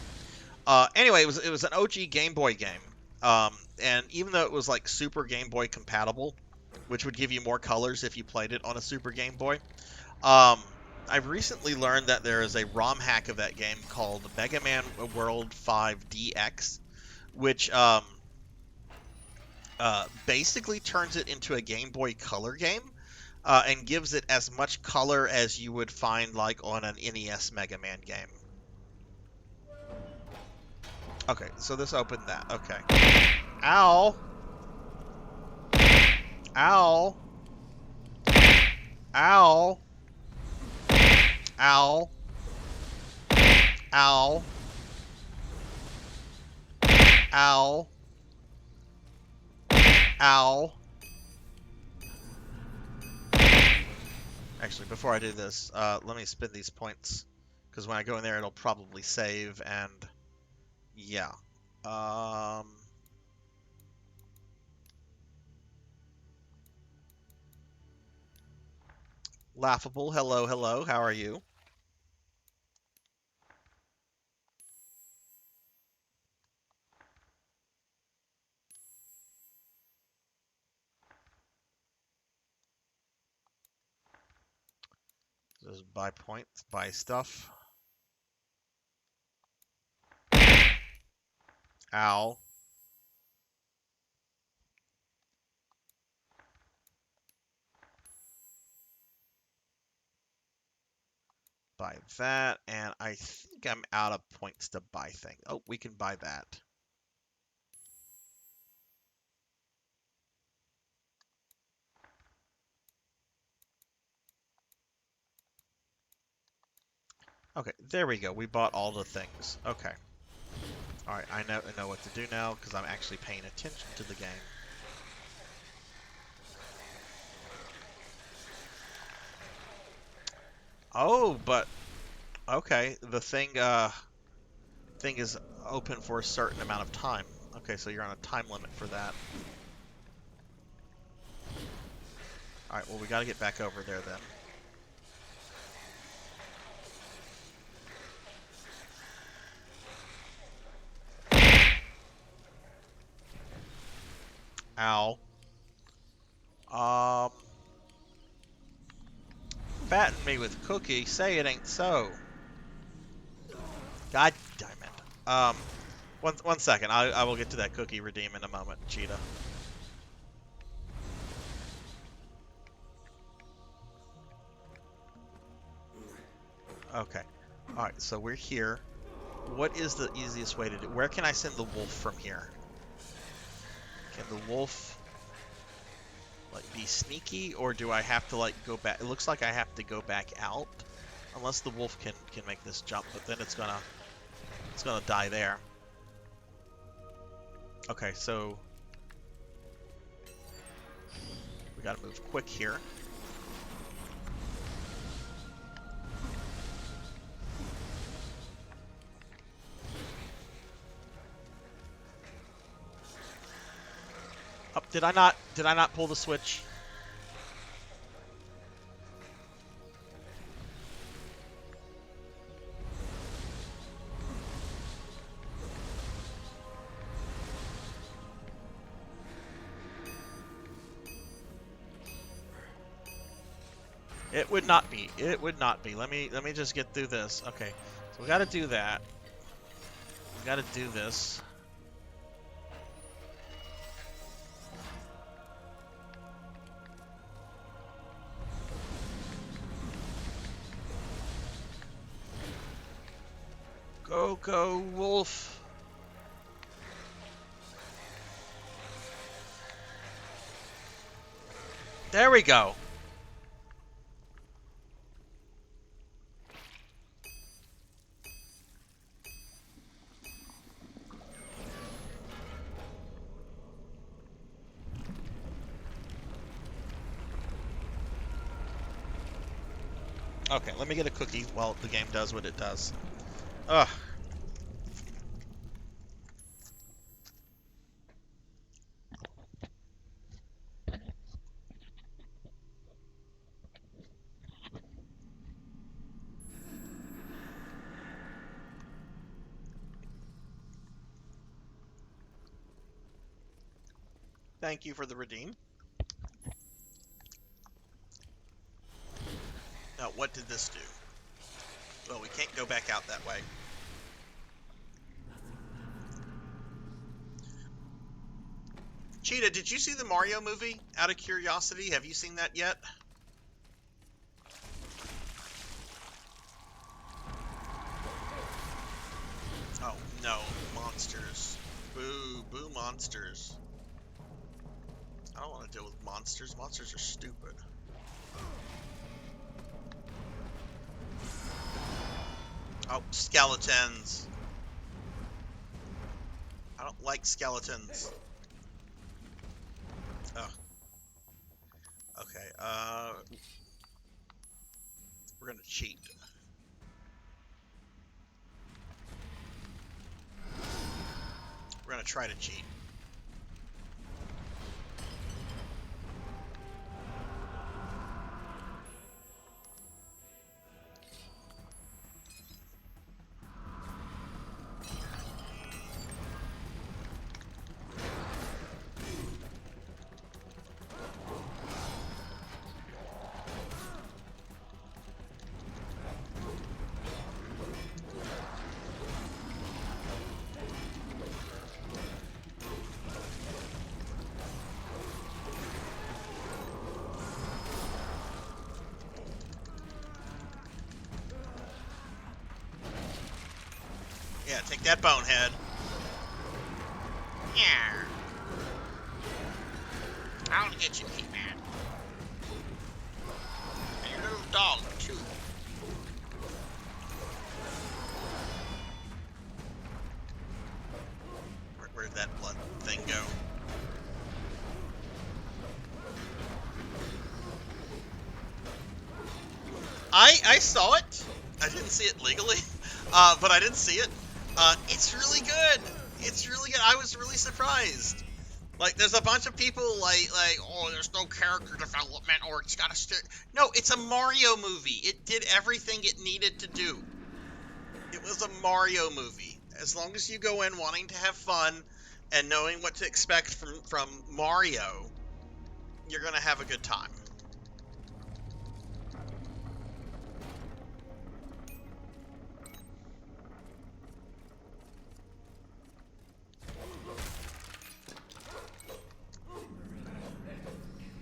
B: Anyway, it was an OG Game Boy game, and even though it was like Super Game Boy compatible, which would give you more colors if you played it on a Super Game Boy, I've recently learned that there is a ROM hack of that game called Mega Man World 5 DX, which basically turns it into a Game Boy Color game and gives it as much color as you would find like on an NES Mega Man game. Okay, so this opened that. Okay. Ow! Ow! Ow! Ow! Ow! Ow! Ow! Actually, before I do this, let me spend these points, because when I go in there, it'll probably save, and yeah. Laughable, hello, hello, how are you? Just buy points, buy stuff. Ow. Buy that, and I think I'm out of points to buy things. Oh, we can buy that. Okay, there we go. We bought all the things. Okay. Alright, I know what to do now, because I'm actually paying attention to the game. Oh, but... Okay, the thing is open for a certain amount of time. Okay, so you're on a time limit for that. Alright, well we gotta get back over there then. Ow. Fatten me with cookie. Say it ain't so. God damn it. One second. I will get to that cookie redeem in a moment, Cheetah. Okay. Alright, so we're here. What is the easiest way to do? Where can I send the wolf from here? Can the wolf like be sneaky, or do I have to like go back? It looks like I have to go back out, unless the wolf can make this jump, but then it's gonna die there. Okay, so we gotta move quick here. Oh, did I not pull the switch? It would not be. It would not be. Let me just get through this. Okay. So we got to do that. We got to do this. Go, wolf. There we go. Okay, let me get a cookie while the game does what it does. Ugh. Thank you for the redeem. Now, what did this do? Well, we can't go back out that way. Cheetah, did you see the Mario movie? Out of curiosity, have you seen that yet? Oh, no. Monsters. Boo. Boo monsters. I don't want to deal with monsters. Monsters are stupid. Oh, skeletons. I don't like skeletons. Oh. Okay, we're gonna cheat. We're gonna try to cheat. Yeah, take that, bonehead. Yeah. I'll get you, He-Man. And your little dog, too. Where'd that blood thing go? I saw it. I didn't see it legally, but I did see it. It's really good. It's really good. I was really surprised. Like, there's a bunch of people like, oh, there's no character development, or it's got to No, it's a Mario movie. It did everything it needed to do. It was a Mario movie. As long as you go in wanting to have fun and knowing what to expect from Mario, you're gonna have a good time.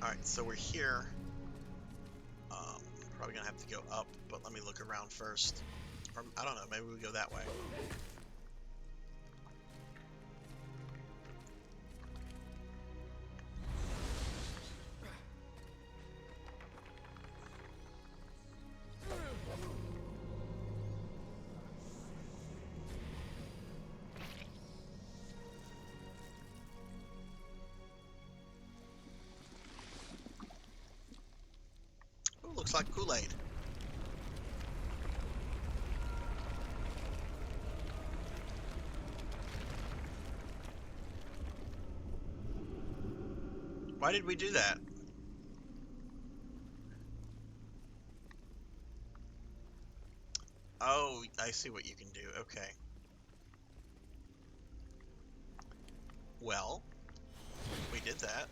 B: Alright, so we're here. Probably gonna have to go up, but let me look around first. Or, I don't know, maybe we go that way. Ooh, looks like Kool-Aid. Why did we do that? Oh, I see what you can do. Okay. Well, we did that.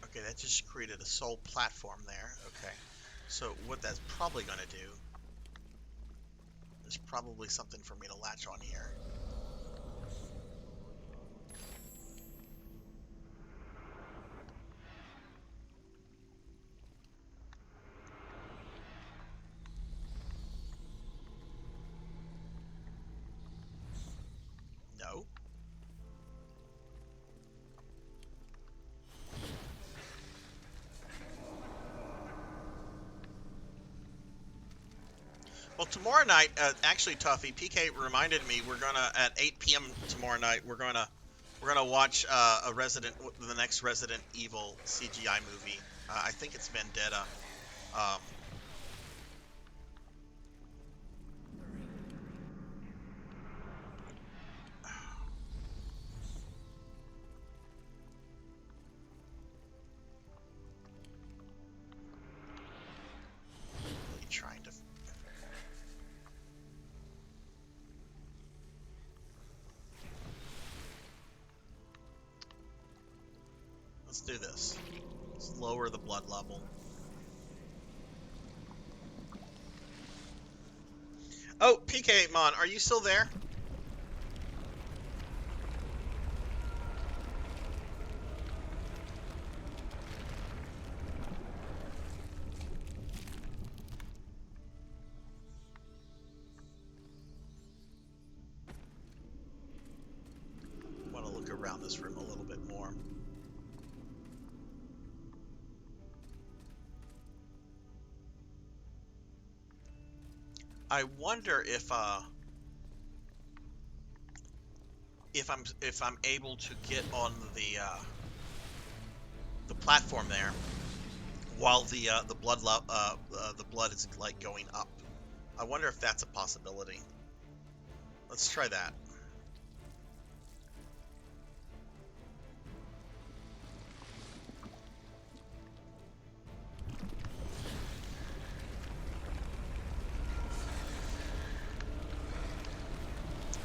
B: Okay, that just created a soul platform there. Okay. So what that's probably going to do is probably something for me to latch on here. No. Well, tomorrow night, actually, Tuffy, PK reminded me we're gonna at 8 p.m. tomorrow night. We're gonna watch the next Resident Evil CGI movie. I think it's Vendetta. Really trying to. Let's do this. Let's lower the blood level. Oh, PK Mon, are you still there? I want to look around this room a little bit more. I wonder if I'm able to get on the platform there while the blood is like going up. I wonder if that's a possibility. Let's try that.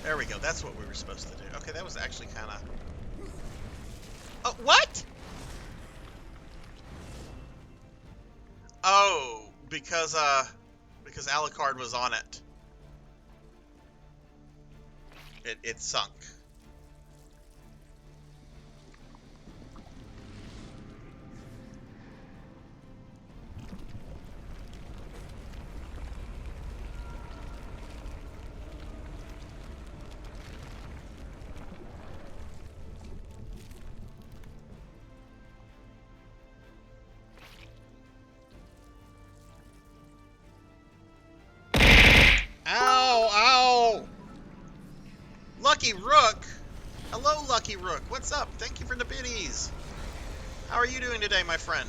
B: There we go. That's what we were supposed to do. Okay, that was actually kind of... Oh, what? Oh, because Alucard was on it. It sunk. Lucky Rook? Hello, Lucky Rook. What's up? Thank you for the biddies. How are you doing today, my friend?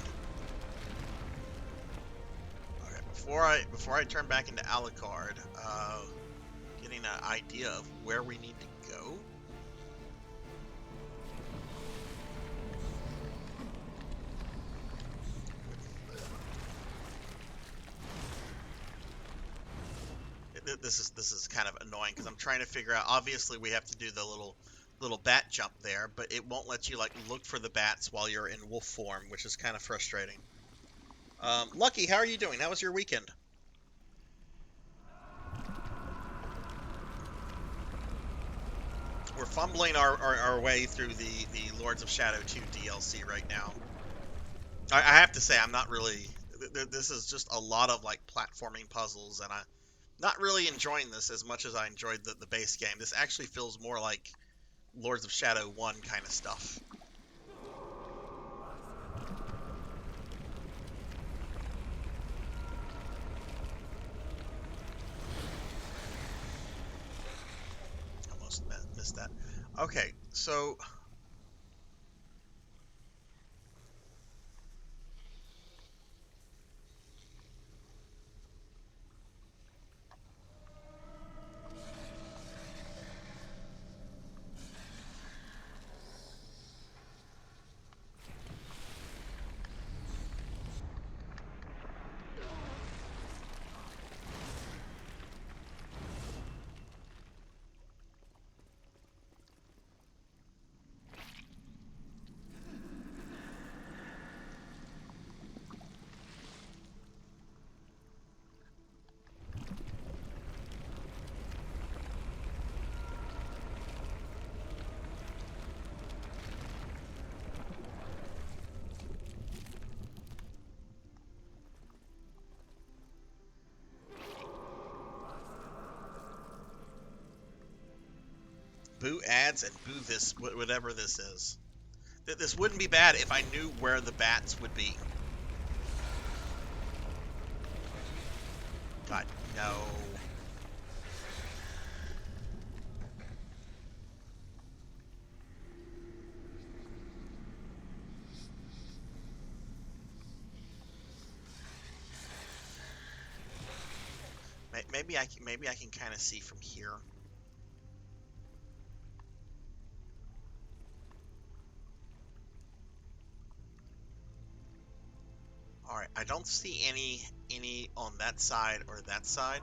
B: Okay, before I turn back into Alucard, getting an idea of where we need to go. this is kind of annoying because I'm trying to figure out. Obviously, we have to do the little bat jump there, but it won't let you like look for the bats while you're in wolf form, which is kind of frustrating. Lucky, how are you doing? How was your weekend? We're fumbling our way through the Lords of Shadow 2 DLC right now. I have to say, I'm not really... This is just a lot of, like, platforming puzzles, and I'm not really enjoying this as much as I enjoyed the base game. This actually feels more like Lords of Shadow 1 kind of stuff. Almost missed that. Okay, so... Boo ads and boo this, whatever this is. This wouldn't be bad if I knew where the bats would be. God, no. Maybe I can kind of see from here. Alright, I don't see any on that side or that side.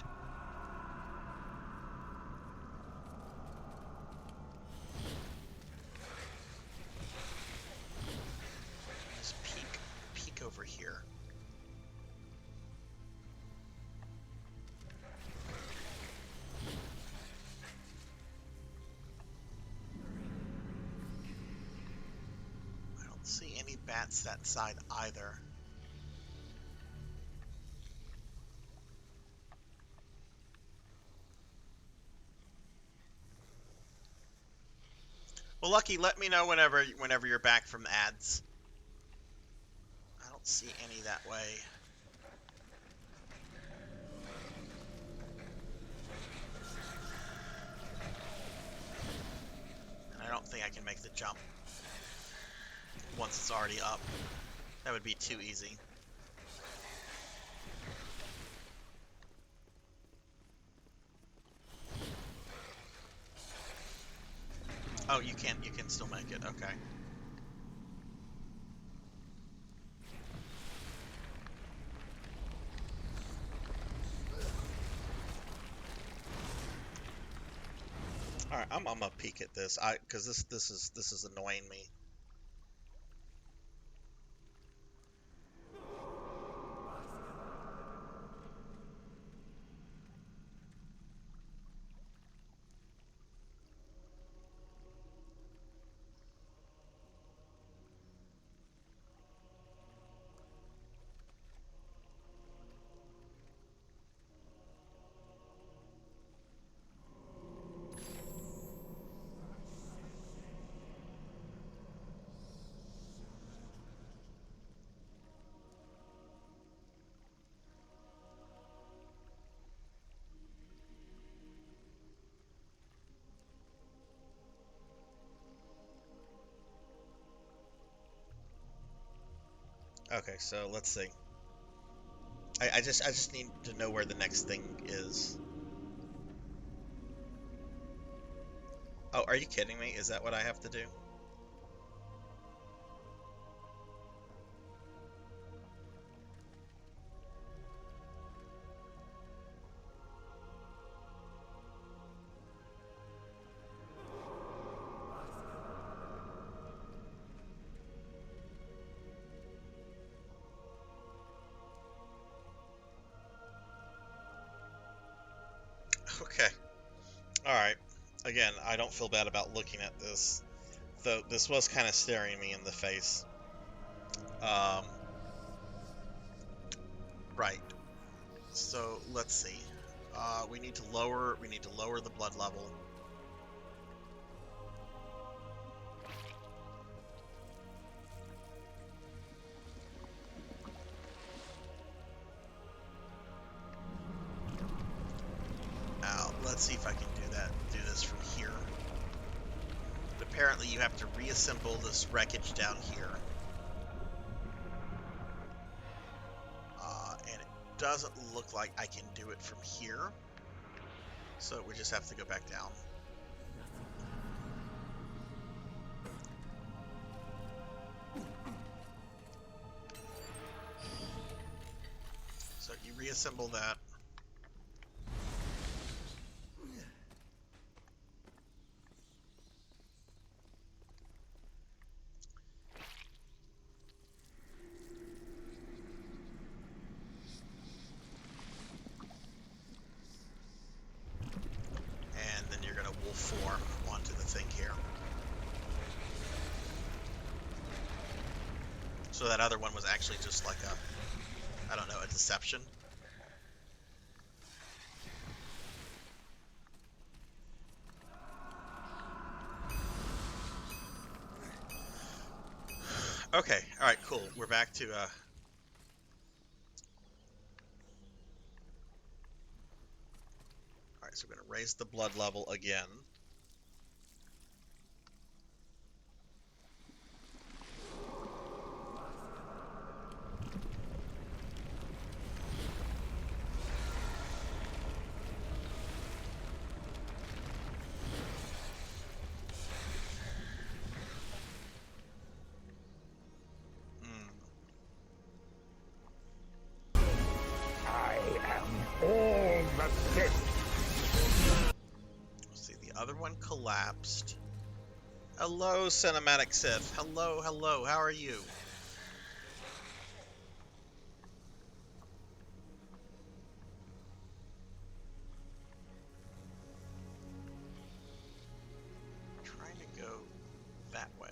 B: Just peek over here. I don't see any bats that side either. Well, Lucky, let me know whenever you're back from ads. I don't see any that way. And I don't think I can make the jump once it's already up. That would be too easy. Oh, you can still make it. Okay. All right, I'm gonna peek at this. Because this is annoying me. Okay, so let's see. I just need to know where the next thing is. Oh, are you kidding me? Is that what I have to do? again, I don't feel bad about looking at this, though this was kind of staring me in the face. Right. So let's see. We need to lower the blood level. Now, let's see if I can do this from here. But apparently you have to reassemble this wreckage down here. And it doesn't look like I can do it from here. So we just have to go back down. So you reassemble that. And then you're going to wolf form onto the thing here. So that other one was actually just like a, I don't know, a deception. Okay, alright, cool. We're back to, Alright, so we're going to raise the blood level again.
F: I am all the Sith.
B: Let's see, the other one collapsed. Hello, Cinematic Sith. Hello, hello, how are you? Trying to go that way.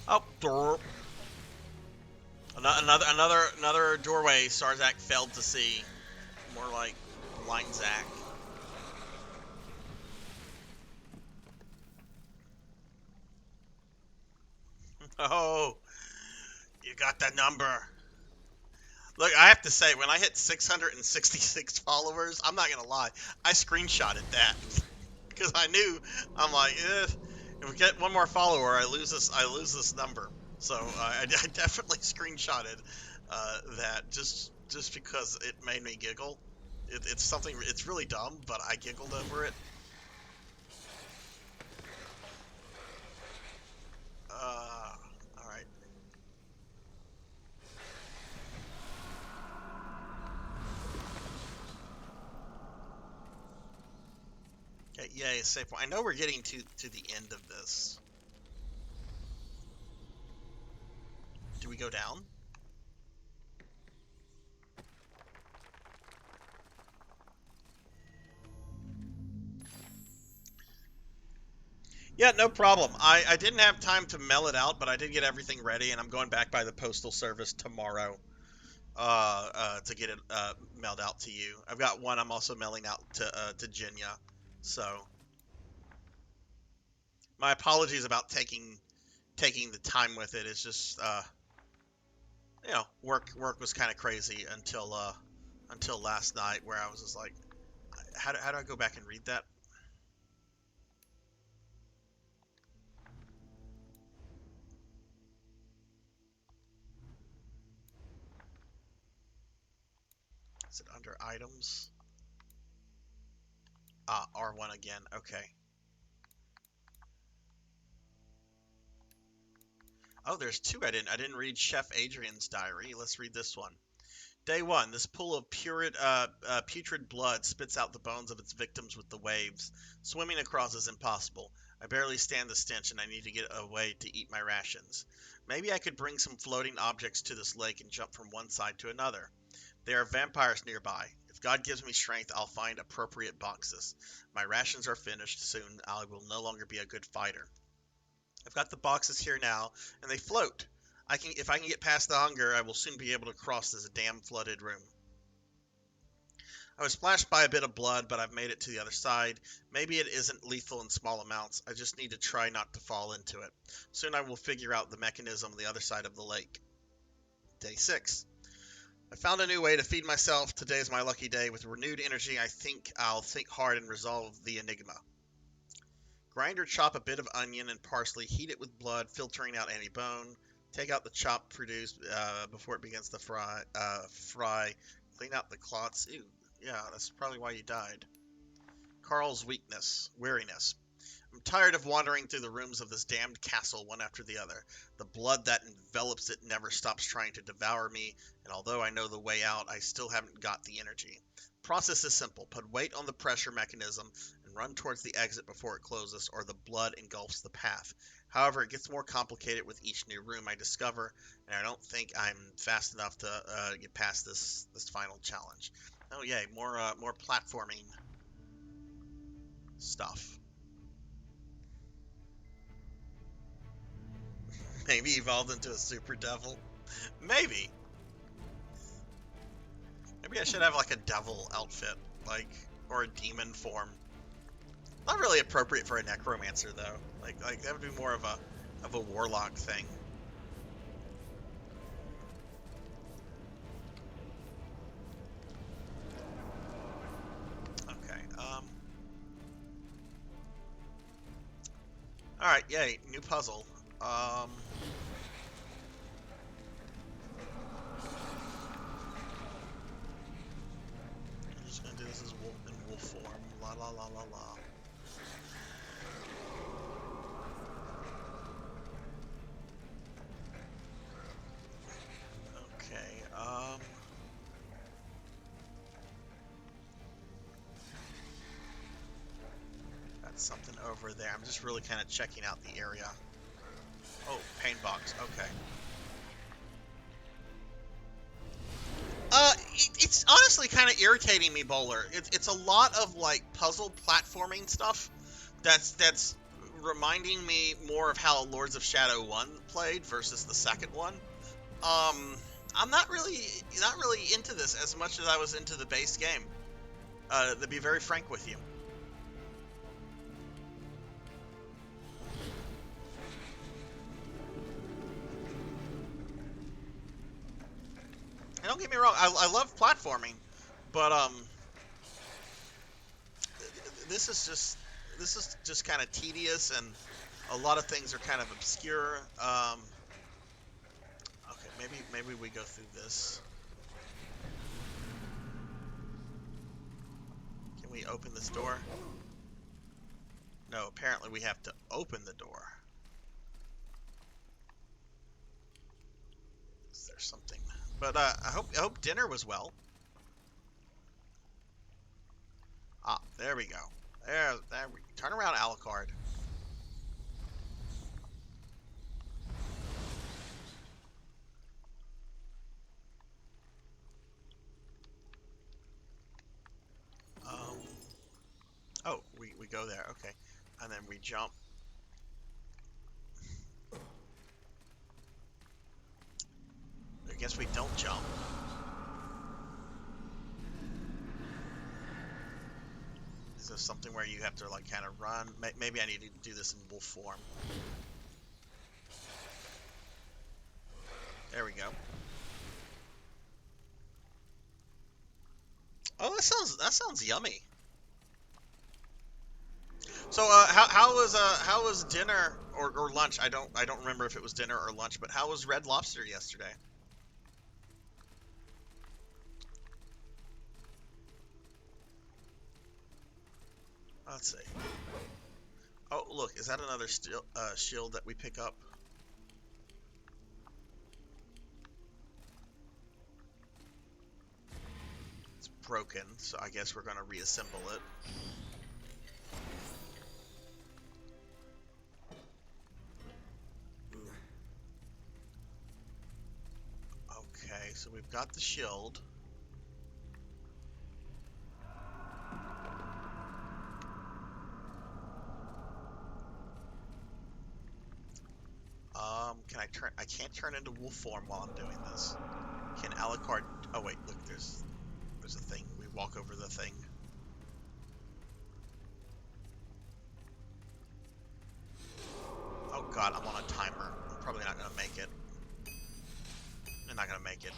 B: Oh, door. Another doorway Sarzac failed to see. More like blind Zac. Oh, you got the number. Look, I have to say, when I hit 666 followers, I'm not gonna lie, I screenshotted that because I knew, I'm like, if we get one more follower, I lose this number. So I definitely screenshotted that just because it made me giggle. It's something, it's really dumb, but I giggled over it. All right. Okay, yay, safe point. I know we're getting to the end of this. Do we go down? Yeah, no problem. I didn't have time to mail it out, but I did get everything ready, and I'm going back by the postal service tomorrow to get it mailed out to you. I've got one I'm also mailing out to Jinya. So my apologies about taking the time with it. It's just you know, work was kind of crazy until last night, where I was just like, how do I go back and read that? Is it under items? Ah, R1 again. Okay. Oh, there's two I didn't read. Chef Adrian's diary. Let's read this one. Day 1. This pool of putrid blood spits out the bones of its victims with the waves. Swimming across is impossible. I barely stand the stench and I need to get away to eat my rations. Maybe I could bring some floating objects to this lake and jump from one side to another. There are vampires nearby. If God gives me strength, I'll find appropriate boxes. My rations are finished. Soon I will no longer be a good fighter. I've got the boxes here now, and they float. If I can get past the hunger, I will soon be able to cross this damn flooded room. I was splashed by a bit of blood, but I've made it to the other side. Maybe it isn't lethal in small amounts. I just need to try not to fall into it. Soon I will figure out the mechanism on the other side of the lake. Day 6. I found a new way to feed myself. Today's my lucky day. With renewed energy, I think I'll think hard and resolve the enigma. Grind or chop a bit of onion and parsley. Heat it with blood, filtering out any bone. Take out the chop produced before it begins to fry. Clean out the clots. Ew, yeah, that's probably why you died. Carl's weakness. Weariness. I'm tired of wandering through the rooms of this damned castle one after the other. The blood that envelops it never stops trying to devour me, and although I know the way out, I still haven't got the energy. The process is simple. Put weight on the pressure mechanism and run towards the exit before it closes, or the blood engulfs the path. However, it gets more complicated with each new room I discover, and I don't think I'm fast enough to get past this final challenge. Oh yay, more platforming stuff. Maybe evolved into a super devil. Maybe. Maybe I should have like a devil outfit, like, or a demon form. Not really appropriate for a necromancer though. Like that would be more of a warlock thing. Okay. All right. Yay! New puzzle. I'm just gonna do this as wolf form. La la la la la. Okay. Got something over there. I'm just really kind of checking out the area. Oh, pain box. Okay. It's honestly kind of irritating me, Bowler. It's a lot of like puzzle platforming stuff. That's reminding me more of how Lords of Shadow 1 played versus the second one. I'm not really into this as much as I was into the base game. To be very frank with you. And don't get me wrong, I love platforming, but this is just kind of tedious, and a lot of things are kind of obscure. Okay, maybe we go through this. Can we open this door? No, apparently we have to open the door. Is there something? But I hope dinner was well. Ah, there we go. There we turn around, Alucard. Oh, we go there, okay. And then we jump. I guess we don't jump. Is there something where you have to like kind of run? Maybe I need to do this in wolf form. There we go. Oh, that sounds yummy. So how was dinner or lunch? I don't remember if it was dinner or lunch, but how was Red Lobster yesterday? Let's see. Oh, look, is that another shield that we pick up? broken, so I guess we're going to reassemble it. Okay, so we've got the shield. Can I turn? I can't turn into wolf form while I'm doing this. Can Alucard? Oh wait, look, there's a thing. We walk over the thing. Oh god, I'm on a timer. I'm probably not gonna make it. I'm not gonna make it.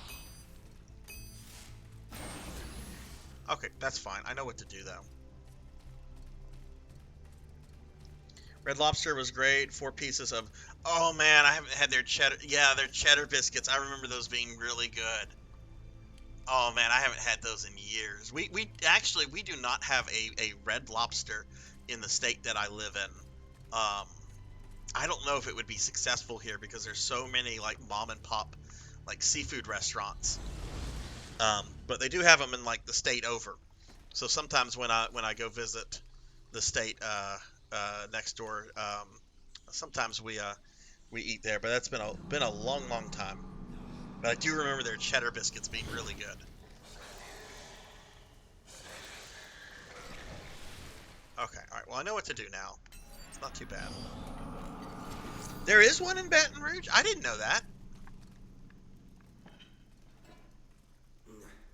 B: Okay, that's fine. I know what to do though. Red Lobster was great. 4 pieces of... Oh man, I haven't had their cheddar... Yeah, their cheddar biscuits. I remember those being really good. Oh man, I haven't had those in years. We do not have a Red Lobster in the state that I live in. I don't know if it would be successful here because there's so many like mom and pop like seafood restaurants. But they do have them in like the state over. So sometimes when I go visit the state next door, sometimes we eat there. But that's been a long time. But I do remember their cheddar biscuits being really good. Okay, all right. Well, I know what to do now. It's not too bad. There is one in Baton Rouge? I didn't know that.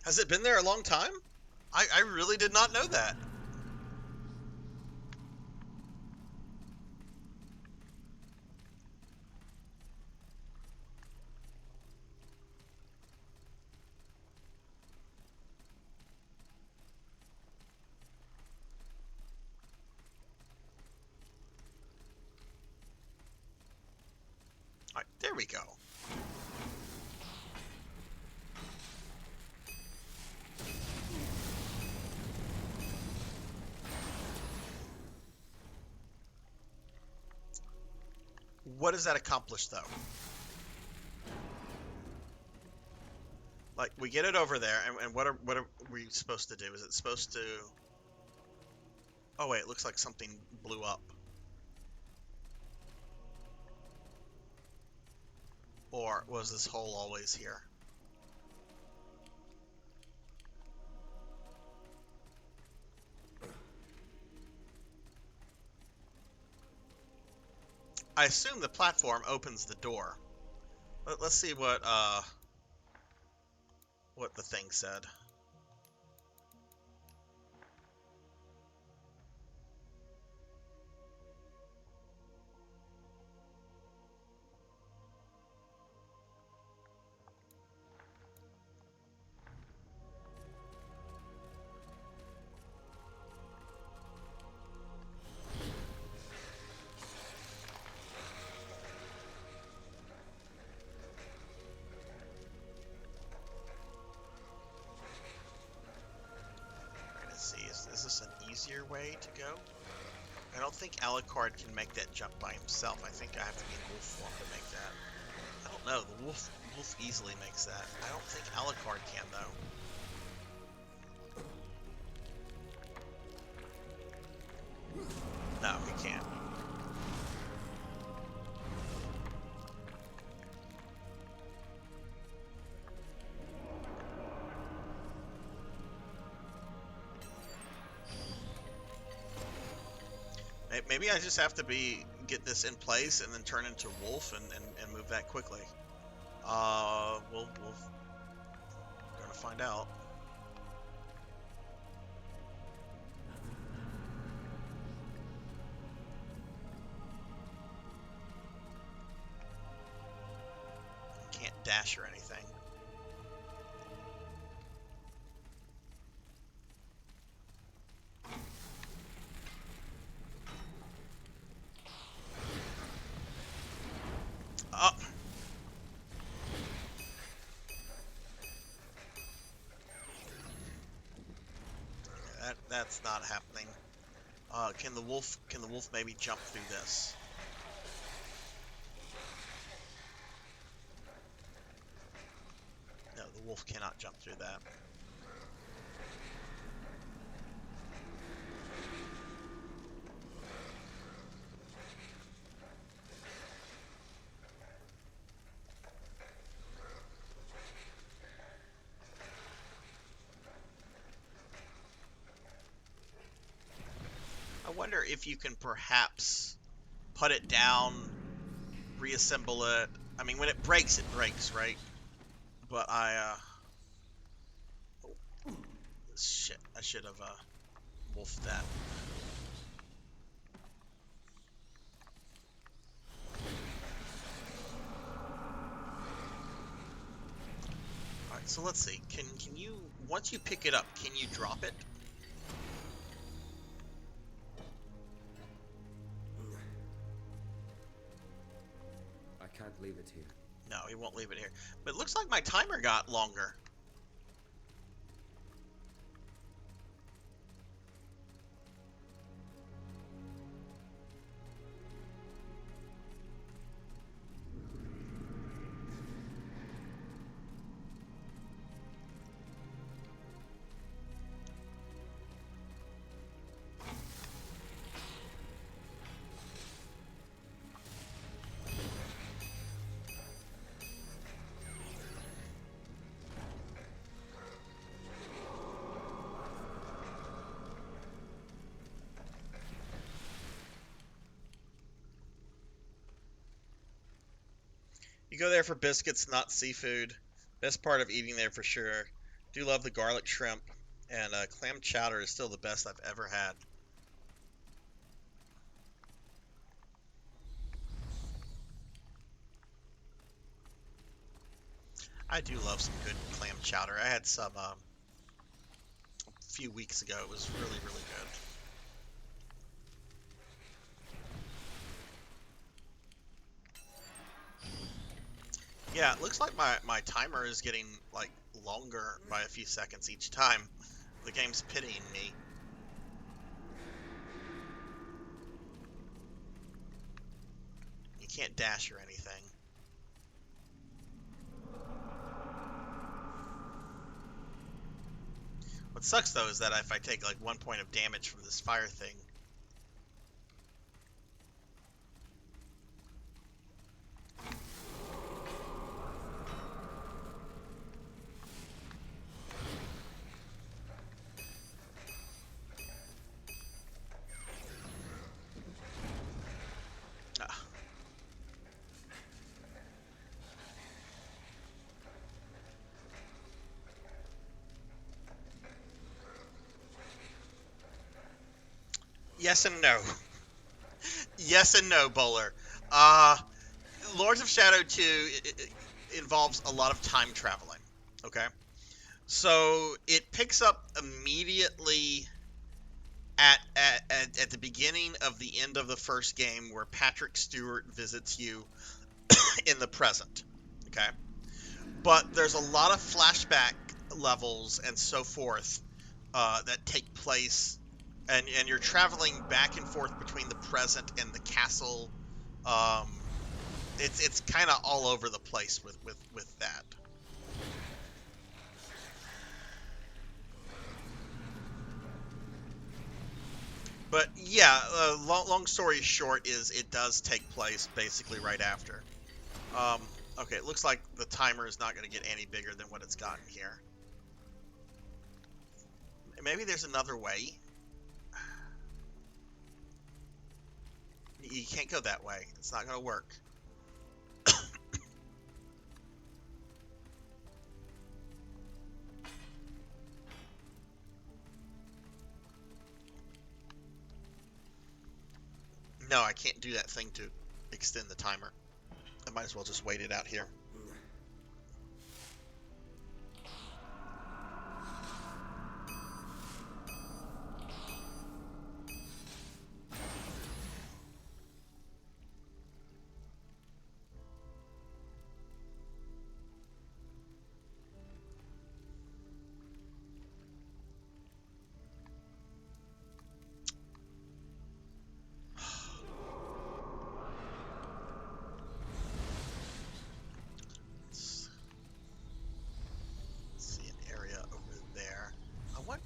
B: Has it been there a long time? I really did not know that. All right, there we go. What does that accomplish, though? Like, we get it over there, and what are we supposed to do? Is it supposed to... Oh, wait, it looks like something blew up. Or was this hole always here? I assume the platform opens the door. Let's see what the thing said. Is this an easier way to go? I don't think Alucard can make that jump by himself. I think I have to be in wolf form to make that. I don't know. The wolf easily makes that. I don't think Alucard can though. No, he can't. Maybe I just have to get this in place and then turn into wolf and move that quickly. We're gonna find out. Can't dash or anything. That's not happening. Can the wolf maybe jump through this? No, the wolf cannot jump through that. wonder if you can perhaps put it down, reassemble it. I mean, when it breaks, right? But oh, shit, I should have wolfed that. Alright, so let's see. Can you, once you pick it up, can you drop it?
D: I can't leave it here.
B: No, he won't leave it here. But it looks like my timer got longer. You go there for biscuits, not seafood. Best part of eating there for sure. Do love the garlic shrimp, and clam chowder is still the best I've ever had. I do love some good clam chowder. I had some a few weeks ago. It was really, really good. Yeah, it looks like my timer is getting, like, longer by a few seconds each time. The game's pitying me. You can't dash or anything. What sucks, though, is that if I take, like, 1 point of damage from this fire thing... Yes and no. Yes and no, Bowler. Lords of Shadow 2 involves a lot of time traveling, okay? So it picks up immediately at the beginning of the end of the first game where Patrick Stewart visits you in the present, okay? But there's a lot of flashback levels and so forth that take place, and you're traveling back and forth between the present and the castle. It's kind of all over the place with that. But yeah, long story short is it does take place basically right after. Okay, it looks like the timer is not going to get any bigger than what it's gotten here. Maybe there's another way. You can't go that way. It's not going to work. No, I can't do that thing to extend the timer. I might as well just wait it out here.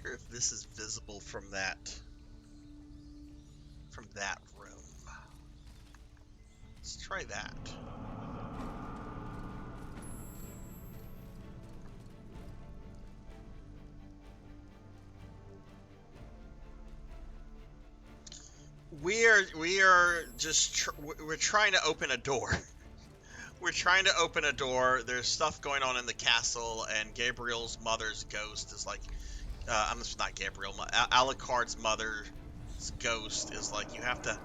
B: If this is visible from that room. Let's try that. We are just we're trying to open a door. We're trying to open a door. There's stuff going on in the castle, and Gabriel's mother's ghost is like, I'm not Gabriel. Alucard's mother's ghost is like, you have to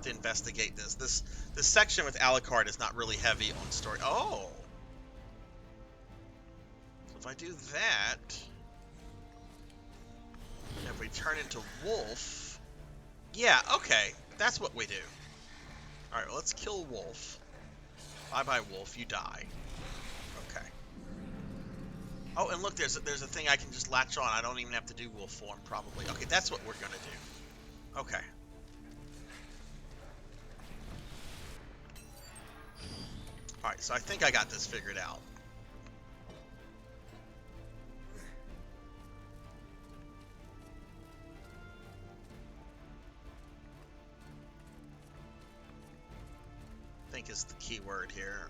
B: investigate this. This section with Alucard is not really heavy on story. Oh, so if I do that, if we turn into Wolf, yeah, okay, that's what we do. All right, well, let's kill Wolf. Bye-bye, Wolf. You die. Okay. Oh, and look, there's a thing I can just latch on. I don't even have to do wolf form, probably. Okay, that's what we're gonna do. Okay. Alright, so I think I got this figured out. Think is the key word here.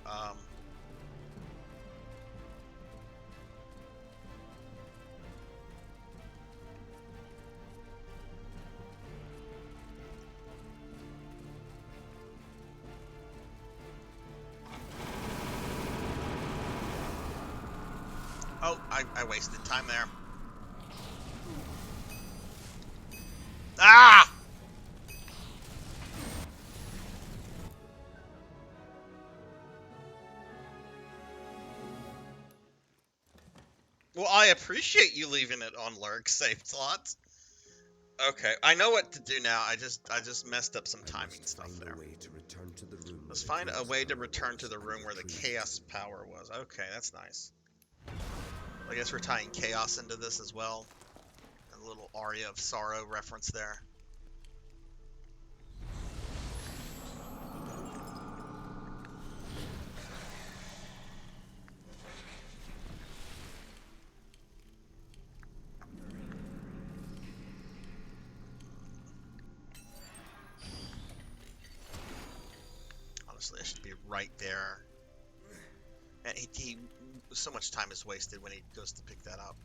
B: Oh, I wasted time there. Ah! Well, I appreciate you leaving it on lurk save slots. Okay, I know what to do now. I just messed up some timing stuff there. Let's find a way to return to the room where the chaos power was. Okay, that's nice. I guess we're tying chaos into this as well. A little aria of sorrow reference there. Honestly, I should be right there. And so much time is wasted when he goes to pick that up.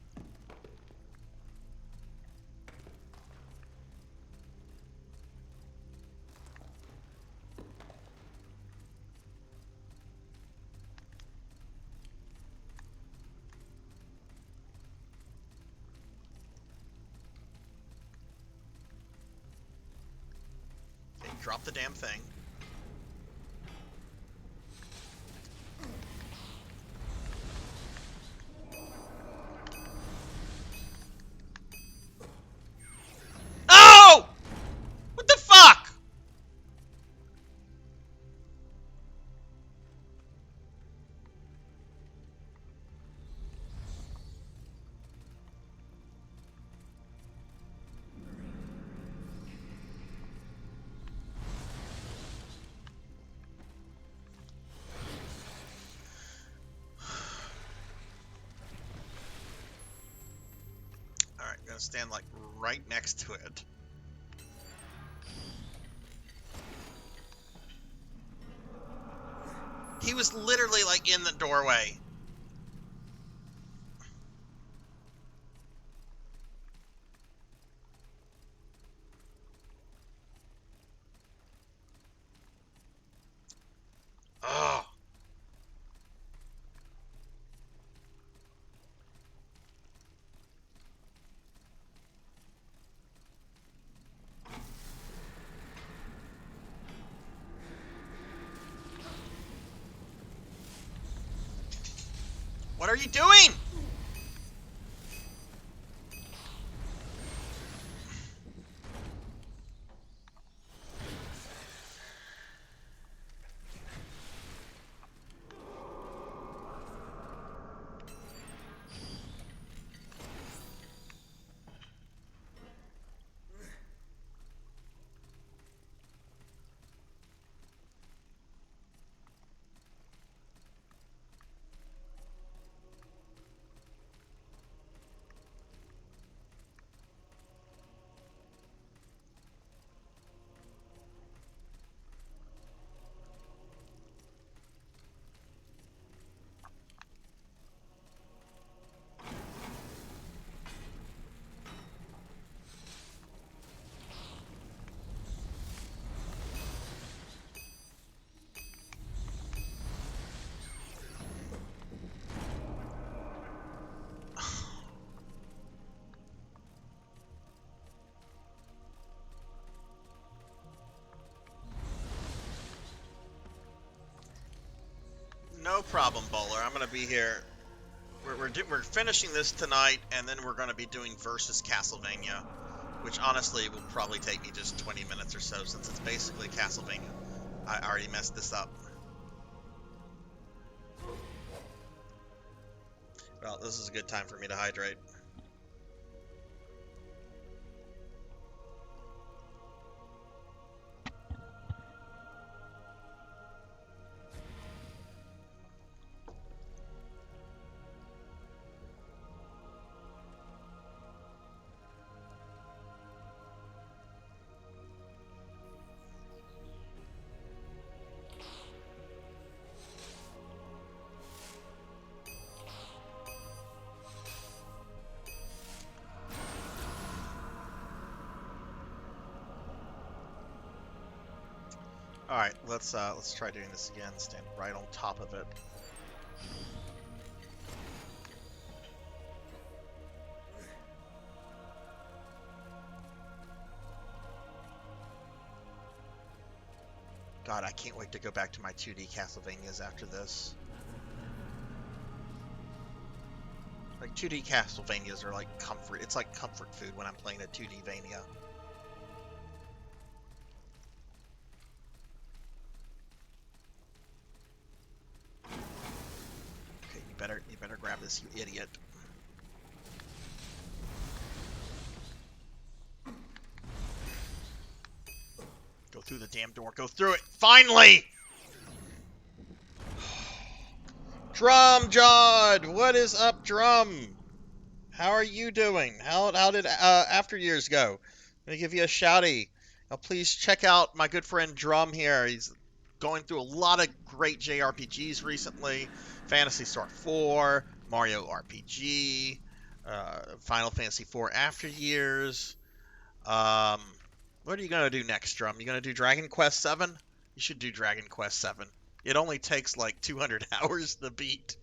B: Okay, drop the damn thing. Gonna stand like right next to it. He was literally like in the doorway. Oh. What are you doing? No problem, Bowler. I'm gonna be here. We're finishing this tonight, and then we're gonna be doing versus Castlevania, which honestly will probably take me just 20 minutes or so, since it's basically Castlevania. I already messed this up. Well, this is a good time for me to hydrate. Alright, let's try doing this again. Stand right on top of it. God, I can't wait to go back to my 2D Castlevanias after this. Like, 2D Castlevanias are like comfort. It's like comfort food when I'm playing a 2D Vania. You better grab this, you idiot. Go through the damn door. Go through it. Finally! Drum Jod! What is up, Drum? How are you doing? How did After Years go? I'm gonna give you a shouty. Now please check out my good friend Drum here. He's going through a lot of great JRPGs recently. Phantasy Star 4, Mario RPG, Final Fantasy 4 After Years. What are you going to do next, Drum? You going to do Dragon Quest 7? You should do Dragon Quest 7. It only takes like 200 hours to beat.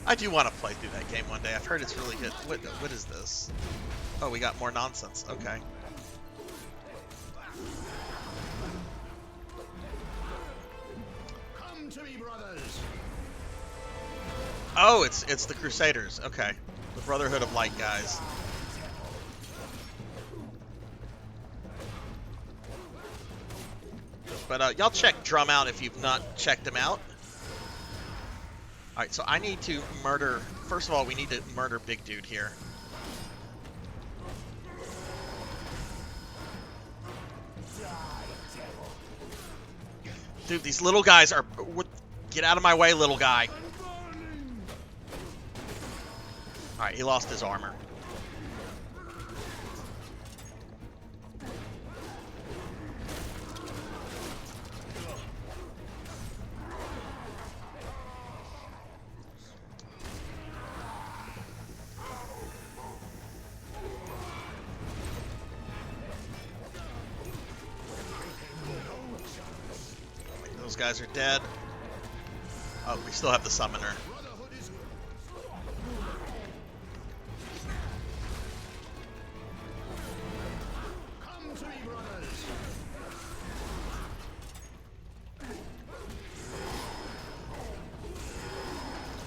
B: I do want to play through that game one day. I've heard it's really good. What is this? Oh, we got more nonsense. Okay.
F: Come to me, brothers.
B: Oh, it's the Crusaders. Okay. The Brotherhood of Light guys. But y'all check Drum out if you've not checked him out. Alright, so I need to murder... First of all, we need to murder Big Dude here. Dude, these little guys are... Get out of my way, little guy. Alright, he lost his armor. Those guys are dead. Oh, we still have the summoner.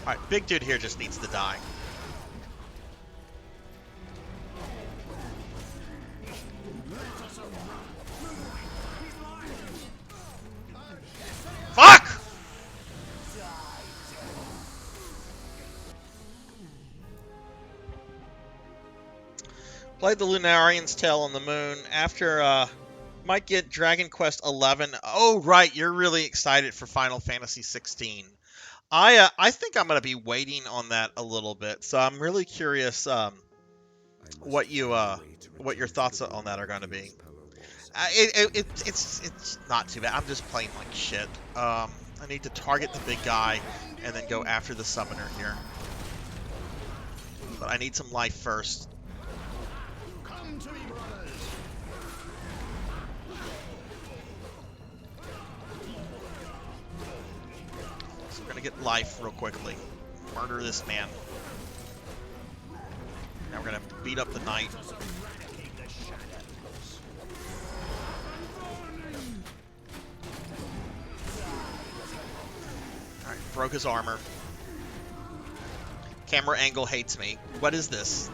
B: Alright, Big Dude here just needs to die. Fuck! Played the Lunarian's Tale on the Moon. After, might get Dragon Quest 11. Oh, right, you're really excited for Final Fantasy 16. I think I'm going to be waiting on that a little bit, so I'm really curious what your thoughts on that are going to be. It's not too bad. I'm just playing like shit. I need to target the big guy and then go after the summoner here. But I need some life first.
F: Come to me, brothers.
B: So we're gonna get life real quickly. Murder this man. Now we're gonna beat up the knight. Alright, Broke his armor. Camera angle hates me. What is this?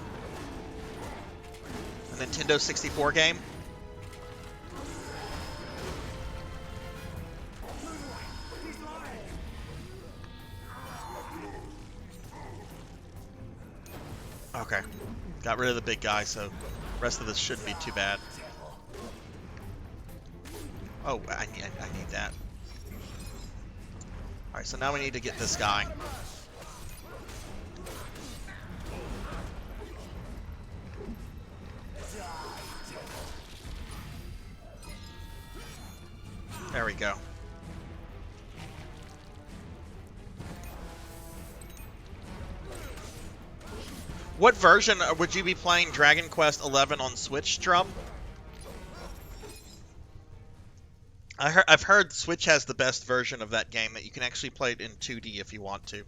B: A Nintendo 64 game? Okay. Got rid of the big guy, so the rest of this shouldn't be too bad. Oh, I need that. Alright, so now we need to get this guy. There we go. What version would you be playing Dragon Quest XI on Switch, Drum? I've heard Switch has the best version of that game, that you can actually play it in 2D if you want to.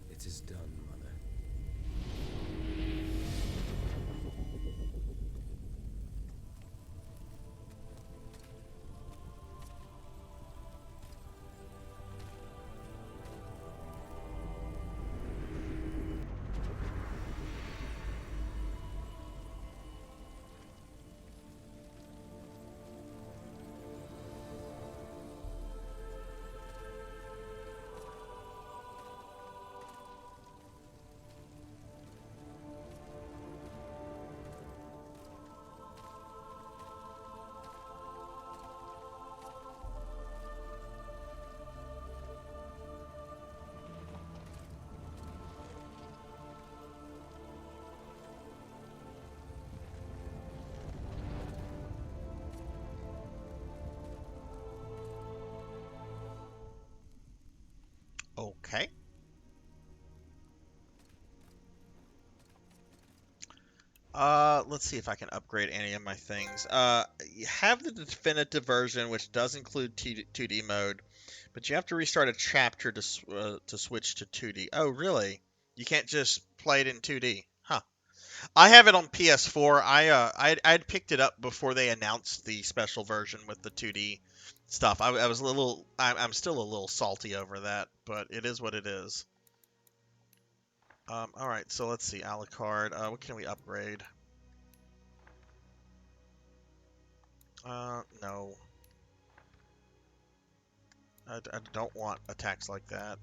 D: It is done, Mother.
B: Okay. Let's see if I can upgrade any of my things. You have the definitive version, which does include 2D mode, but you have to restart a chapter to switch to 2D. Oh, really? You can't just play it in 2D? Huh. I have it on PS4. I'd picked it up before they announced the special version with the 2D stuff. I was a little. I'm still a little salty over that, but it is what it is. All right, so let's see. A la carte. What can we upgrade? No. I don't want attacks like that.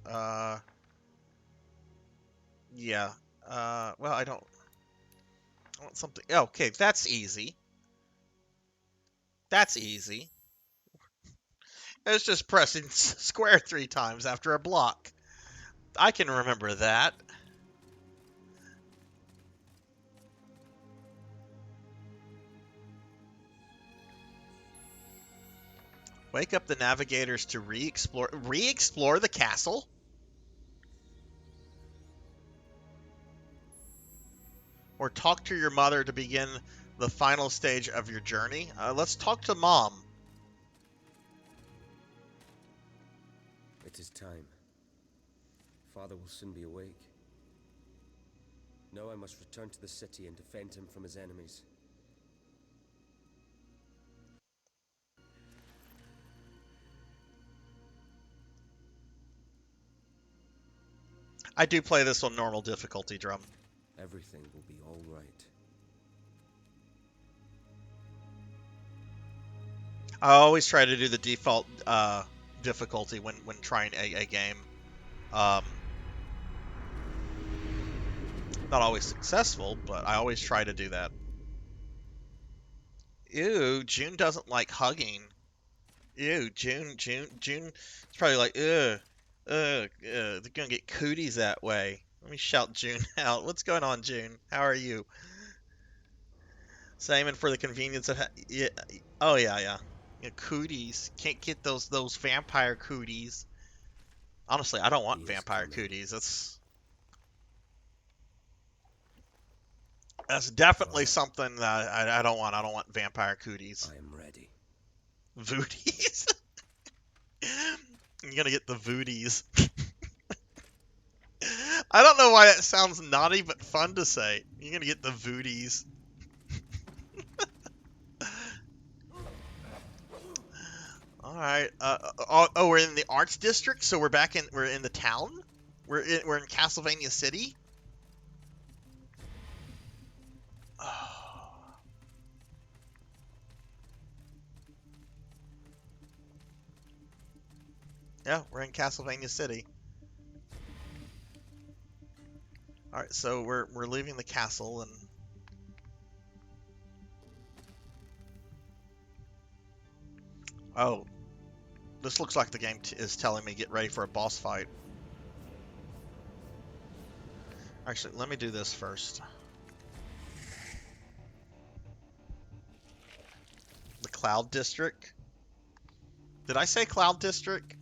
B: Yeah. Well, I don't. I want something. Okay, that's easy. That's easy. It's just pressing square 3 times after a block. I can remember that. Wake up the navigators to re-explore the castle? Or talk to your mother to begin the final stage of your journey? Let's talk to Mom.
D: It is time. Father will soon be awake. Now I must return to the city and defend him from his enemies.
B: I do play this on normal difficulty, Drum.
D: Everything will be all right.
B: I always try to do the default difficulty when trying a game. Not always successful, but I always try to do that. Ew, June doesn't like hugging. Ew, June is probably like, they're gonna get cooties that way. Let me shout June out. What's going on, June? How are you? Simon, for the convenience of yeah, oh yeah. Cooties. Can't get those vampire cooties. Honestly, I don't want vampire cooties. That's definitely something that I don't want. I don't want vampire cooties.
D: I am ready.
B: Vooties? You're gonna get the vooties. I don't know why that sounds naughty, but fun to say. You're gonna get the VTubers. All right. Oh, we're in the arts district, so we're in the town. We're in Castlevania City. Oh. Yeah, we're in Castlevania City. All right, so we're leaving the castle and. Oh, this looks like the game is telling me get ready for a boss fight. Actually, let me do this first. The Cloud District. Did I say Cloud District?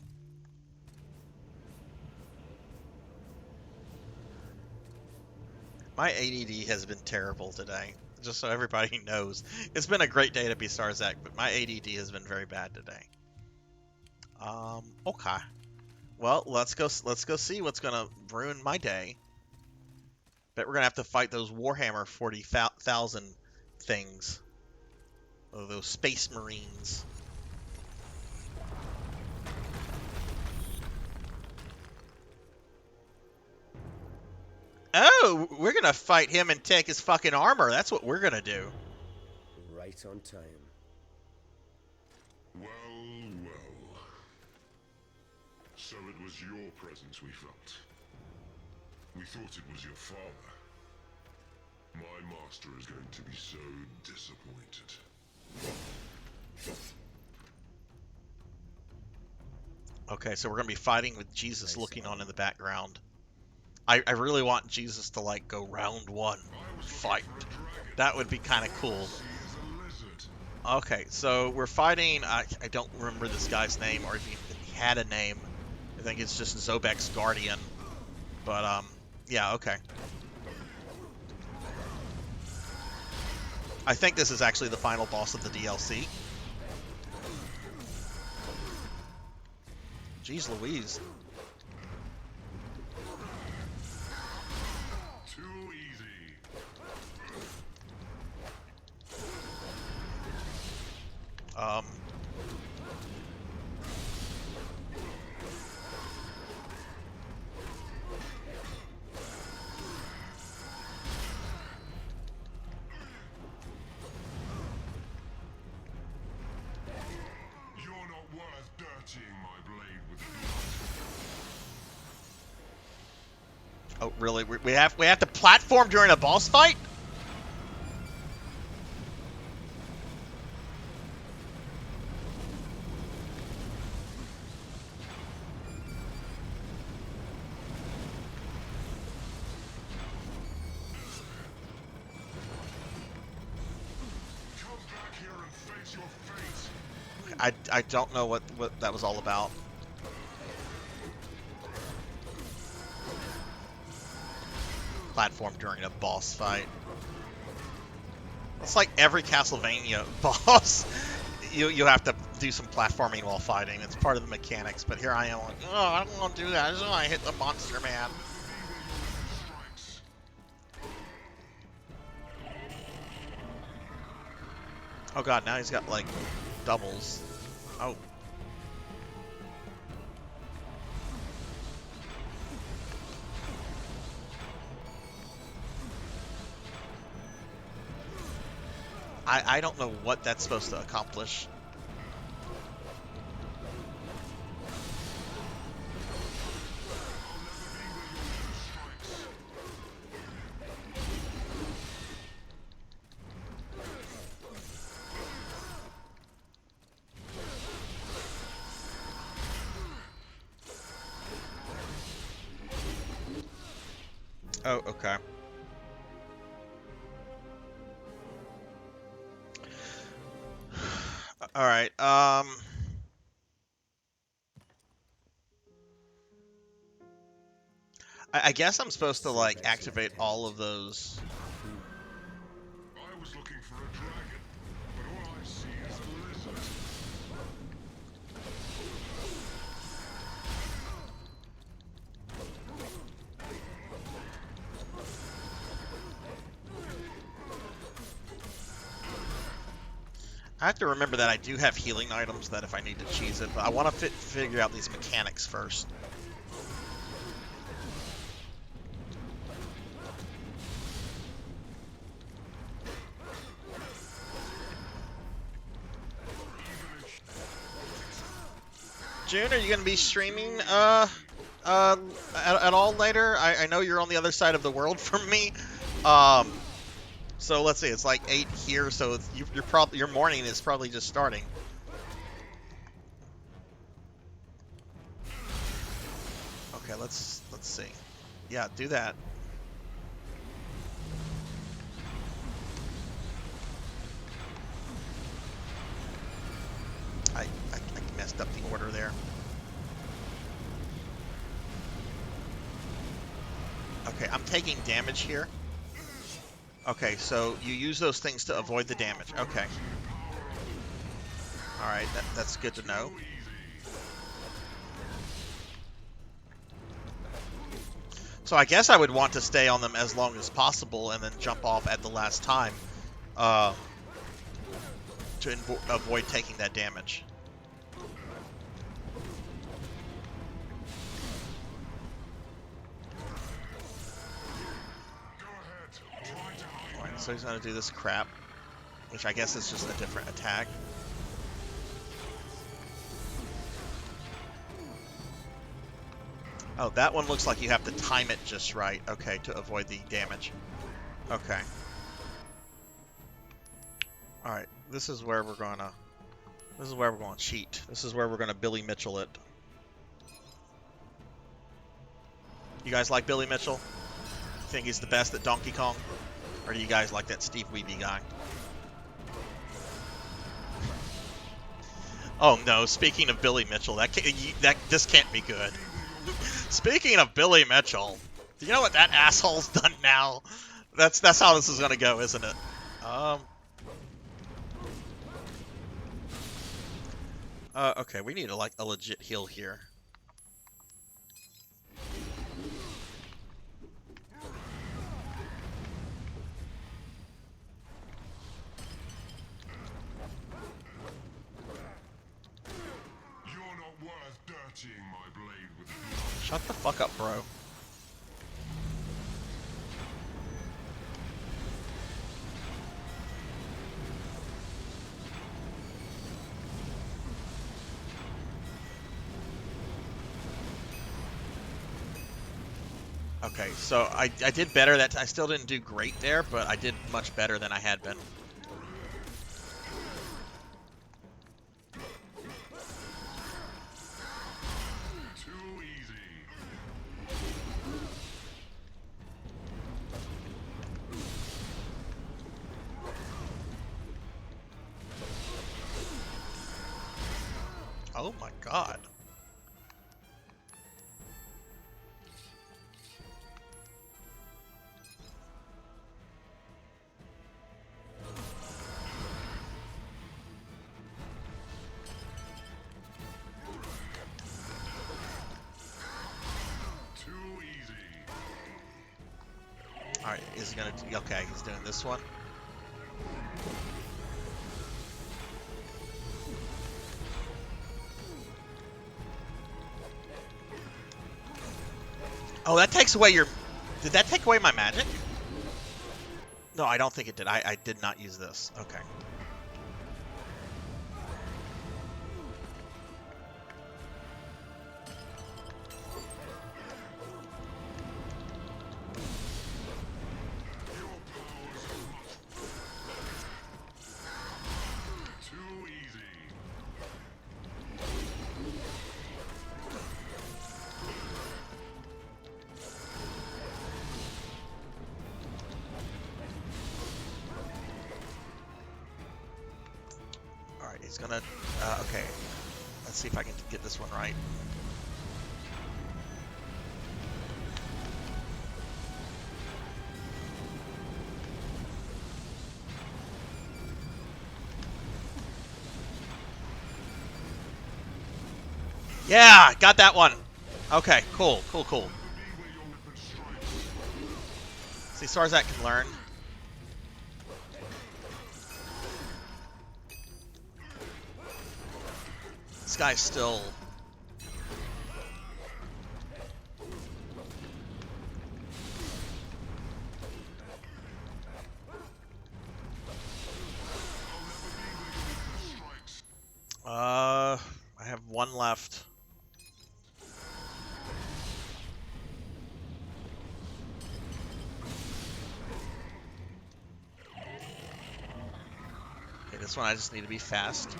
B: My ADD has been terrible today. Just so everybody knows. It's been a great day to be Sarzac, but my ADD has been very bad today. Okay. Well, let's go see what's gonna ruin my day. Bet we're gonna have to fight those Warhammer 40,000 things. Oh, those Space Marines. Oh, we're gonna fight him and take his fucking armor. That's what we're gonna do.
D: Right on time.
F: Well. So it was your presence we felt. We thought it was your father. My master is going to be so disappointed.
B: Okay, so we're gonna be fighting with Jesus looking on in the background. I really want Jesus to like go round one, fight. That would be kind of cool. Okay, so we're fighting. I don't remember this guy's name, or if he had a name. I think it's just Zobek's Guardian. But yeah, okay. I think this is actually the final boss of the DLC. Jeez Louise.
F: Too easy. You're not worth dirtying my blade with blood.
B: Oh, really? We have to platform during a boss fight?
F: Come back here and face your fate.
B: I don't know what that was all about. Platform during a boss fight. It's like every Castlevania boss. You have to do some platforming while fighting. It's part of the mechanics. But here I am like, oh, I don't want to do that. I just want to hit the monster man. Oh god, now he's got like doubles. Oh. I don't know what that's supposed to accomplish. Oh, okay. All right. I guess I'm supposed to like activate all of those.
F: I was looking for a dragon, but all I see is a lizard.
B: I have to remember that I do have healing items that if I need to cheese it, but I want to figure out these mechanics first. June, are you going to be streaming at all later? I know you're on the other side of the world from me. So let's see, it's like 8 here, so your morning is probably just starting. Okay, let's see. Yeah, do that. I messed up the order there. Okay, I'm taking damage here. Okay, so you use those things to avoid the damage. Okay. Alright, that's good to know. So I guess I would want to stay on them as long as possible and then jump off at the last time to avoid taking that damage. So he's going to do this crap, which I guess is just a different attack. Oh, that one looks like you have to time it just right, okay, to avoid the damage. Okay. Alright, this is where we're going to cheat. This is where we're going to Billy Mitchell it. You guys like Billy Mitchell? Think he's the best at Donkey Kong? Or do you guys like that Steve Wiebe guy? Oh no! Speaking of Billy Mitchell, this can't be good. Speaking of Billy Mitchell, do you know what that asshole's done now? That's how this is gonna go, isn't it? Okay, we need a legit heal here. Shut the fuck up, bro. Okay, so I did better that I still didn't do great there, but I did much better than I had been. Oh my god.
F: Too easy.
B: Alright, is he gonna do, okay, he's doing this one. Oh, that takes away your... Did that take away my magic? No, I don't think it did. I did not use this. Okay. He's gonna, okay, let's see if I can get this one right. Yeah, got that one. Okay, cool. See, Sarzac can learn. guy's still... I have one left. Okay, this one I just need to be fast.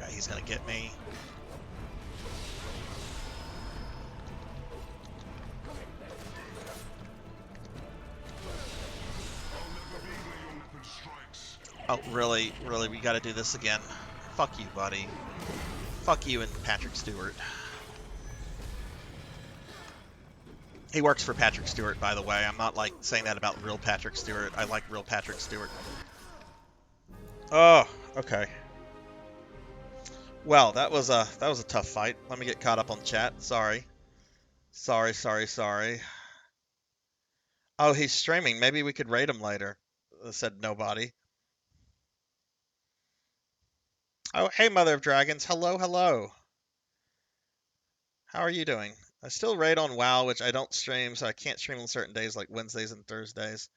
B: He's gonna get me. Oh, really? Really? We gotta do this again? Fuck you, buddy. Fuck you and Patrick Stewart. He works for Patrick Stewart, by the way. I'm not, like, saying that about real Patrick Stewart. I like real Patrick Stewart. Oh, okay. Well, that was a tough fight. Let me get caught up on the chat. Sorry. Sorry. Oh, he's streaming. Maybe we could raid him later. Said nobody. Oh, hey, Mother of Dragons. Hello. How are you doing? I still raid on WoW, which I don't stream, so I can't stream on certain days like Wednesdays and Thursdays.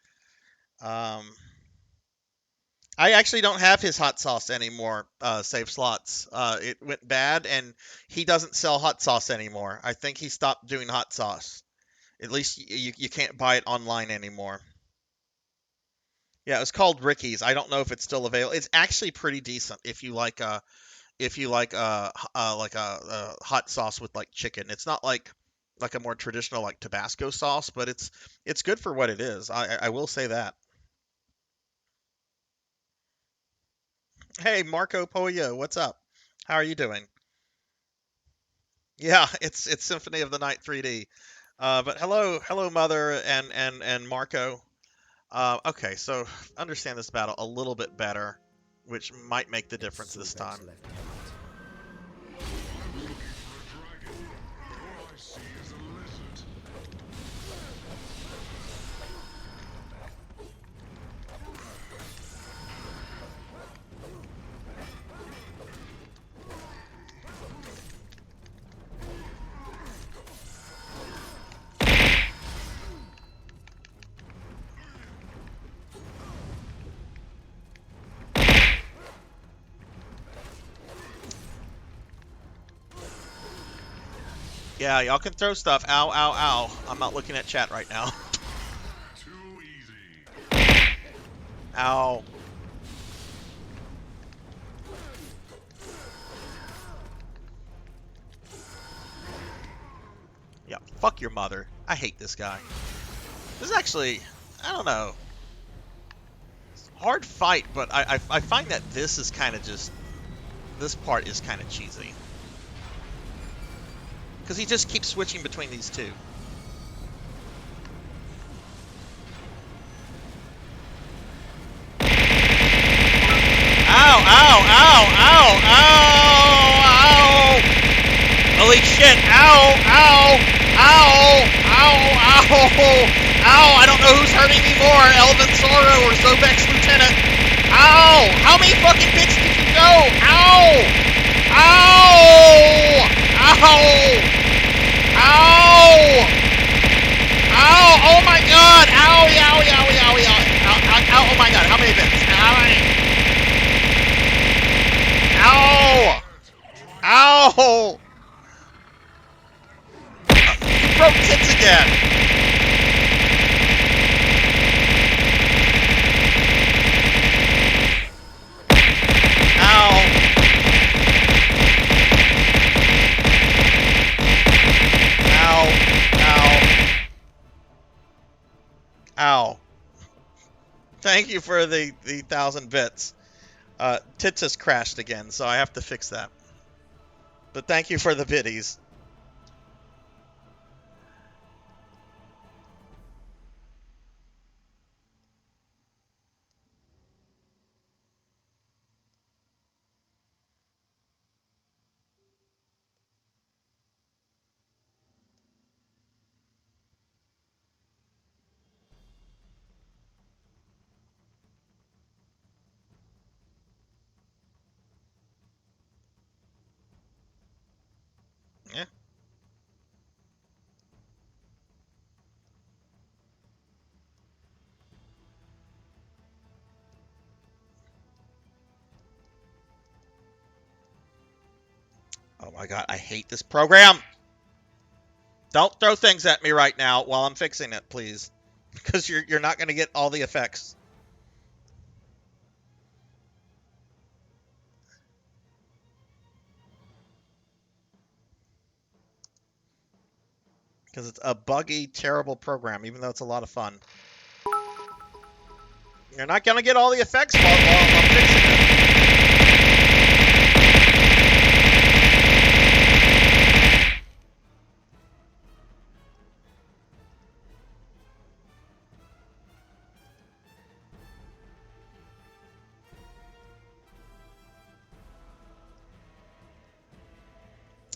B: I actually don't have his hot sauce anymore, save slots. It went bad, and he doesn't sell hot sauce anymore. I think he stopped doing hot sauce. At least you can't buy it online anymore. Yeah, it was called Ricky's. I don't know if it's still available. It's actually pretty decent if you like a hot sauce with like chicken. It's not like a more traditional like Tabasco sauce, but it's good for what it is. I will say that. Hey, Marco Pollo, what's up? How are you doing? Yeah, it's Symphony of the Night 3D. But hello, Mother and Marco. Okay, so understand this battle a little bit better, which might make the difference this time. Yeah, y'all can throw stuff. Ow. I'm not looking at chat right now.
F: Too easy.
B: Ow. Yeah, fuck your mother. I hate this guy. This is actually, I don't know. It's a hard fight, but I find that this is kind of just, this part is kind of cheesy. Because he just keeps switching between these two. Ow! Holy shit! Ow! Ow, I don't know who's hurting me more, Elvin Sorrow or Zobek's Lieutenant. Ow! How many fucking bits did you go? Ow! Ow! Ow! Ow! Ow! Oh my god! Owie, owie, owie, owie, owie. Ow, ow, ow, oh my god, how many bits? How many? Ow! Ow! You broke tits again! Ow. Thank you for the 1,000 bits. Tits has crashed again, so I have to fix that. But thank you for the biddies. Yeah. Oh my god, I hate this program! Don't throw things at me right now while I'm fixing it, please. Because you're not going to get all the effects. Because it's a buggy, terrible program, even though it's a lot of fun. You're not going to get all the effects while I'm fixing it.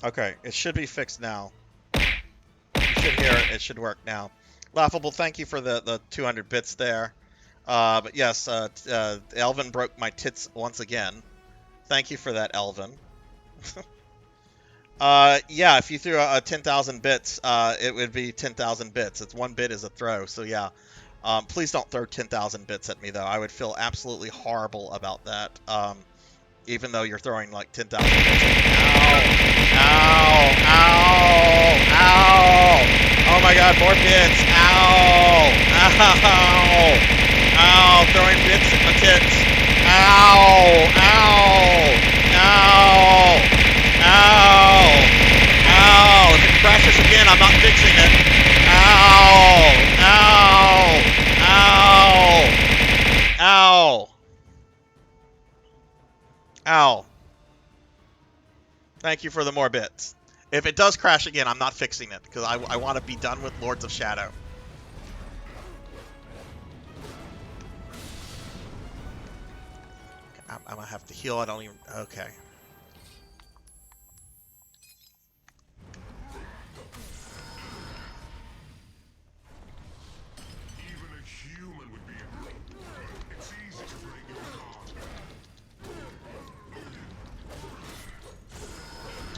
B: Okay, it should be fixed now. You should hear it. It should work now. Laughable, thank you for the 200 bits there. But yes, Elvin broke my tits once again. Thank you for that, Elvin. Yeah, if you threw a 10,000 bits, it would be 10,000 bits. It's 1 bit is a throw, so yeah. Please don't throw 10,000 bits at me, though. I would feel absolutely horrible about that. Even though you're throwing like 10,000 bits at me. Ow! Ow! Ow! Oh my god, more bits! Ow! Ow! Ow! Throwing bits at my tits! Ow! Ow! Ow! Ow! Ow! If it crashes again, I'm not fixing it. Ow! Ow! Ow! Ow! Ow. Thank you for the more bits. If it does crash again, I'm not fixing it, because I want to be done with Lords of Shadow. I'm going to have to heal. I don't even... Okay.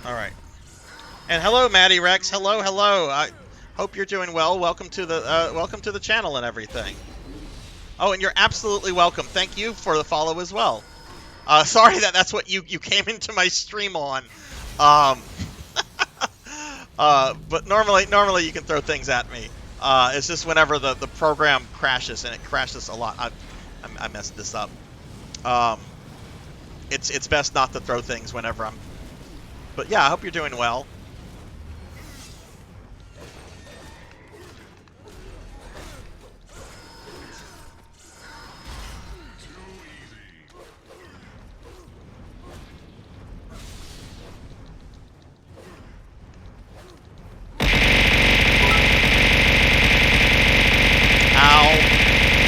B: All right. And hello, Maddie Rex. Hello, hello. I hope you're doing well. Welcome to the channel and everything. Oh, and you're absolutely welcome. Thank you for the follow as well. Sorry that's what you came into my stream on. But normally you can throw things at me. It's just whenever the program crashes, and it crashes a lot. I messed this up. It's best not to throw things whenever I'm. But yeah, I hope you're doing well. Ow.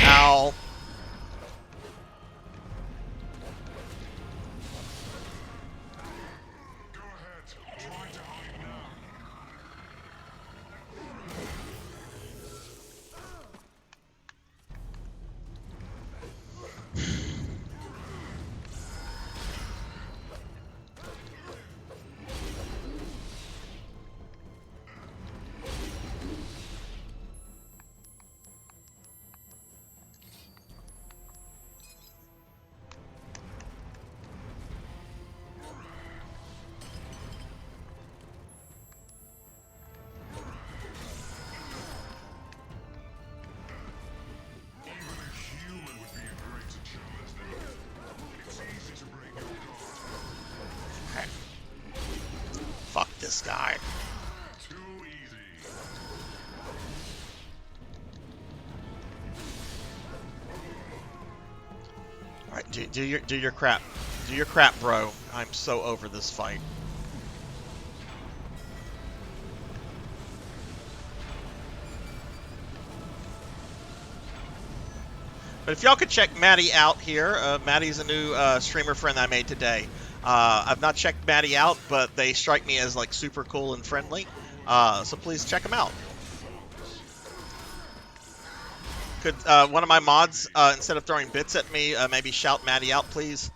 B: Ow. this guy.
F: Too easy.
B: All right, do your crap. Do your crap, bro. I'm so over this fight. But if y'all could check Maddie out here, Maddie's a new streamer friend I made today. I've not checked Maddie out, but they strike me as like super cool and friendly. So please check them out. Could one of my mods, instead of throwing bits at me, maybe shout Maddie out, please?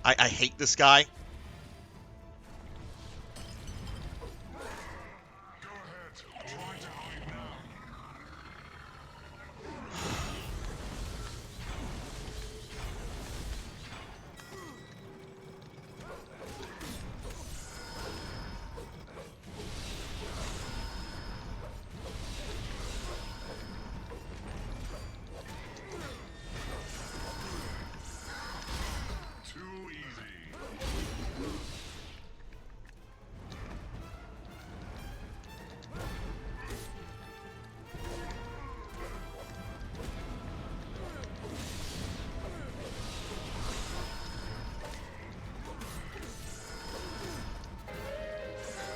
B: I hate this guy.
F: Go ahead. Try to hide now. Too easy.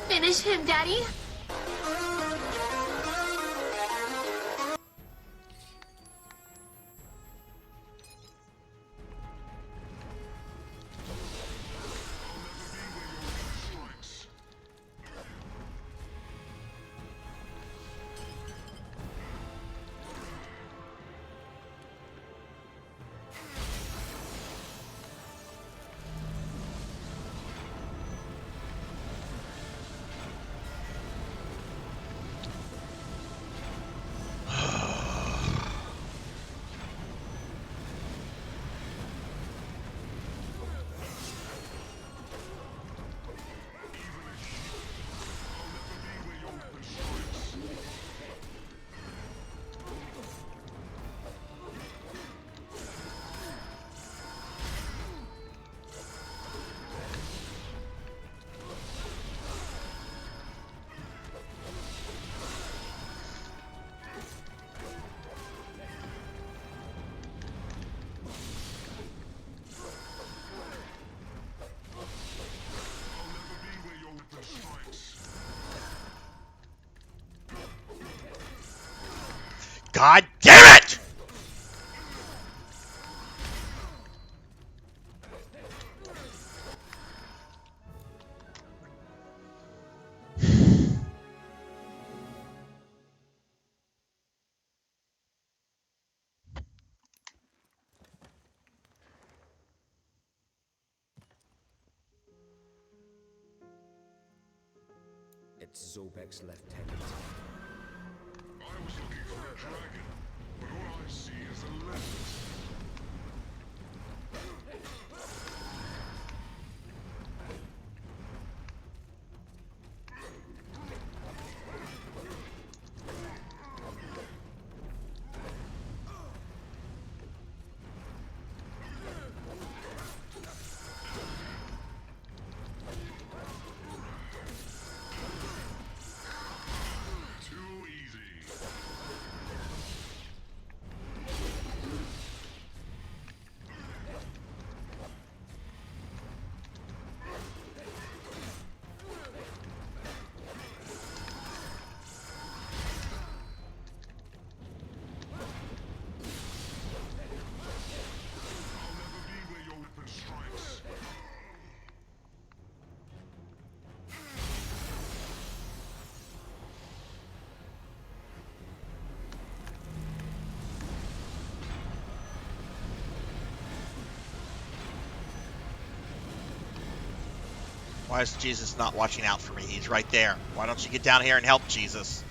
G: Finish him, Daddy.
F: Strikes.
B: God damn it!
D: It's Zobek's lieutenant.
F: I was looking for a dragon, but all I see is a lizard. Too easy. I'll never be where your weapon strikes.
B: Why is Jesus not watching out for me? He's right there. Why don't you get down here and help Jesus?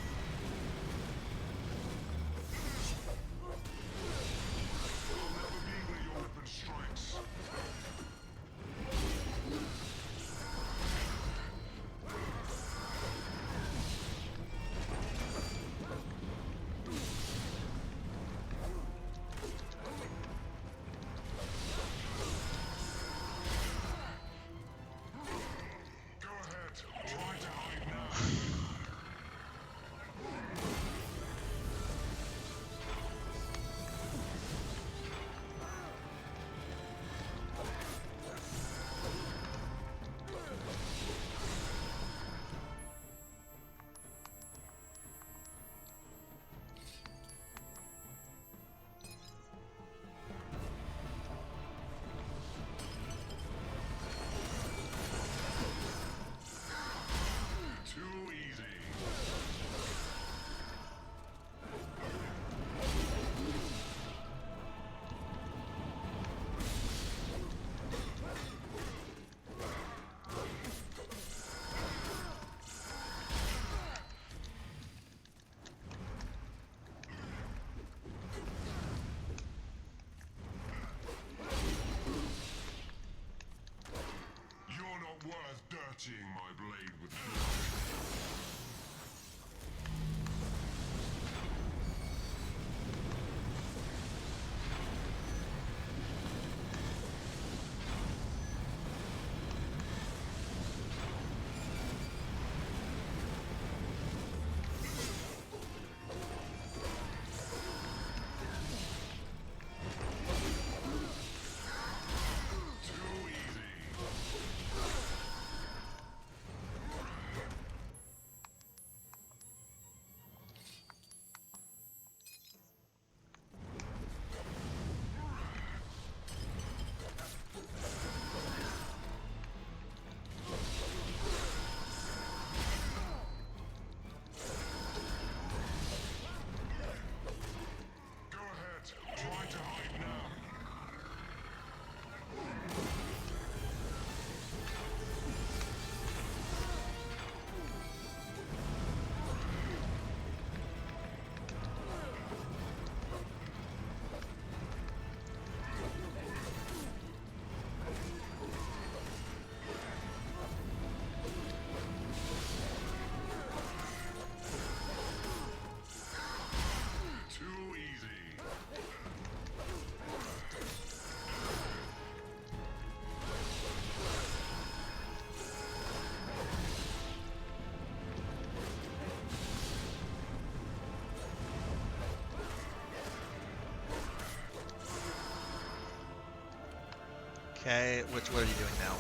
B: Okay, what are you doing now?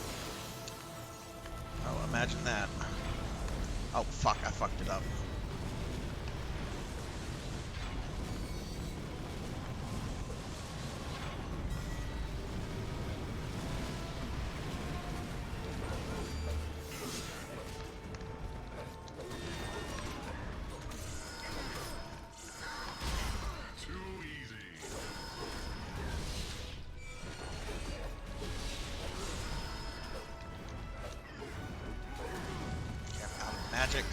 B: Oh, imagine that. Oh, fuck, I fucked it up. Magic.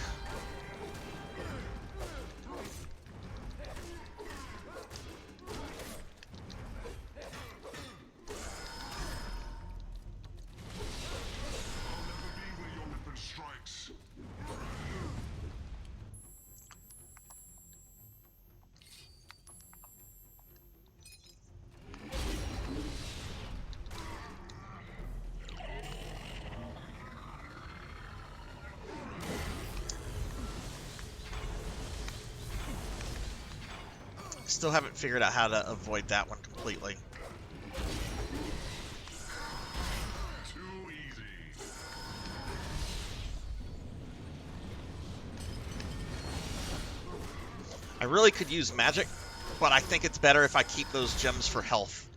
B: Still haven't figured out how to avoid that one completely.
F: Too easy.
B: I really could use magic, but I think it's better if I keep those gems for health.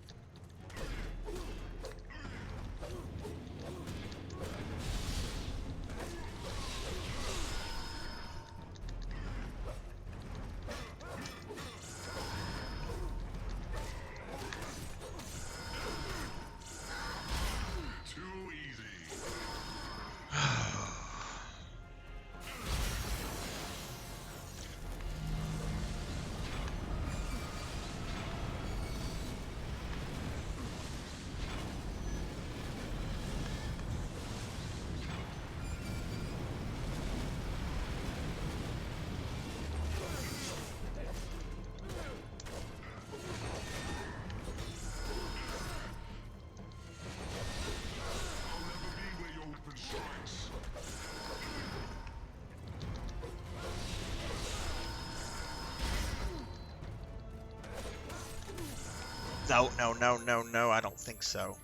B: No, no, no, no, no, I don't think so.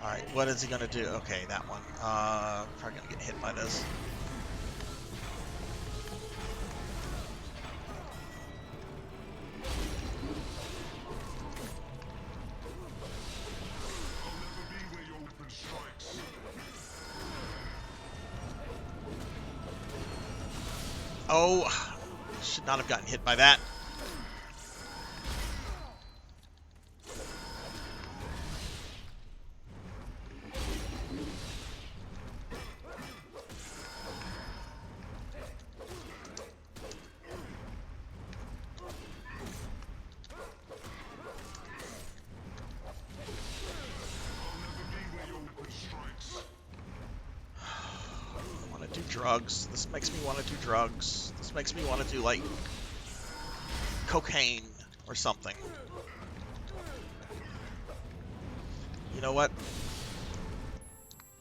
B: Alright, what is he gonna do? Okay, that one. Probably gonna get hit by this. Oh, should not have gotten hit by that. Drugs. This makes me want to do drugs. This makes me want to do, like, cocaine or something. You know what?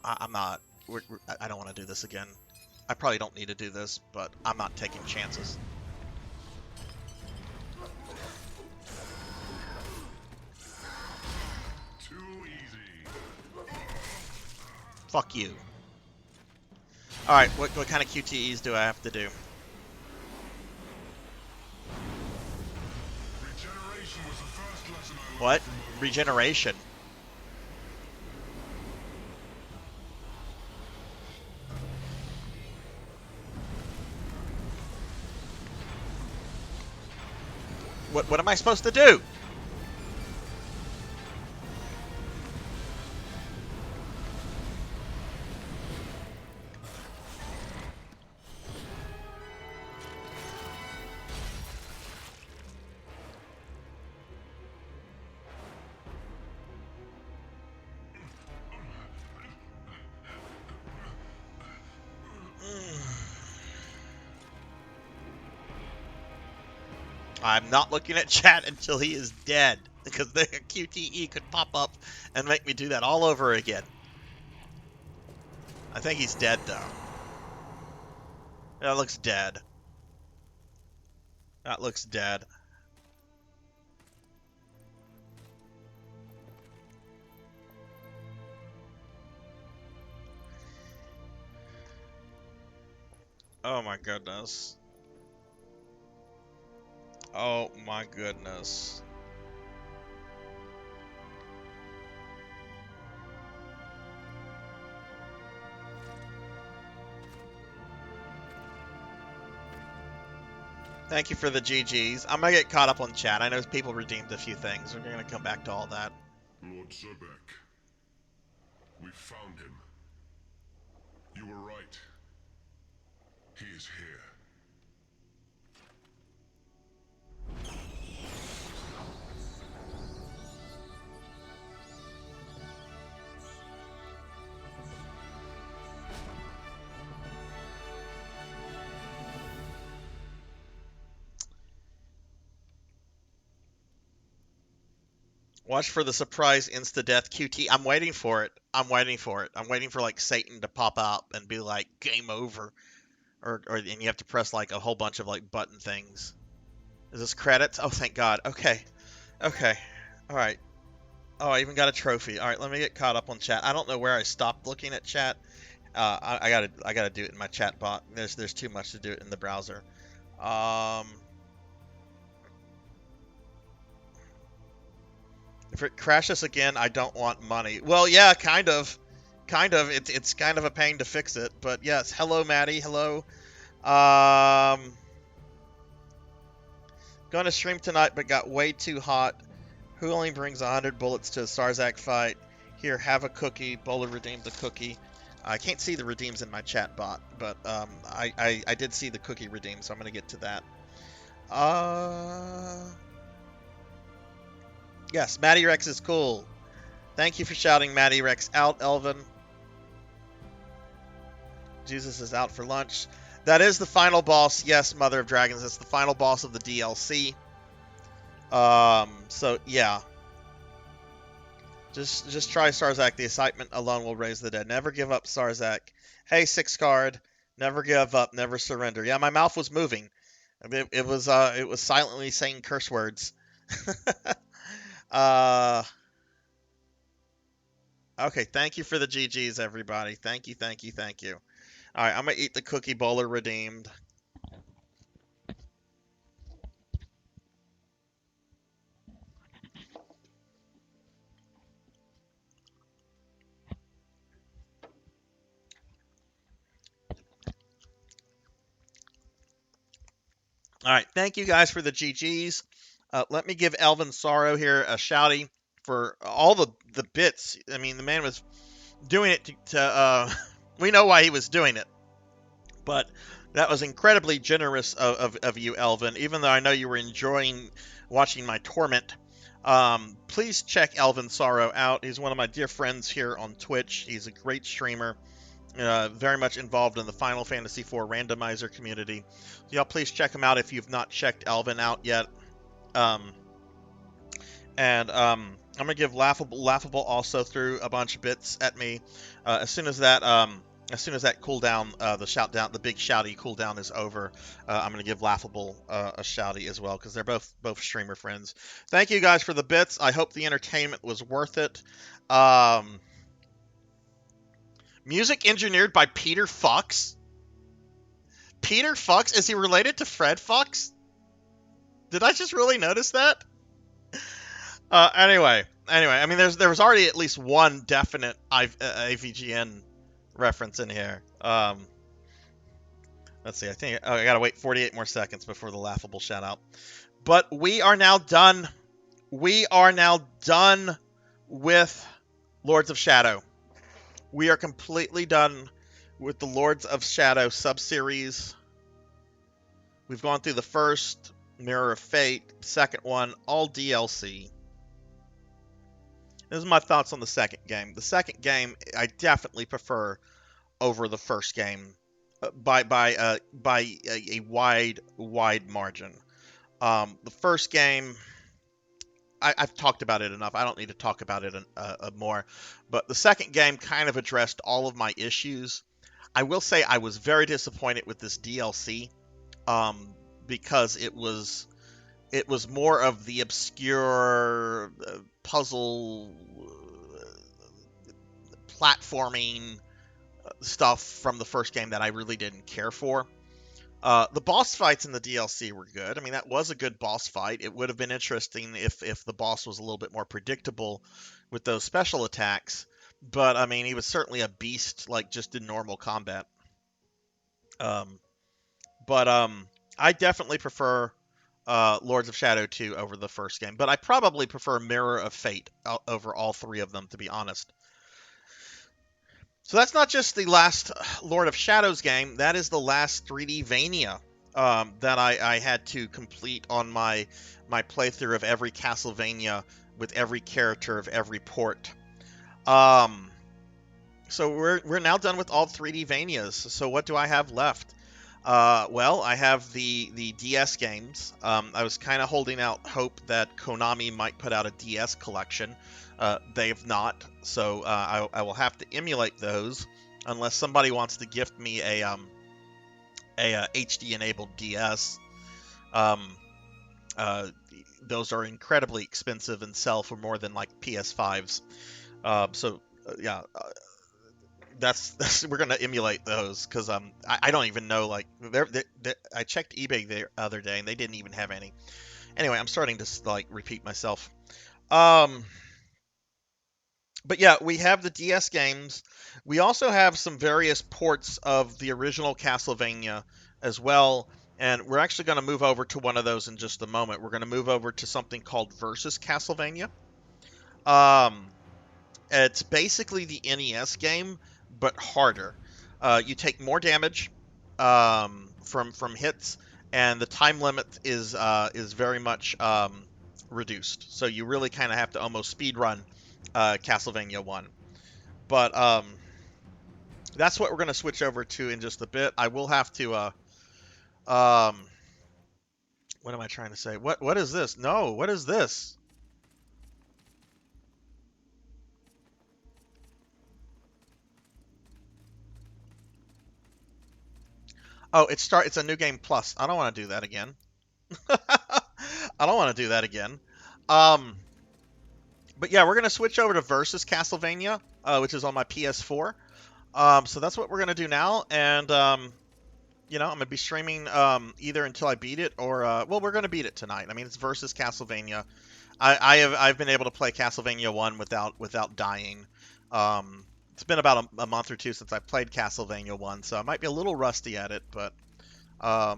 B: I'm not. I don't want to do this again. I probably don't need to do this, but I'm not taking chances.
F: Too easy.
B: Fuck you. Alright, what kind of QTEs do I have to do?
F: Regeneration was the first lesson I learned.
B: What? Regeneration? What am I supposed to do? I'm not looking at chat until he is dead, because the QTE could pop up and make me do that all over again. I think he's dead, though. That looks dead. That looks dead. Oh my goodness. Oh my goodness. Thank you for the GGs. I'm gonna get caught up on chat. I know people redeemed a few things. We're gonna come back to all that.
F: Lord Sarzac, we found him. You were right. He is here.
B: Watch for the surprise insta-death QT. I'm waiting for it. I'm waiting for it. I'm waiting for like Satan to pop up and be like game over, or and you have to press like a whole bunch of like button things. Is this credits? Oh, thank God. Okay, okay, all right. Oh, I even got a trophy. All right, let me get caught up on chat. I don't know where I stopped looking at chat. I gotta do it in my chat bot. There's too much to do it in the browser. If it crashes again, I don't want money. Well, yeah, kind of. It's kind of a pain to fix it, but yes. Hello, Maddie. Hello. Going to stream tonight, but got way too hot. Who only brings 100 bullets to a Sarzac fight? Here, have a cookie. Bowler redeemed the cookie. I can't see the redeems in my chat bot, but I did see the cookie redeem, so I'm going to get to that. Yes, Matty Rex is cool. Thank you for shouting Matty Rex out, Elvin. Jesus is out for lunch. That is the final boss. Yes, Mother of Dragons. It's the final boss of the DLC. So yeah. Just try Sarzac. The excitement alone will raise the dead. Never give up, Sarzac. Hey, 6 card. Never give up. Never surrender. Yeah, my mouth was moving. It was silently saying curse words. Okay, thank you for the GGs, everybody. Thank you. All right, I'm going to eat the cookie. Bowler redeemed. All right, thank you guys for the GGs. Let me give Elvin Sorrow here a shouty for all the bits. I mean, the man was doing it to we know why he was doing it, but that was incredibly generous of you, Elvin, even though I know you were enjoying watching my torment. Please check Elvin Sorrow out. He's one of my dear friends here on Twitch. He's a great streamer. Very much involved in the Final Fantasy IV randomizer community. So y'all please check him out if you've not checked Elvin out yet. I'm gonna give Laughable also threw a bunch of bits at me. As soon as that cooldown, the big shouty cooldown is over, I'm gonna give Laughable a shouty as well, because they're both streamer friends. Thank you guys for the bits. I hope the entertainment was worth it. Music engineered by Peter Fox. Peter Fox? Is he related to Fred Fox? Did I just really notice that? Anyway, I mean, there was already at least one definite AVGN reference in here. Let's see. I gotta wait 48 more seconds before the Laughable shout out. But we are now done. We are now done with Lords of Shadow. We are completely done with the Lords of Shadow sub-series. We've gone through the first, Mirror of Fate, second one, all DLC. This is my thoughts on the second game. The second game, I definitely prefer over the first game by a wide margin. The first game, I've talked about it enough. I don't need to talk about it more. But the second game kind of addressed all of my issues. I will say I was very disappointed with this DLC, because it was more of the obscure puzzle platforming stuff from the first game that I really didn't care for. The boss fights in the DLC were good. I mean, that was a good boss fight. It would have been interesting if the boss was a little bit more predictable with those special attacks. But, I mean, he was certainly a beast, like, just in normal combat. I definitely prefer Lords of Shadow 2 over the first game. But I probably prefer Mirror of Fate over all three of them, to be honest. So that's not just the last Lord of Shadows game. That is the last 3D Vania that I had to complete on my playthrough of every Castlevania with every character of every port. So we're now done with all 3D Vanias. So what do I have left? Well, I have the DS games. I was kind of holding out hope that Konami might put out a DS collection. They have not, so I will have to emulate those unless somebody wants to gift me a HD enabled DS. Those are incredibly expensive and sell for more than like PS5s. That's we're gonna emulate those because I don't even know, like, I checked eBay the other day and they didn't even have any. Anyway, I'm starting to like repeat myself. But yeah, we have the DS games. We also have some various ports of the original Castlevania as well, and we're actually going to move over to one of those in just a moment. We're going to move over to something called Versus Castlevania. It's basically the NES game, but harder. You take more damage from hits, and the time limit is very much reduced. So you really kind of have to almost speed run Castlevania 1. But that's what we're going to switch over to in just a bit. I will have to what am I trying to say? What is this? No, what is this? Oh, it's a new game plus. I don't want to do that again. I don't want to do that again. But yeah, we're going to switch over to Versus Castlevania, which is on my PS4. So that's what we're going to do now. And, you know, I'm going to be streaming either until I beat it or, well, we're going to beat it tonight. I mean, it's Versus Castlevania. I've been able to play Castlevania 1 without dying. It's been about a month or two since I played Castlevania 1, so I might be a little rusty at it, but, yeah.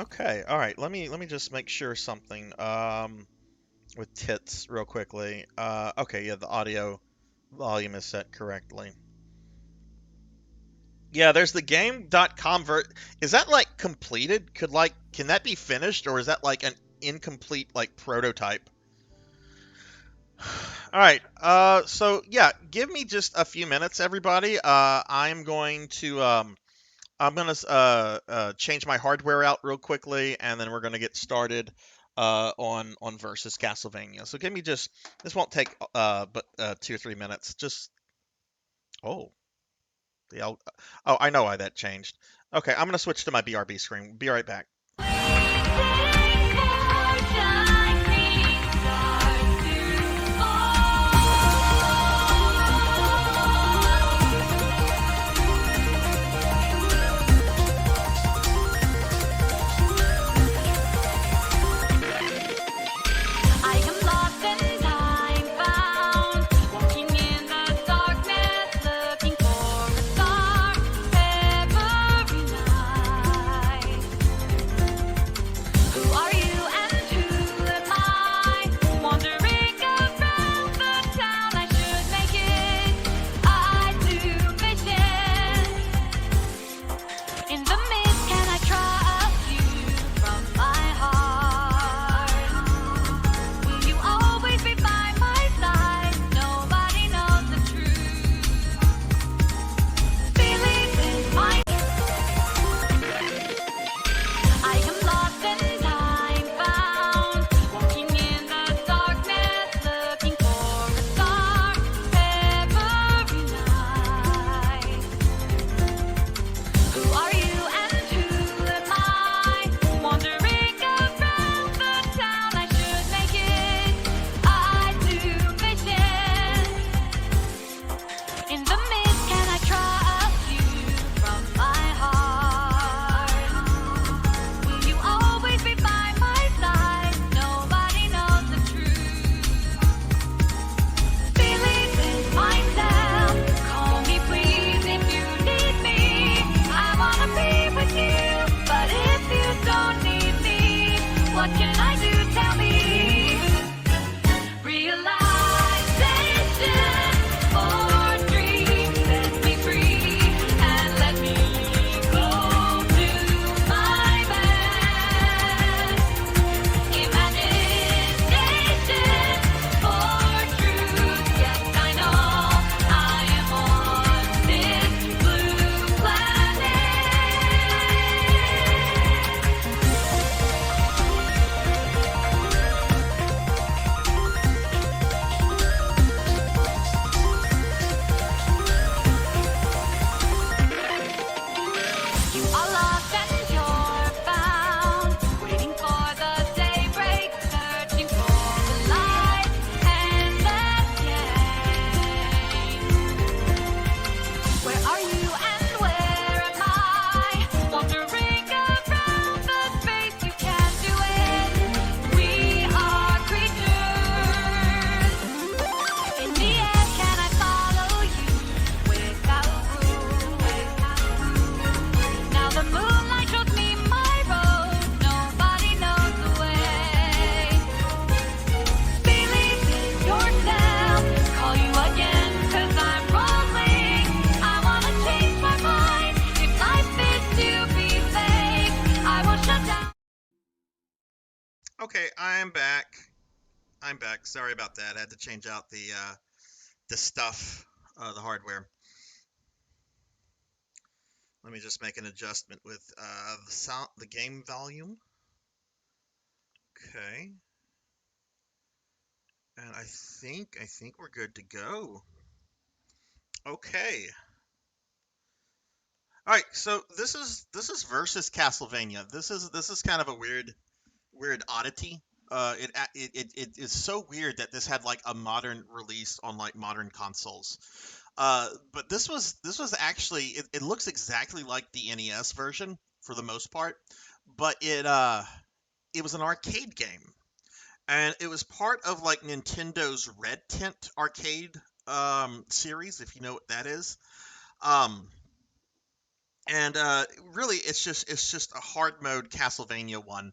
B: Okay, all right. Let me just make sure something with tits real quickly. Okay, yeah, the audio volume is set correctly. Yeah, there's the game.com is that like completed? Can that be finished, or is that like an incomplete like prototype? All right. So yeah, give me just a few minutes, everybody. I'm going to change my hardware out real quickly, and then we're going to get started on Versus Castlevania. So give me just, this won't take but 2 or 3 minutes. Just I know why that changed. Okay, I'm going to switch to my BRB screen. Be right back.
H: What can I do? Tell me. Realization or dream, set me free and let me go to my best. Imagination or truth, yes I know I am on this blue planet. You are lost and you're found, waiting for the daybreak, searching for the light and the game. Where are you and where am I? Wandering around the space, you can't do it. We are creatures. In the air, can I follow you without rules? Now the moonlight shows me my road. Nobody knows the way. Believe in yourself. Call you again, 'cause I'm rolling. I wanna change my mind. If life is to be fake, I will shut down.
B: Okay, I'm back. I'm back. Sorry about that. I had to change out the stuff, the hardware. Let me just make an adjustment with the sound, the game volume. Okay. And I think we're good to go. Okay. All right, so this is versus Castlevania. This is kind of a weird oddity. It is so weird that this had like a modern release on like modern consoles. But this was actually it looks exactly like the NES version for the most part, but it was an arcade game, and it was part of like Nintendo's Red Tent arcade series, if you know what that is. And really, it's just a hard mode Castlevania one,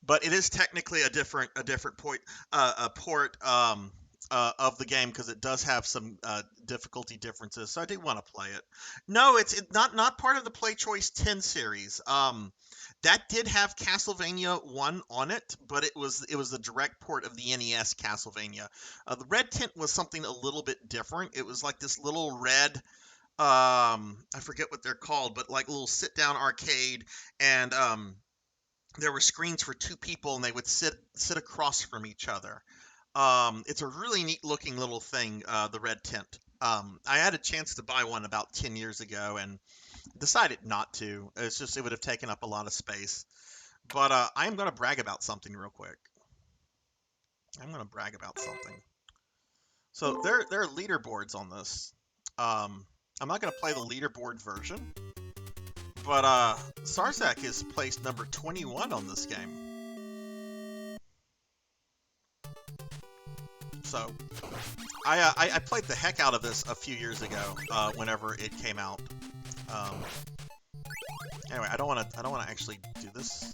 B: but it is technically a different port of the game because it does have some difficulty differences. So I do want to play it. No, it's not part of the Play Choice 10 series. That did have Castlevania 1 on it, but it was the direct port of the NES Castlevania. The Red Tent was something a little bit different. It was like this little red, I forget what they're called, but like a little sit-down arcade, and there were screens for two people, and they would sit across from each other. It's a really neat looking little thing, the Red Tent. I had a chance to buy one about 10 years ago and decided not to. It's just it would have taken up a lot of space. But I am going to brag about something real quick. I'm going to brag about something. So there are leaderboards on this. I'm not going to play the leaderboard version, but Sarzac is placed number 21 on this game. So I played the heck out of this a few years ago, whenever it came out. Anyway, I don't want to actually do this.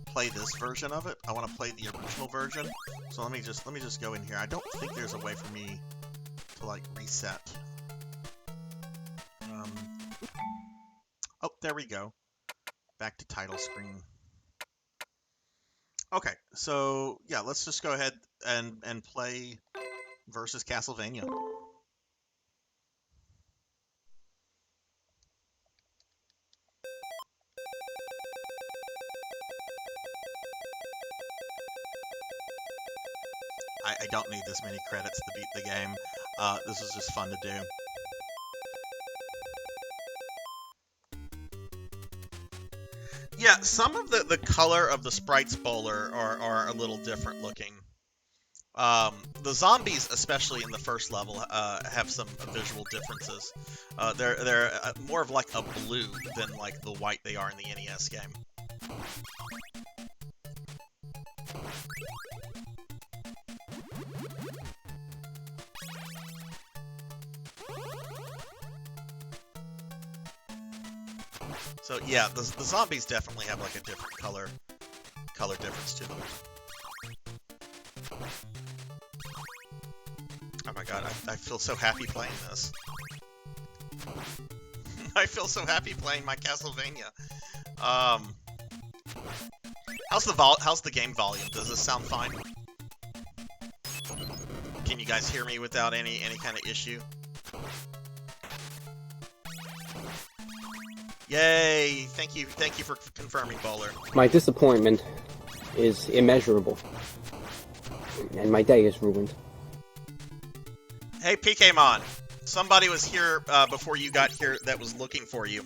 B: Play this version of it. I want to play the original version. So let me just go in here. I don't think there's a way for me to like reset. Oh, there we go. Back to title screen. Okay, so yeah, let's just go ahead and play versus Castlevania. I don't need this many credits to beat the game. This was just fun to do. Yeah, some of the color of the sprites bowler are a little different looking. The zombies, especially in the first level, have some visual differences. They're more of like a blue than like the white they are in the NES game. So yeah, the zombies definitely have like a different color color difference to them. Oh my god, I feel so happy playing this. I feel so happy playing my Castlevania. How's the game volume? Does this sound fine? Can you guys hear me without any kind of issue? Yay! Thank you for confirming, Bowler.
I: My disappointment is immeasurable, and my day is ruined.
B: Hey, PKmon! Somebody was here before you got here that was looking for you.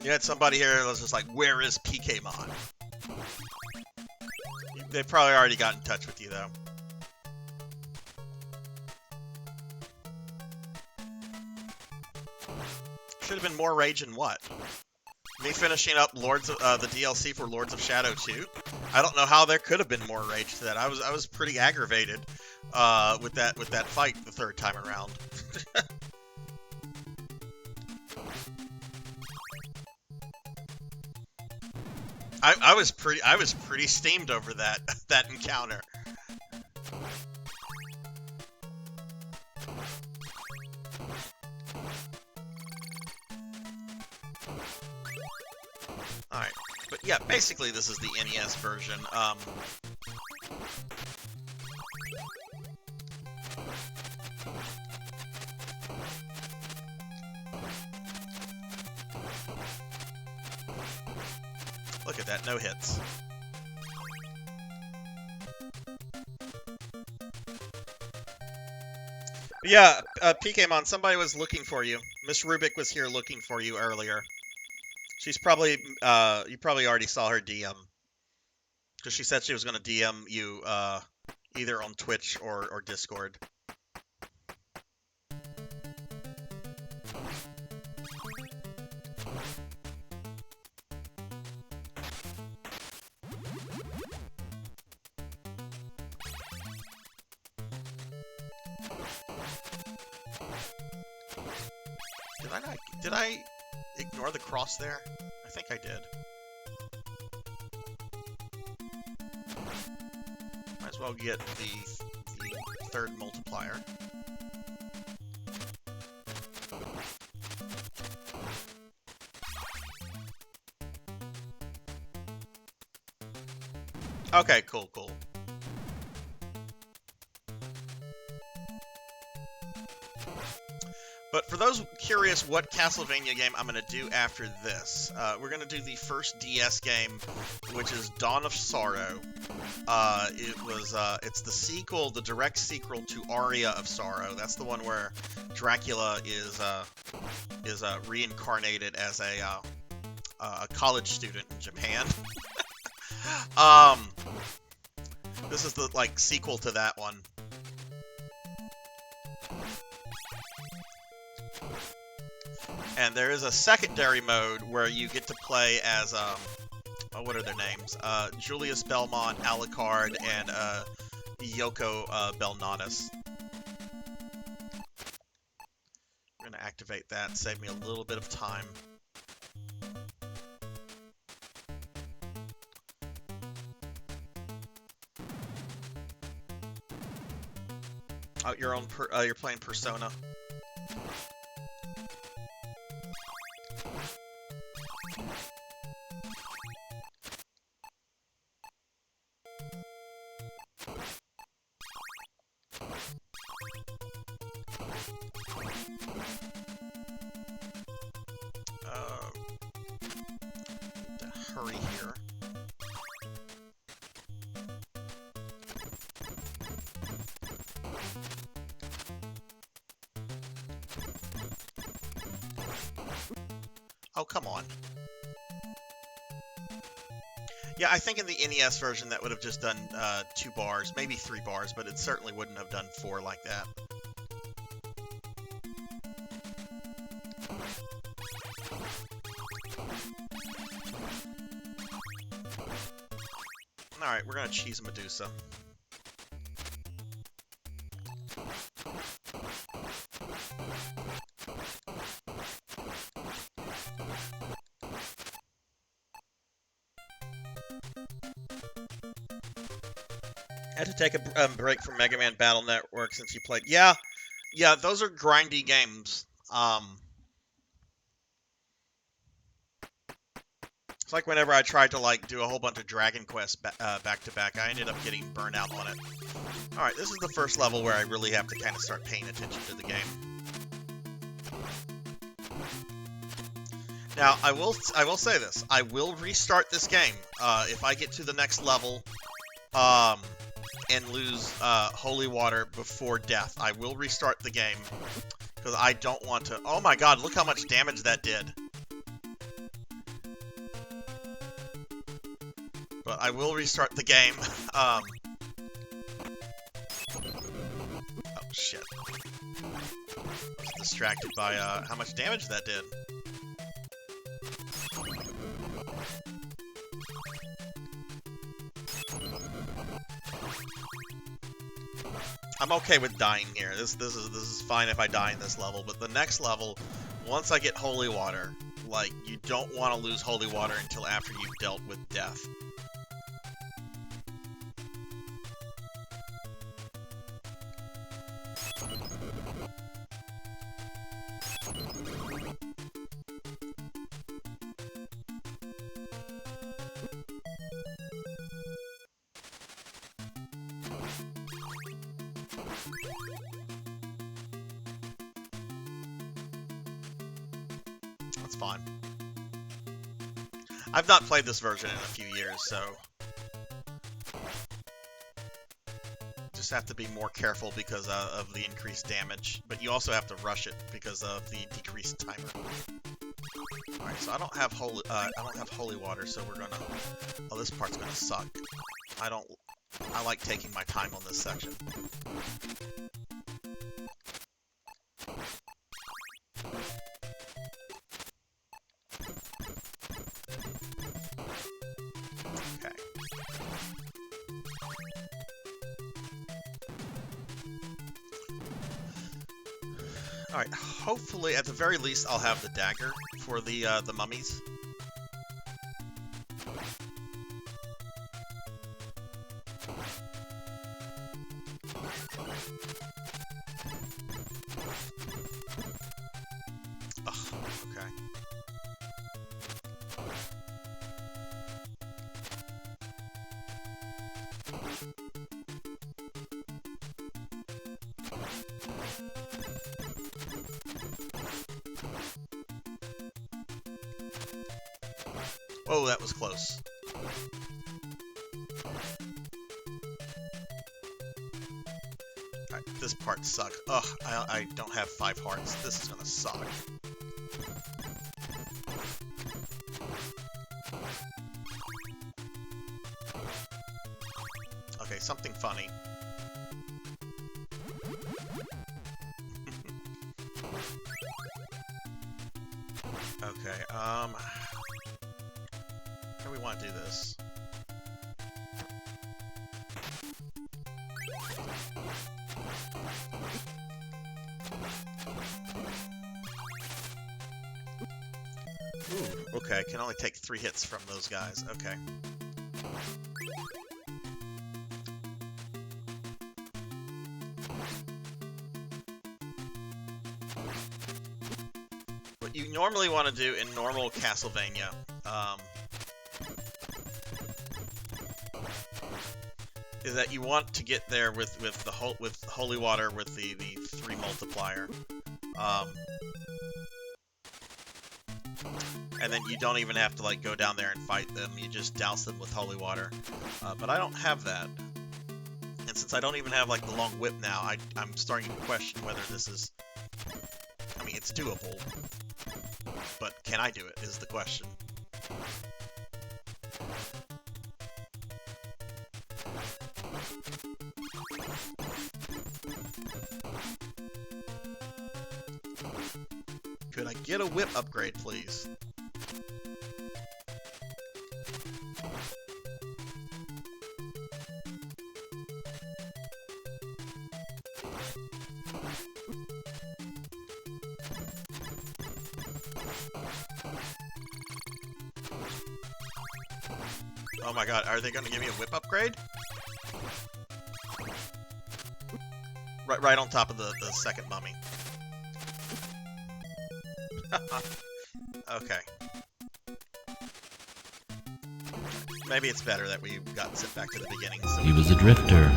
B: You had somebody here that was just like, where is PKmon? They probably already got in touch with you, though. Should have been more rage in what? Me finishing up Lords of the DLC for Lords of Shadow 2? I don't know how there could have been more rage to that. I was pretty aggravated with that fight the third time around. I was pretty steamed over that encounter. Alright, but yeah, basically this is the NES version. Look at that, no hits. But yeah, PKmon, somebody was looking for you. Miss Rubik was here looking for you earlier. She's probably, you probably already saw her DM. Because she said she was going to DM you, either on Twitch or Discord. Did I ignore the cross there? I think I did. Might as well get the third multiplier. Okay, cool. But for those curious what Castlevania game I'm going to do after this, we're going to do the first DS game, which is Dawn of Sorrow. It's the sequel, the direct sequel to Aria of Sorrow. That's the one where Dracula is reincarnated as a college student in Japan. This is the sequel to that one. And there is a secondary mode where you get to play as, what are their names? Julius Belmont, Alucard, and Yoko Belnanis. I'm going to activate that, save me a little bit of time. Oh, you're playing Persona. Hurry here. Oh, come on. Yeah, I think in the NES version that would have just done 2 bars, maybe 3 bars, but it certainly wouldn't have done 4 like that. Alright, we're gonna cheese Medusa. Had to take a break from Mega Man Battle Network since you played. Yeah, those are grindy games. It's like whenever I tried to like do a whole bunch of Dragon Quest back to back, I ended up getting burnt out on it. All right, this is the first level where I really have to kind of start paying attention to the game. Now, I will say this: I will restart this game if I get to the next level and lose holy water before death. I will restart the game because I don't want to. Oh my God! Look how much damage that did. But I will restart the game. Oh shit! I was distracted by how much damage that did. I'm okay with dying here. This is fine if I die in this level, but the next level, once I get holy water, like, you don't want to lose holy water until after you've dealt with death. That's fine. I've not played this version in a few years, so just have to be more careful because of the increased damage. But you also have to rush it because of the decreased timer. All right, so I don't have holy water, so we're gonna. Oh, this part's gonna suck. I like taking my time on this section. Alright, hopefully, at the very least, I'll have the dagger for the mummies. Ugh, okay. Oh, that was close. Alright, this part sucks. Ugh, I don't have 5 hearts. This is gonna suck. Okay, something funny. Okay, how do we want to do this? Ooh, okay, can only take 3 hits from those guys. Okay. What you normally want to do in normal Castlevania, is that you want to get there with holy water with the 3 multiplier, and then you don't even have to like go down there and fight them. You just douse them with holy water. But I don't have that, and since I don't even have like the long whip now, I'm starting to question whether this is. I mean, it's doable, but can I do it? Is the question. Could I get a whip upgrade, please? Oh my god, are they going to give me a whip upgrade? Right on top of the second mummy. Okay. Maybe it's better that we got sent back to the beginning. So
J: He was a drifter,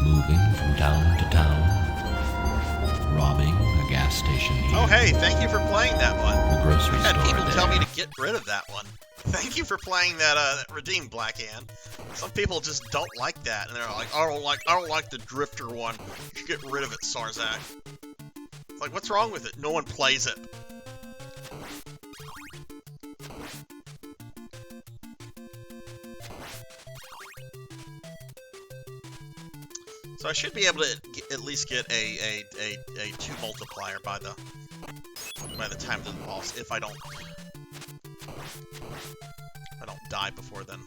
J: moving from town to town, robbing a gas station here,
B: oh, hey, thank you for playing that one.
J: a grocery
B: I had
J: store
B: people
J: there.
B: tell me to get rid of that one. Thank you for playing that Redeem Blackhand. Some people just don't like that, and they're like, I don't like the drifter one. You should get rid of it, Sarzac. It's like, what's wrong with it? No one plays it. So I should be able to at least get a 2 multiplier by the time of the boss, if I don't die before then.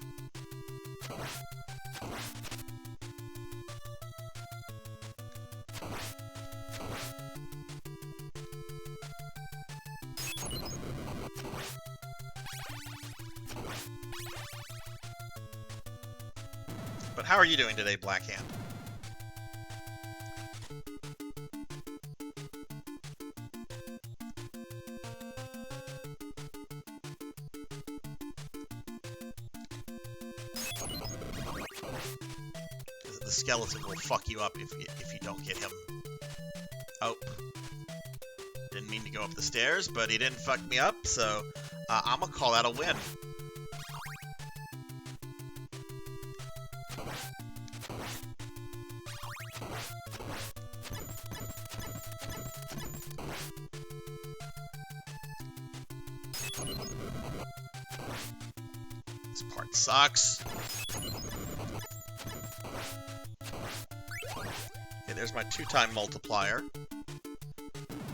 B: But how are you doing today, Blackhand? The skeleton will fuck you up if you don't get him. Oh. Didn't mean to go up the stairs, but he didn't fuck me up, so I'm gonna call that a win. This part sucks. Okay, there's my 2-time multiplier.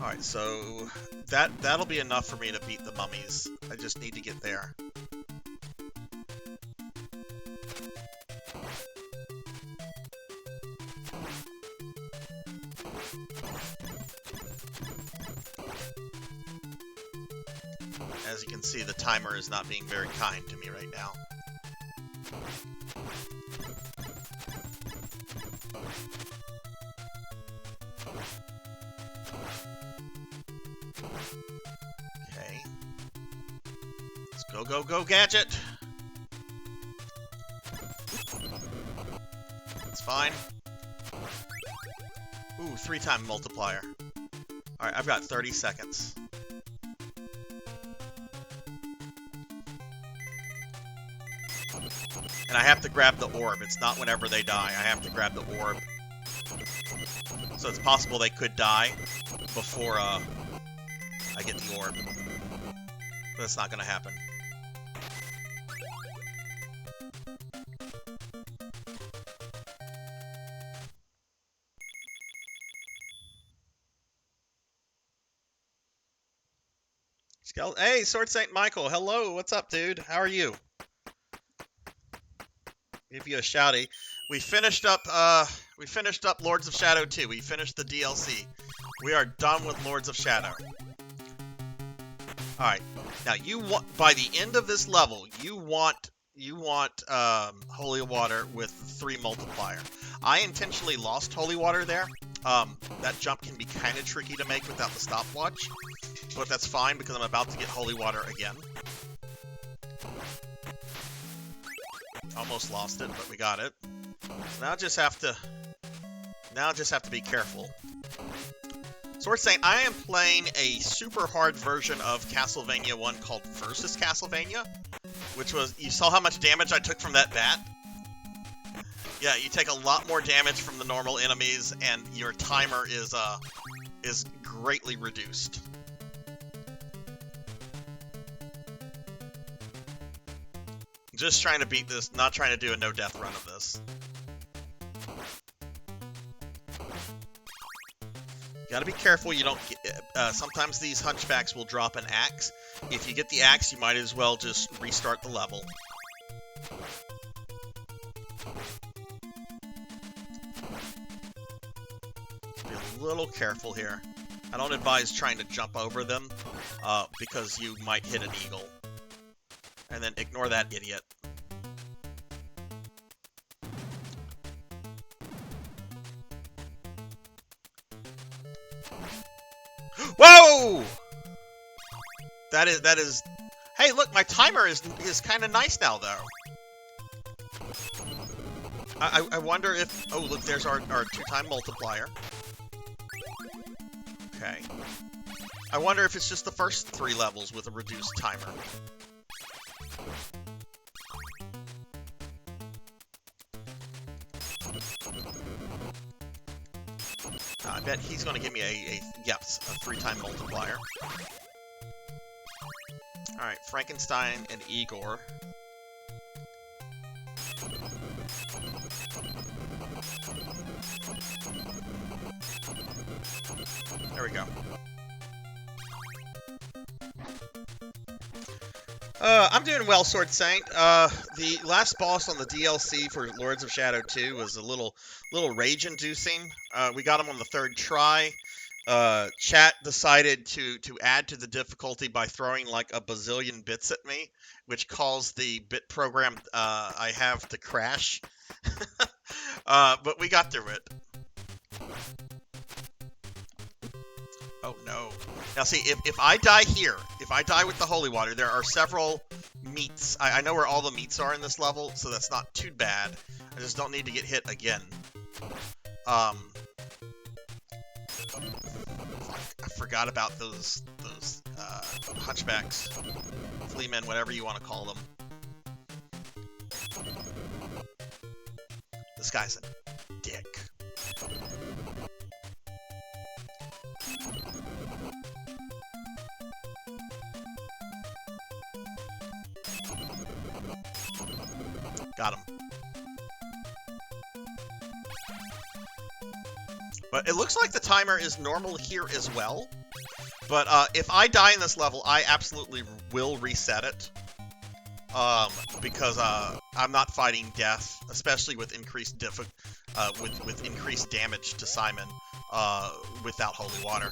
B: Alright, so that'll be enough for me to beat the mummies. I just need to get there. As you can see, the timer is not being very kind to me right now. Okay. Let's go, Gadget! That's fine. Ooh, 3-time multiplier. Alright, I've got 30 seconds. And I have to grab the orb. It's not whenever they die. I have to grab the orb. So it's possible they could die before I get the orb. But it's not going to happen. Hey, Sword Saint Michael. Hello. What's up, dude? How are you? Give you a shouty. We finished up Lords of Shadow 2. We finished the DLC. We are done with Lords of Shadow. Alright. Now you want, by the end of this level, you want holy water with 3 multiplier. I intentionally lost holy water there. That jump can be kind of tricky to make without the stopwatch, but that's fine because I'm about to get holy water again. Almost lost it, but we got it. So now just have to be careful. Sword Saint, I am playing a super hard version of Castlevania 1 called Versus Castlevania, which was, you saw how much damage I took from that bat? Yeah, you take a lot more damage from the normal enemies, and your timer is greatly reduced. Just trying to beat this, not trying to do a no-death run of this. You gotta be careful you don't get, sometimes these hunchbacks will drop an axe. If you get the axe, you might as well just restart the level. Be a little careful here. I don't advise trying to jump over them, because you might hit an eagle. And then ignore that idiot. Whoa! That is. Hey, look, my timer is kind of nice now, though. I wonder if. Oh, look, there's our 2-time multiplier. Okay. I wonder if it's just the first 3 levels with a reduced timer. I bet he's going to give me a 3-time multiplier. Alright, Frankenstein and Igor. There we go. I'm doing well, Sword Saint. The last boss on the DLC for Lords of Shadow 2 was a little rage-inducing. We got him on the 3rd try. Chat decided to add to the difficulty by throwing like a bazillion bits at me, which caused the bit program I have to crash. But we got through it. Oh no. Now see, if I die here, if I die with the holy water, there are several meats. I know where all the meats are in this level, so that's not too bad. I just don't need to get hit again. I forgot about those hunchbacks, fleamen, whatever you want to call them. This guy's a dick. Got him. But it looks like the timer is normal here as well. But if I die in this level, I absolutely will reset it. Because I'm not fighting death, especially with increased with increased damage to Simon without holy water.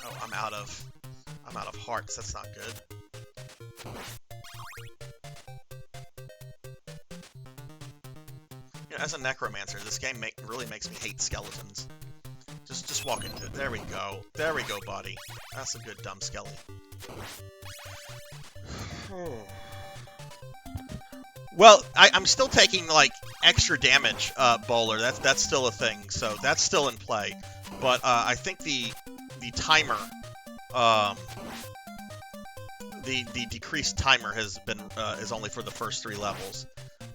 B: Oh, I'm out of hearts. That's not good. You know, as a necromancer, this game really makes me hate skeletons. Just walk into it. There we go. There we go, buddy. That's a good dumb skelly. Well, I'm still taking like extra damage, bowler. That's still a thing, so that's still in play. But I think the timer, the decreased timer has been is only for the first 3 levels.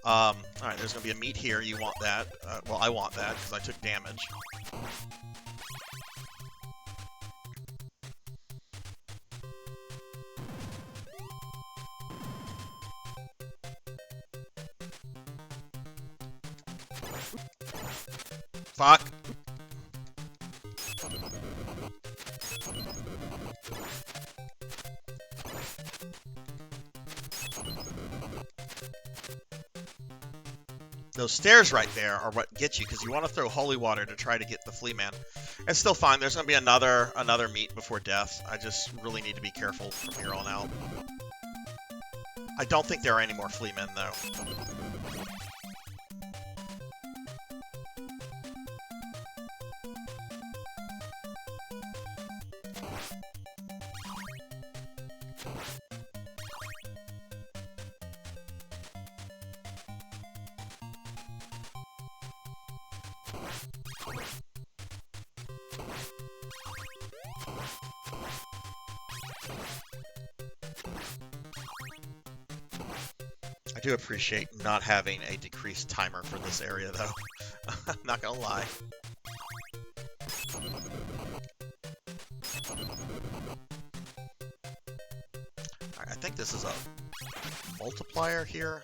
B: All right, there's gonna be a meat here. You want that? Well, I want that because I took damage. Fuck. Those stairs right there are what get you, because you want to throw holy water to try to get the flea man. It's still fine. There's going to be another meat before death. I just really need to be careful from here on out. I don't think there are any more flea men, though. I do appreciate not having a decreased timer for this area, though. I'm not gonna lie. Alright, I think this is a multiplier here,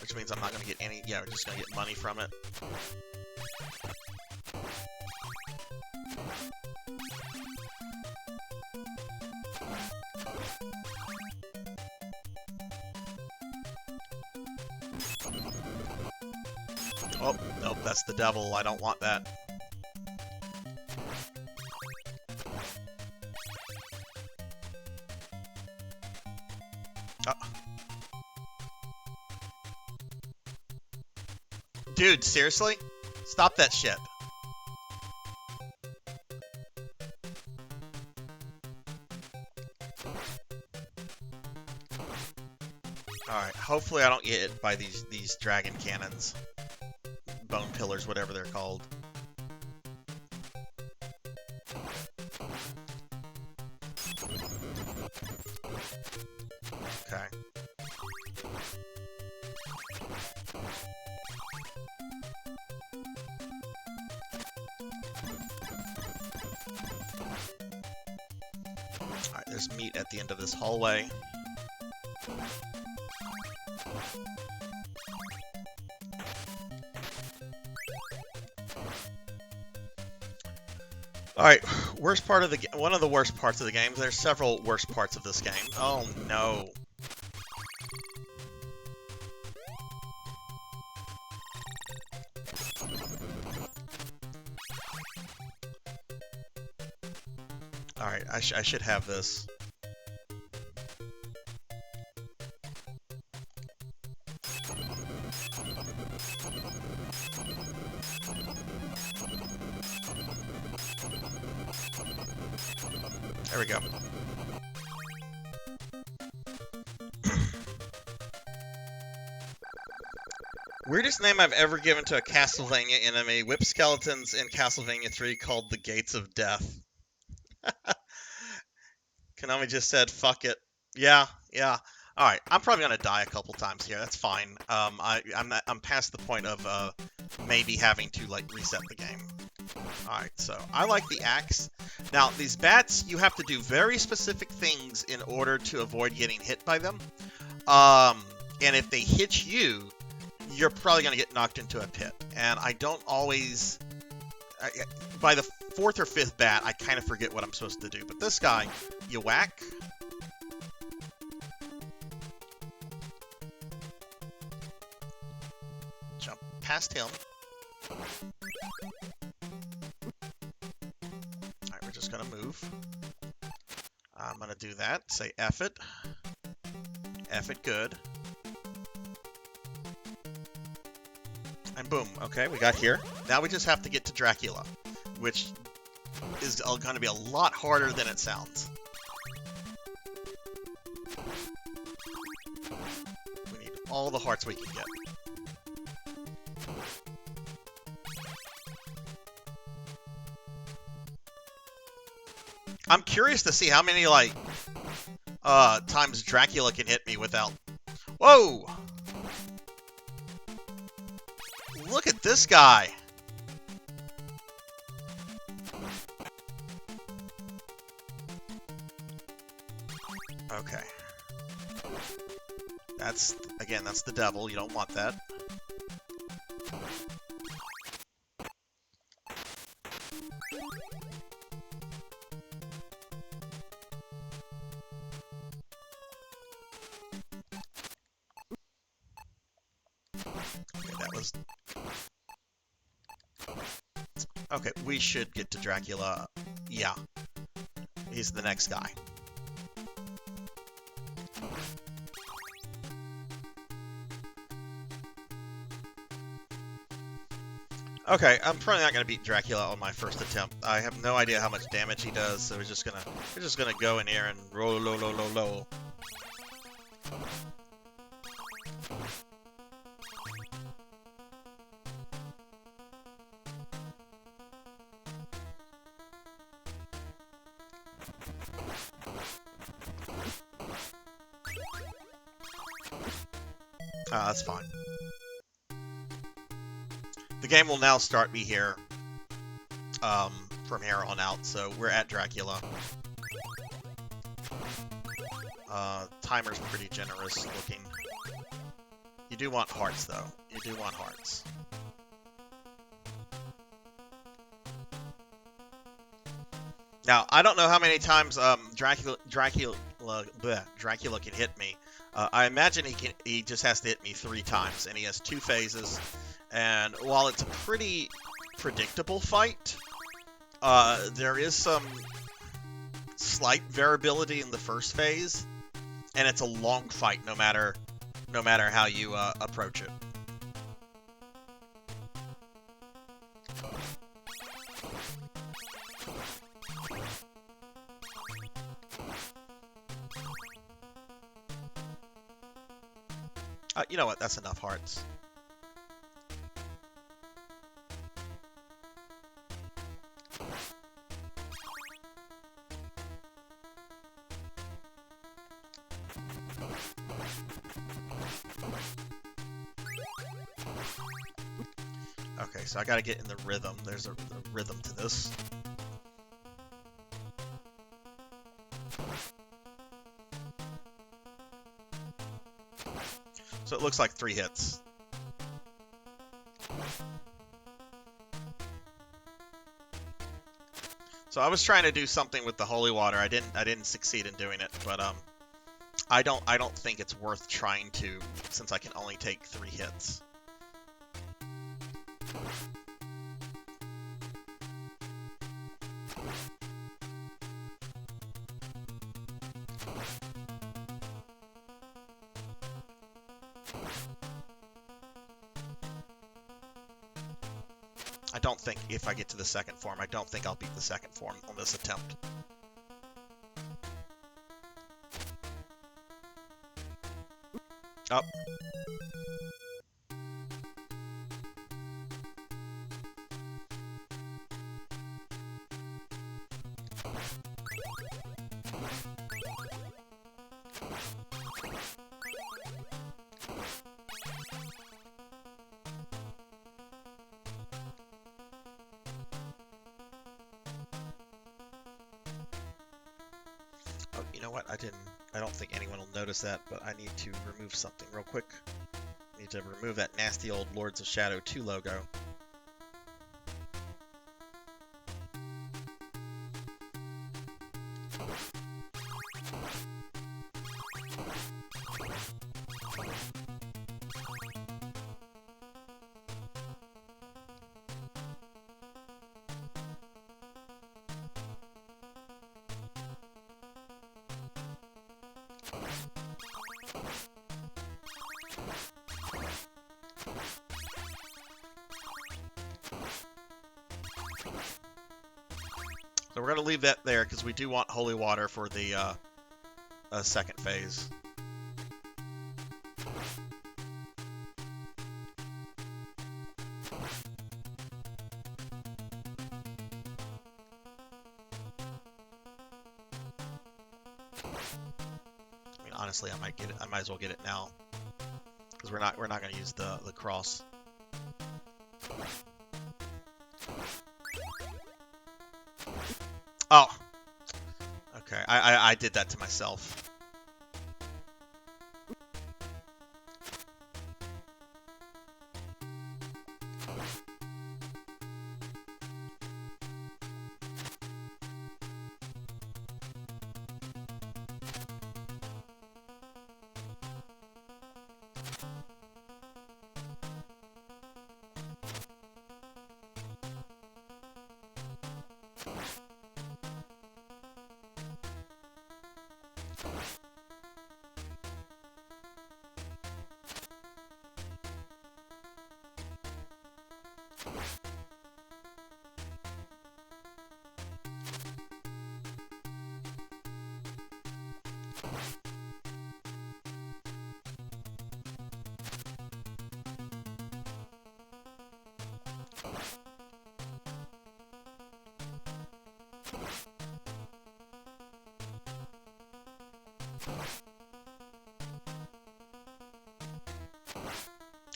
B: which means I'm not gonna get any. Yeah, we're just gonna get money from it. Oh, nope, that's the devil. I don't want that. Dude, seriously? Stop that shit. Alright, hopefully I don't get hit by these dragon cannons. Bone pillars, whatever they're called. Okay. Alright, there's meat at the end of this hallway. Alright, worst part of the one of the worst parts of the game. There's several worst parts of this game. Oh no. Alright, I should have this. There we go. Weirdest name I've ever given to a Castlevania enemy. Whip skeletons in Castlevania 3 called the Gates of Death. Konami just said, fuck it. Yeah. Alright, I'm probably gonna die a couple times here. That's fine. I'm past the point of maybe having to like reset the game. Alright, so I like the axe. Now, these bats, you have to do very specific things in order to avoid getting hit by them. And if they hit you, you're probably going to get knocked into a pit. And I don't always... by the 4th or 5th bat, I kind of forget what I'm supposed to do. But this guy, you whack. Jump past him. Alright, we're just going to move. I'm going to do that. Say F it. F it good. And boom. Okay, we got here. Now we just have to get to Dracula, which is going to be a lot harder than it sounds. We need all the hearts we can get. I'm curious to see how many, like, times Dracula can hit me without... Whoa! Look at this guy! Okay. That's, again, that's the devil. You don't want that. Okay, we should get to Dracula. Yeah. He's the next guy. Okay, I'm probably not gonna beat Dracula on my first attempt. I have no idea how much damage he does, so we're just gonna go in here and roll. That's fine. The game will now start me here from here on out, so we're at Dracula. Timer's pretty generous looking. You do want hearts, though. You do want hearts. Now, I don't know how many times Dracula can hit me. I imagine he just has to hit me 3 times, and he has 2 phases. And while it's a pretty predictable fight, there is some slight variability in the first phase, and it's a long fight no matter how you approach it. You know what? That's enough hearts. Okay, so I gotta get in the rhythm. There's a rhythm to this. So it looks like 3 hits. So I was trying to do something with the holy water. I didn't succeed in doing it, but I don't think it's worth trying to, since I can only take 3 hits. I don't think if I get to the second form, I don't think I'll beat the second form on this attempt. Up. Oh, you know what? I don't think anyone will notice that, but I need to remove something real quick. I need to remove that nasty old Lords of Shadow 2 logo. So we're going to leave that there because we do want holy water for the second phase. I mean, honestly, I might get it. I might as well get it now because we're not going to use the cross. Oh, okay. I did that to myself.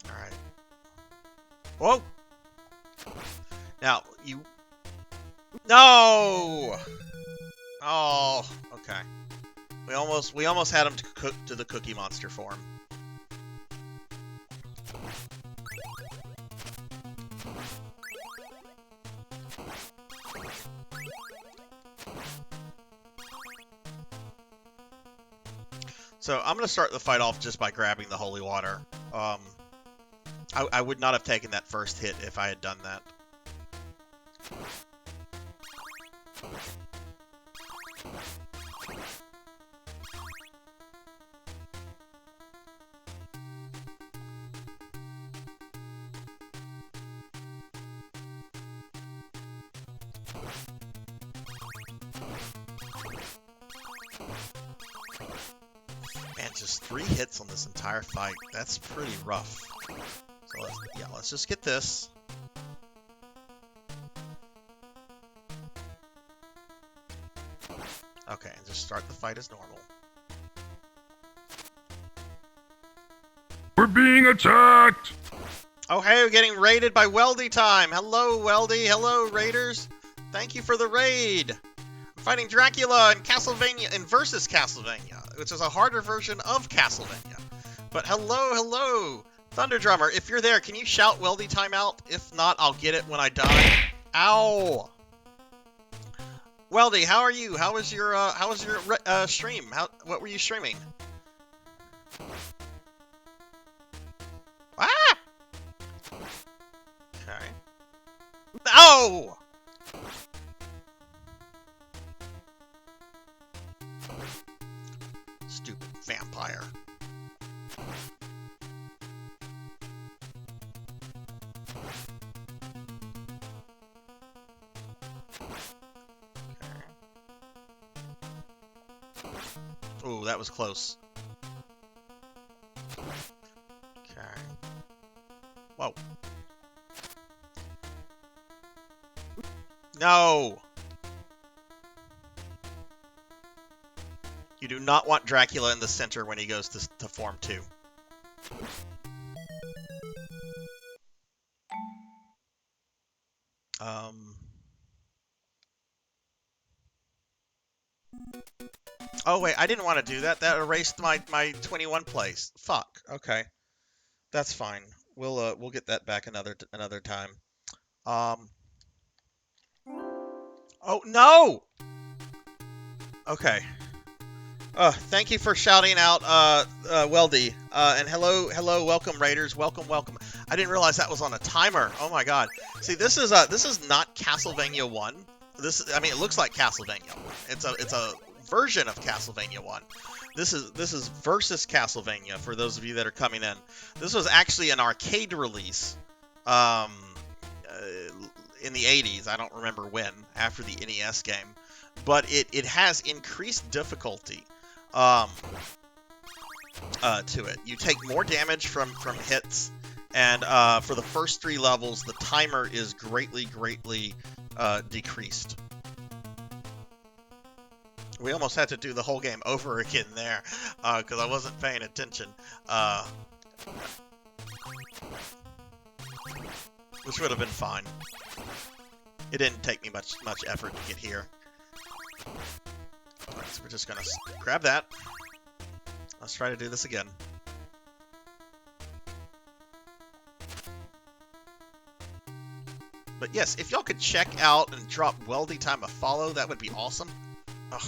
B: Alright. Whoa! Now, you... No! Oh, okay. We almost had him to the Cookie Monster form. So I'm going to start the fight off just by grabbing the holy water. I would not have taken that first hit if I had done that. just 3 hits on this entire fight. That's pretty rough. So let's just get this. Okay, and just start the fight as normal.
F: We're being attacked!
B: Oh hey, we're getting raided by Weldy time! Hello, Weldy! Hello, raiders! Thank you for the raid! I'm fighting Dracula in Castlevania, in Versus Castlevania, which is a harder version of Castlevania. But hello! Thunder Drummer, if you're there, can you shout Weldy time out? If not, I'll get it when I die. Ow! Weldy, how are you? How was your stream? What were you streaming? Ah! Okay. No! Stupid vampire. Ooh, that was close. Okay. Whoa. No! You do not want Dracula in the center when he goes to Form 2. Oh wait, I didn't want to do that. That erased my 21 place. Fuck. Okay, that's fine. We'll get that back another time. Oh no. Okay. Thank you for shouting out, Weldy. And hello, welcome Raiders, welcome. I didn't realize that was on a timer. Oh my god. See, this is not Castlevania 1. I mean, it looks like Castlevania 1. It's a version of Castlevania 1. This is Versus Castlevania for those of you that are coming in. This was actually an arcade release in the 80s. I don't remember when, after the NES game. But it has increased difficulty to it. You take more damage from hits, and for the first 3 levels, the timer is greatly decreased. We almost had to do the whole game over again there, because I wasn't paying attention. Which would have been fine. It didn't take me much effort to get here. Alright, so we're just gonna grab that. Let's try to do this again. But yes, if y'all could check out and drop Weldy time a follow, that would be awesome. Ugh.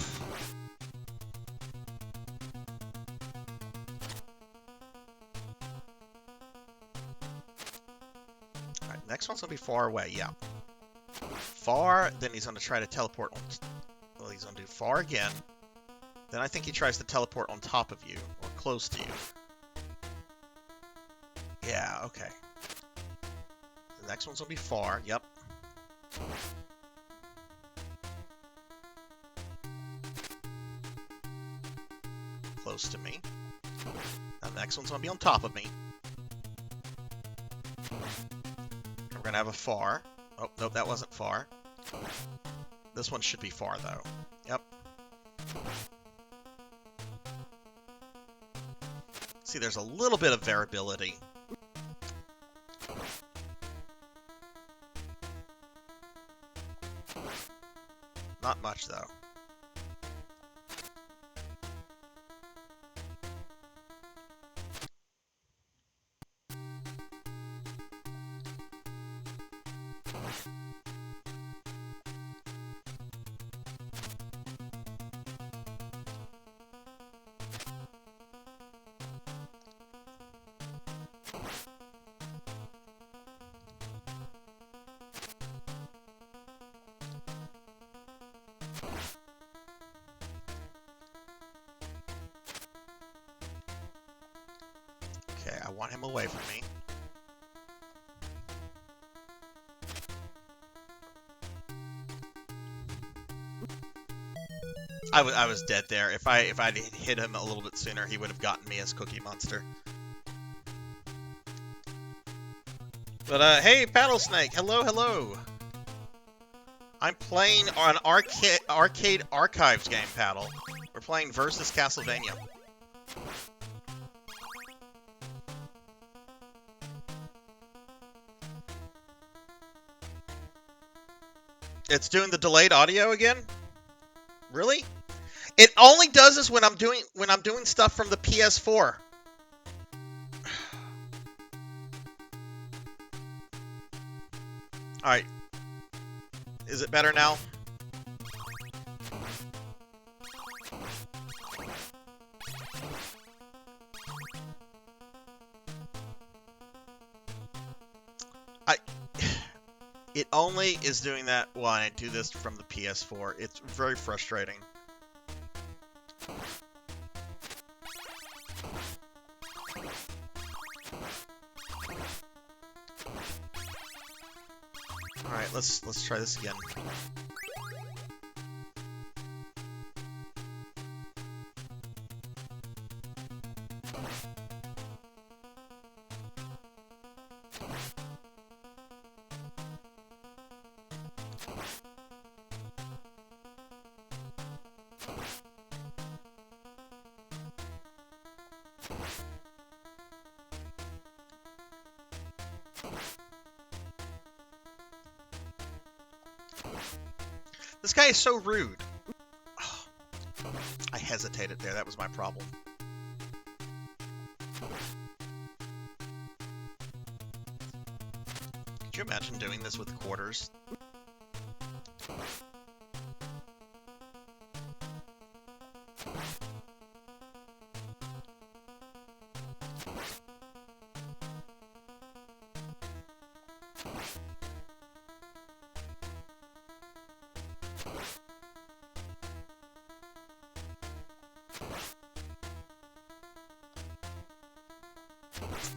B: Alright, next one's gonna be far away, yeah. Far, then he's gonna try to teleport on. Well, he's gonna do far again. Then I think he tries to teleport on top of you, or close to you. Yeah, okay. The next one's gonna be far, yep. Close to me. Now the next one's gonna be on top of me. We're gonna have a far. Oh, nope, that wasn't far. This one should be far, though. Yep. See, there's a little bit of variability. Not much, though. Okay, I want him away from me. I was dead there. If I'd hit him a little bit sooner, he would have gotten me as Cookie Monster. But hey, Paddle Snake, hello. I'm playing an arcade archives game, Paddle. We're playing versus Castlevania. It's doing the delayed audio again? Really? It only does this when I'm doing stuff from the PS4. All right. Is it better now? It only is doing that when I do this from the PS4. It's very frustrating. All right, let's try this again. This guy is so rude. Oh, I hesitated there. That was my problem. Could you imagine doing this with quarters?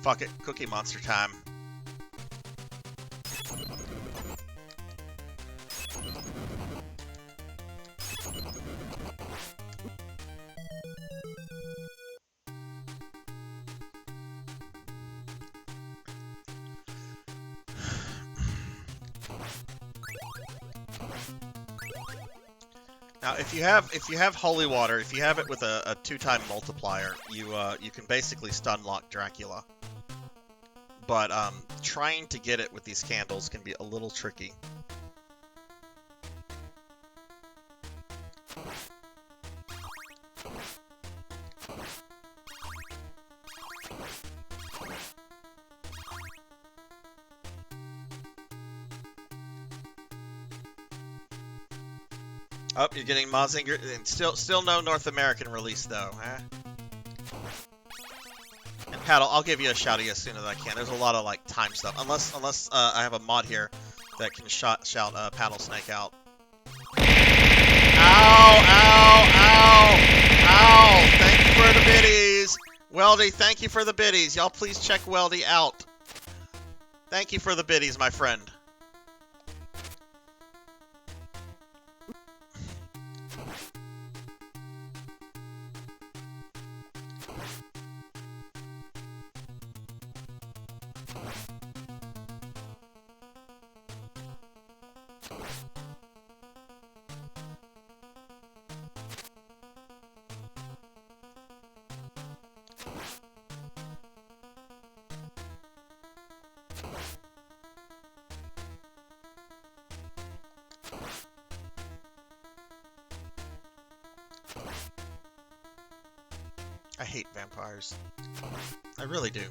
B: Fuck it, Cookie Monster time. Now, if you have holy water, if you have it with a 2-time multiplier, you can basically stun lock Dracula. But trying to get it with these candles can be a little tricky. Oh, you're getting Mazinger. Still no North American release though, huh? And Paddle, I'll give you a shouty as soon as I can. There's a lot of like time stuff, unless I have a mod here that can shout Paddle Snake out. Ow! Ow! Ow! Ow! Thank you for the biddies, Weldy. Thank you for the biddies. Y'all please check Weldy out. Thank you for the biddies, my friend. I hate vampires. I really do.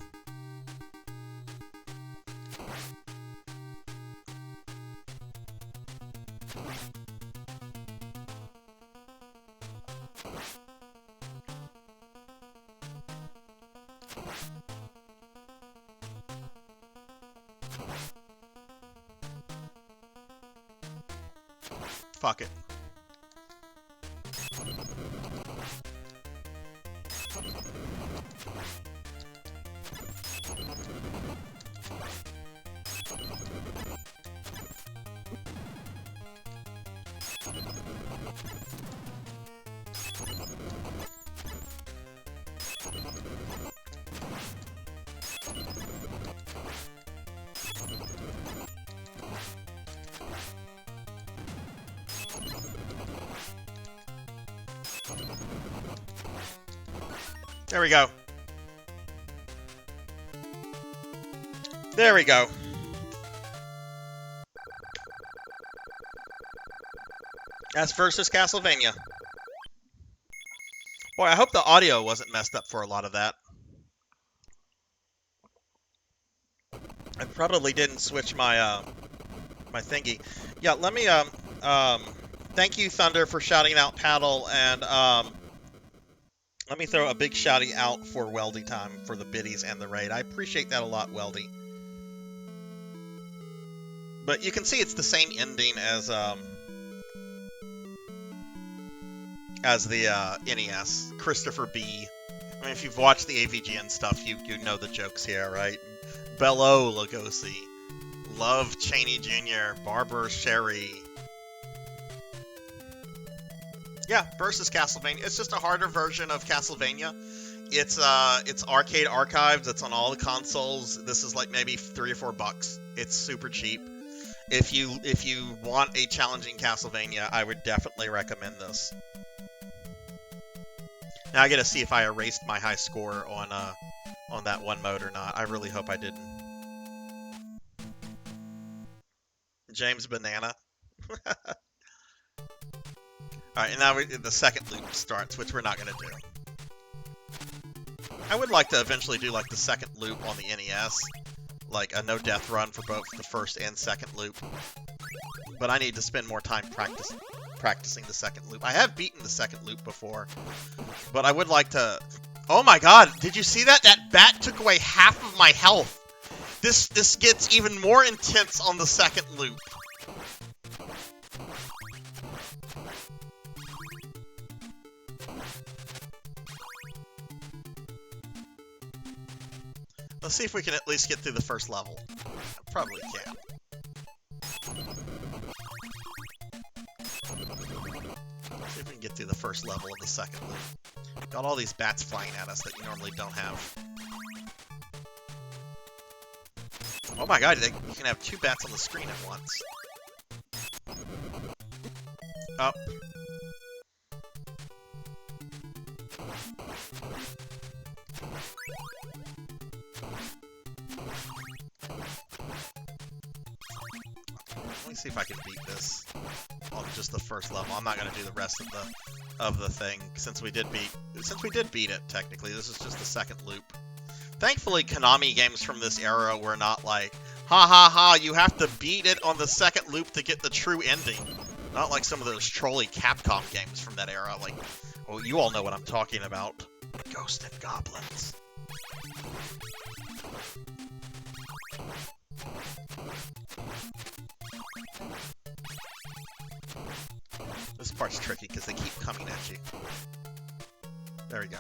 B: Fuck it. There we go. There we go. That's versus Castlevania. Boy, I hope the audio wasn't messed up for a lot of that. I probably didn't switch my my thingy. Yeah, let me thank you, Thunder, for shouting out Paddle, and let me throw a big shouting out for Weldy Time for the biddies and the raid. I appreciate that a lot, Weldy. But you can see it's the same ending as the NES. Christopher B. I mean, if you've watched the AVGN stuff, you know the jokes here, right? Bello Lugosi, Love Cheney Jr., Barbara Sherry. Yeah, versus Castlevania. It's just a harder version of Castlevania. It's arcade archived. It's on all the consoles. This is like maybe $3 or $4. It's super cheap. If you want a challenging Castlevania, I would definitely recommend this. Now I gotta see if I erased my high score on that one mode or not. I really hope I didn't. James Banana. Alright, and now the second loop starts, which we're not gonna do. I would like to eventually do like the second loop on the NES. Like a no-death run for both the first and second loop. But I need to spend more time practicing the second loop. I have beaten the second loop before, but I would like to... Oh my god, did you see that? That bat took away half of my health. This gets even more intense on the second loop. Let's see if we can at least get through the first level. Probably can. See if we can get through the first level of the second loop. Got all these bats flying at us that you normally don't have. Oh my god, you can have 2 bats on the screen at once. Oh. Let me see if I can beat this on just the first level. I'm not going to do the rest of the thing since we did beat it technically. This is just the second loop. Thankfully, Konami games from this era were not like, ha ha ha, you have to beat it on the second loop to get the true ending. Not like some of those trolly Capcom games from that era. Like, well, you all know what I'm talking about. Ghosts and Goblins. This part's tricky because they keep coming at you. There we go.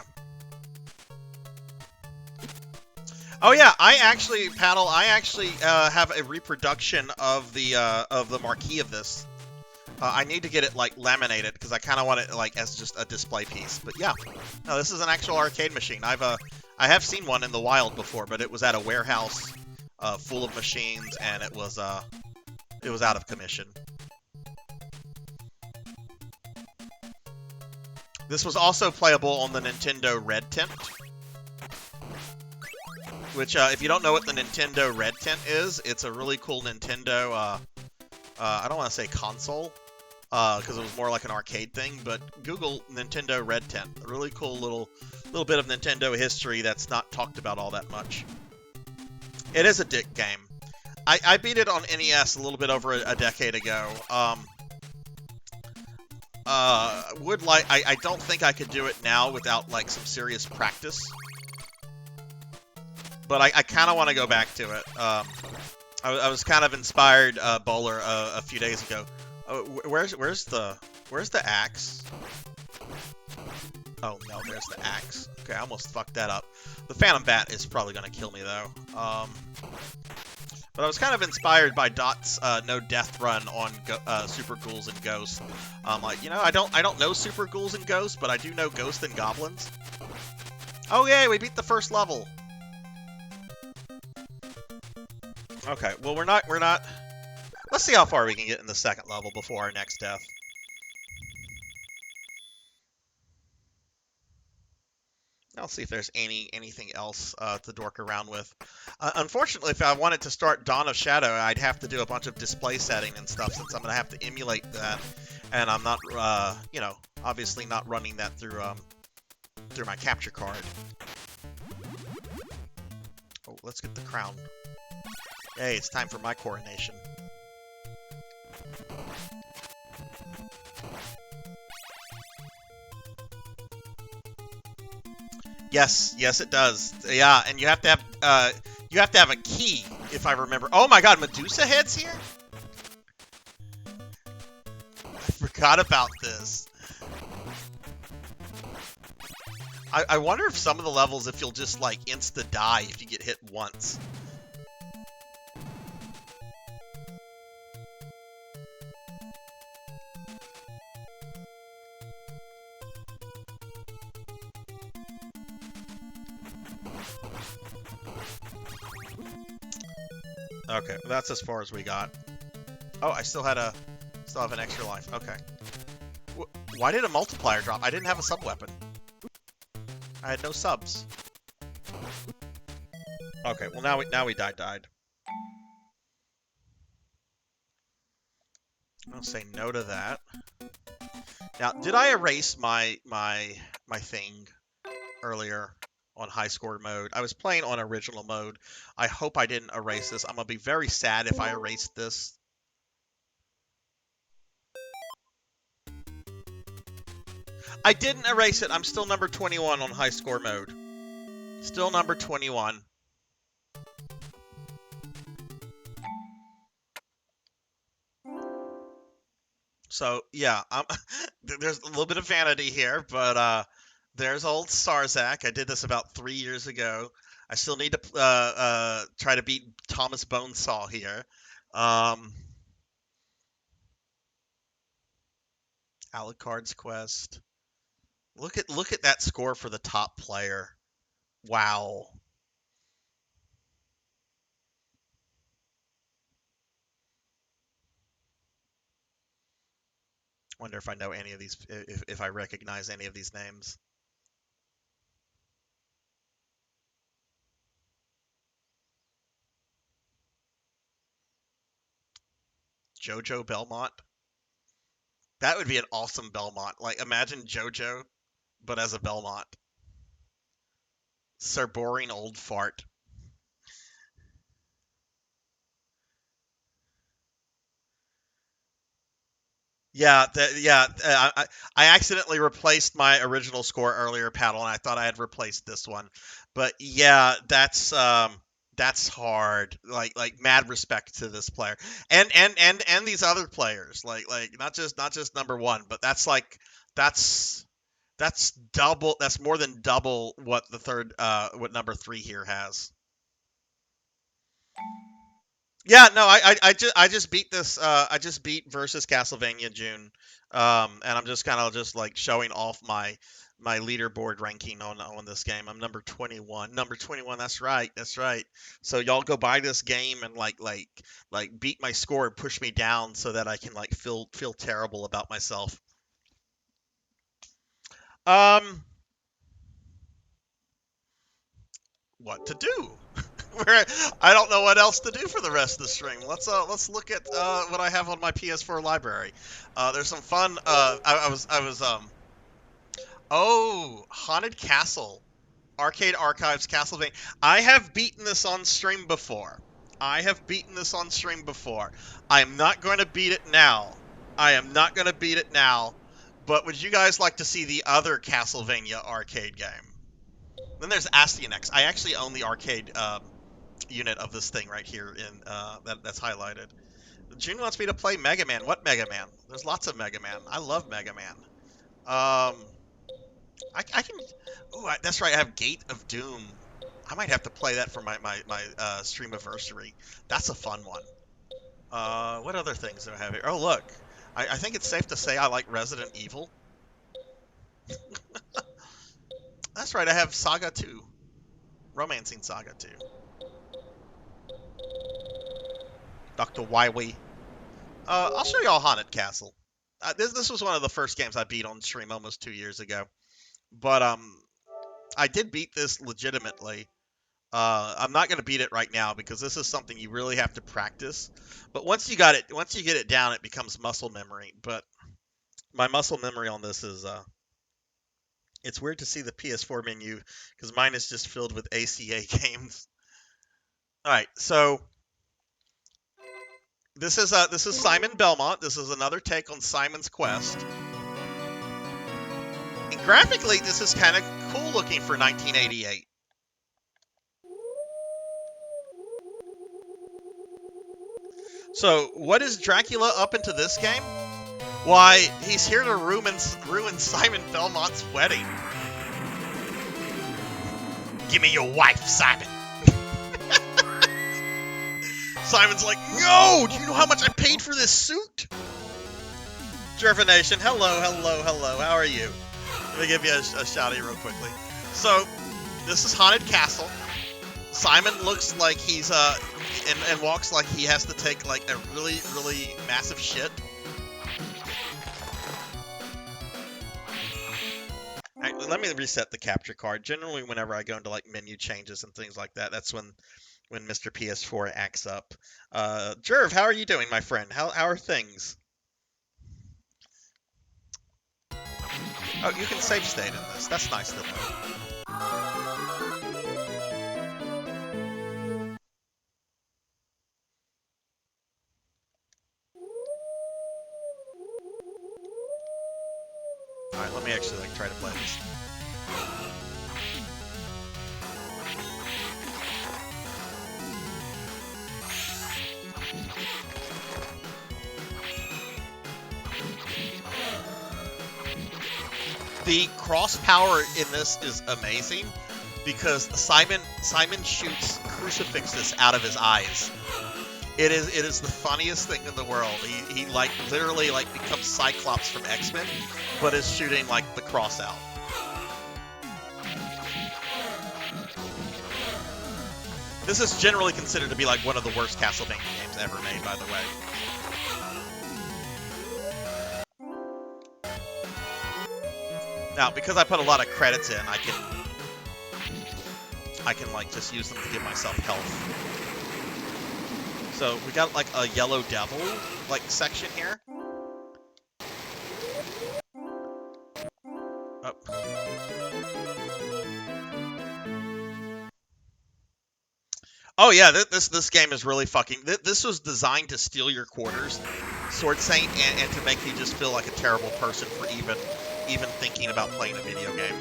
B: Oh yeah, Paddle, I actually have a reproduction of the marquee of this. I need to get it like laminated because I kind of want it like as just a display piece. But yeah, no, this is an actual arcade machine. I have seen one in the wild before, but it was at a warehouse full of machines, and it was out of commission. This was also playable on the Nintendo Red Tent. Which, if you don't know what the Nintendo Red Tent is, it's a really cool Nintendo, I don't want to say console, because it was more like an arcade thing, but Google Nintendo Red Tent. A really cool little bit of Nintendo history that's not talked about all that much. It is a dick game. I beat it on NES a little bit over a decade ago. I don't think I could do it now without, like, some serious practice. But I kind of want to go back to it. I was kind of inspired, Bowler, a few days ago. Where's the axe? Oh no, there's the axe. Okay, I almost fucked that up. The Phantom Bat is probably gonna kill me though. But I was kind of inspired by Dot's no death run on Super Ghouls and Ghosts. Like, you know, I don't know Super Ghouls and Ghosts, but I do know Ghosts and Goblins. Oh yay, we beat the first level. Okay, well we're not. Let's see how far we can get in the second level before our next death. I'll see if there's anything else to dork around with. Unfortunately, if I wanted to start Dawn of Shadow, I'd have to do a bunch of display setting and stuff, since I'm gonna have to emulate that, and I'm not, you know, obviously not running that through my capture card. Oh, let's get the crown. Hey, it's time for my coronation. Yes, yes, it does. Yeah, and you have to have a key, if I remember. Oh my God, Medusa head's here? I forgot about this. I wonder if some of the levels, if you'll just like insta die if you get hit once. Okay, that's as far as we got. Oh, I still have an extra life. Okay. Why did a multiplier drop? I didn't have a sub weapon. I had no subs. Okay, well now we died. I'll say no to that. Now, did I erase my thing earlier on high score mode? I was playing on original mode. I hope I didn't erase this. I'm gonna be very sad if I erased this. I didn't erase it. I'm still number 21 on high score mode. Still number 21. So, yeah, there's a little bit of vanity here, but there's old Sarzac. I did this about 3 years ago. I still need to try to beat Thomas Bonesaw here. Alucard's Quest. Look at that score for the top player. Wow. Wonder if I know any of these, if I recognize any of these names. Jojo Belmont. That would be an awesome Belmont. Like, imagine Jojo, but as a Belmont. Sir Boring Old Fart. Yeah, I accidentally replaced my original score earlier, Paddle, and I thought I had replaced this one. But yeah, that's hard. Like mad respect to this player. And these other players. Like not just number 1, but that's double, that's more than double what what number 3 here has. Yeah, no, I just beat this. I just beat versus Castlevania June, and I'm just kind of just like showing off my leaderboard ranking on this game. I'm number 21. Number 21. That's right. That's right. So y'all go buy this game and like beat my score and push me down so that I can like feel terrible about myself. What to do? I don't know what else to do for the rest of the stream. Let's look at what I have on my PS4 library. There's some fun. Oh, Haunted Castle, Arcade Archives, Castlevania. I have beaten this on stream before. I am not going to beat it now. But would you guys like to see the other Castlevania arcade game? Then there's Astyanax. I actually own the arcade unit of this thing right here in that's highlighted. June wants me to play Mega Man. What Mega Man? There's lots of Mega Man. I love Mega Man. I can. Oh, that's right. I have Gate of Doom. I might have to play that for my stream anniversary. That's a fun one. What other things do I have here? Oh, look. I think it's safe to say I like Resident Evil. That's right. I have Saga 2. Romancing Saga 2. Dr. Wywee. I'll show y'all Haunted Castle. This was one of the first games I beat on stream almost 2 years ago. But I did beat this legitimately. I'm not going to beat it right now because this is something you really have to practice. But once you get it down, it becomes muscle memory. But my muscle memory on this is, it's weird to see the PS4 menu because mine is just filled with ACA games. All right, so this is Simon Belmont. This is another take on Simon's Quest. And graphically, this is kind of cool looking for 1988. So, what is Dracula up into this game? Why, he's here to ruin Simon Belmont's wedding. Give me your wife, Simon. Simon's like, no! Do you know how much I paid for this suit? Jervination, hello. How are you? Let me give you a shouty real quickly. So, this is Haunted Castle. Simon looks like he's, and walks like he has to take, like, a really, really massive shit. Alright, let me reset the capture card. Generally, whenever I go into, like, menu changes and things like that, that's when Mr. PS4 acts up. Jerv, how are you doing, my friend? How are things? Oh, you can save state in this. That's nice to know. Alright, let me actually, like, try to play this. The cross power in this is amazing because Simon shoots crucifixes out of his eyes. It is the funniest thing in the world. He like literally like becomes Cyclops from X-Men, but is shooting like the cross out. This is generally considered to be like one of the worst Castlevania games ever made, by the way. Now, because I put a lot of credits in, I can like just use them to give myself health. So we got like a yellow devil like section here. Oh. Oh yeah, this game is really fucking. This was designed to steal your quarters, Sword Saint, and to make you just feel like a terrible person for even thinking about playing a video game.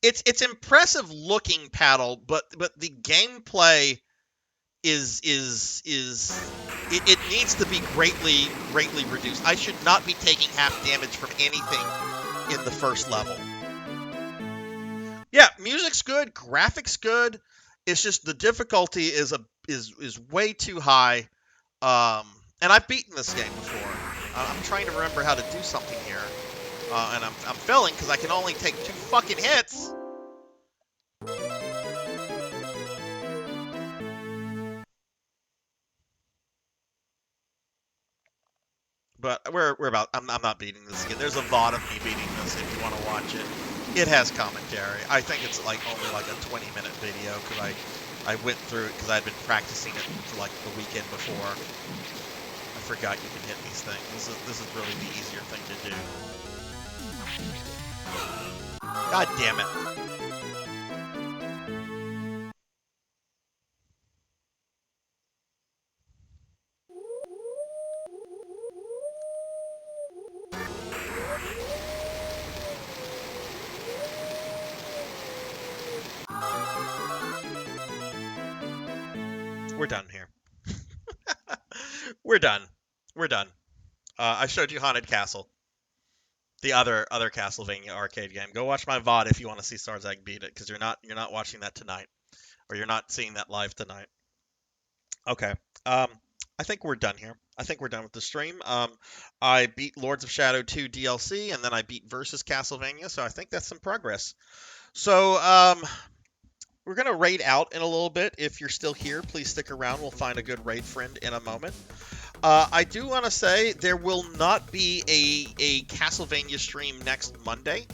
B: It's impressive looking, Paddle, but the gameplay is it needs to be greatly reduced. I should not be taking half damage from anything in the first level. Yeah, music's good, graphics good. It's just the difficulty is way too high. And I've beaten this game before. I'm trying to remember how to do something here. And I'm failing because I can only take 2 fucking hits. But we're about. I'm not beating this again. There's a VOD of me beating this if you want to watch it. It has commentary. I think it's like only like a 20-minute video because I went through it because I'd been practicing it for like the weekend before. I forgot you can hit these things. This is really the easier thing to do. God damn it. We're done here. We're done. We're done. I showed you Haunted Castle. The other Castlevania arcade game. Go watch my VOD if you want to see Sarzac beat it, because you're not watching that tonight. Or you're not seeing that live tonight. Okay. I think we're done here. I think we're done with the stream. I beat Lords of Shadow 2 DLC, and then I beat Versus Castlevania, so I think that's some progress. So, we're going to raid out in a little bit. If you're still here, please stick around. We'll find a good raid friend in a moment. I do want to say there will not be a Castlevania stream next Monday.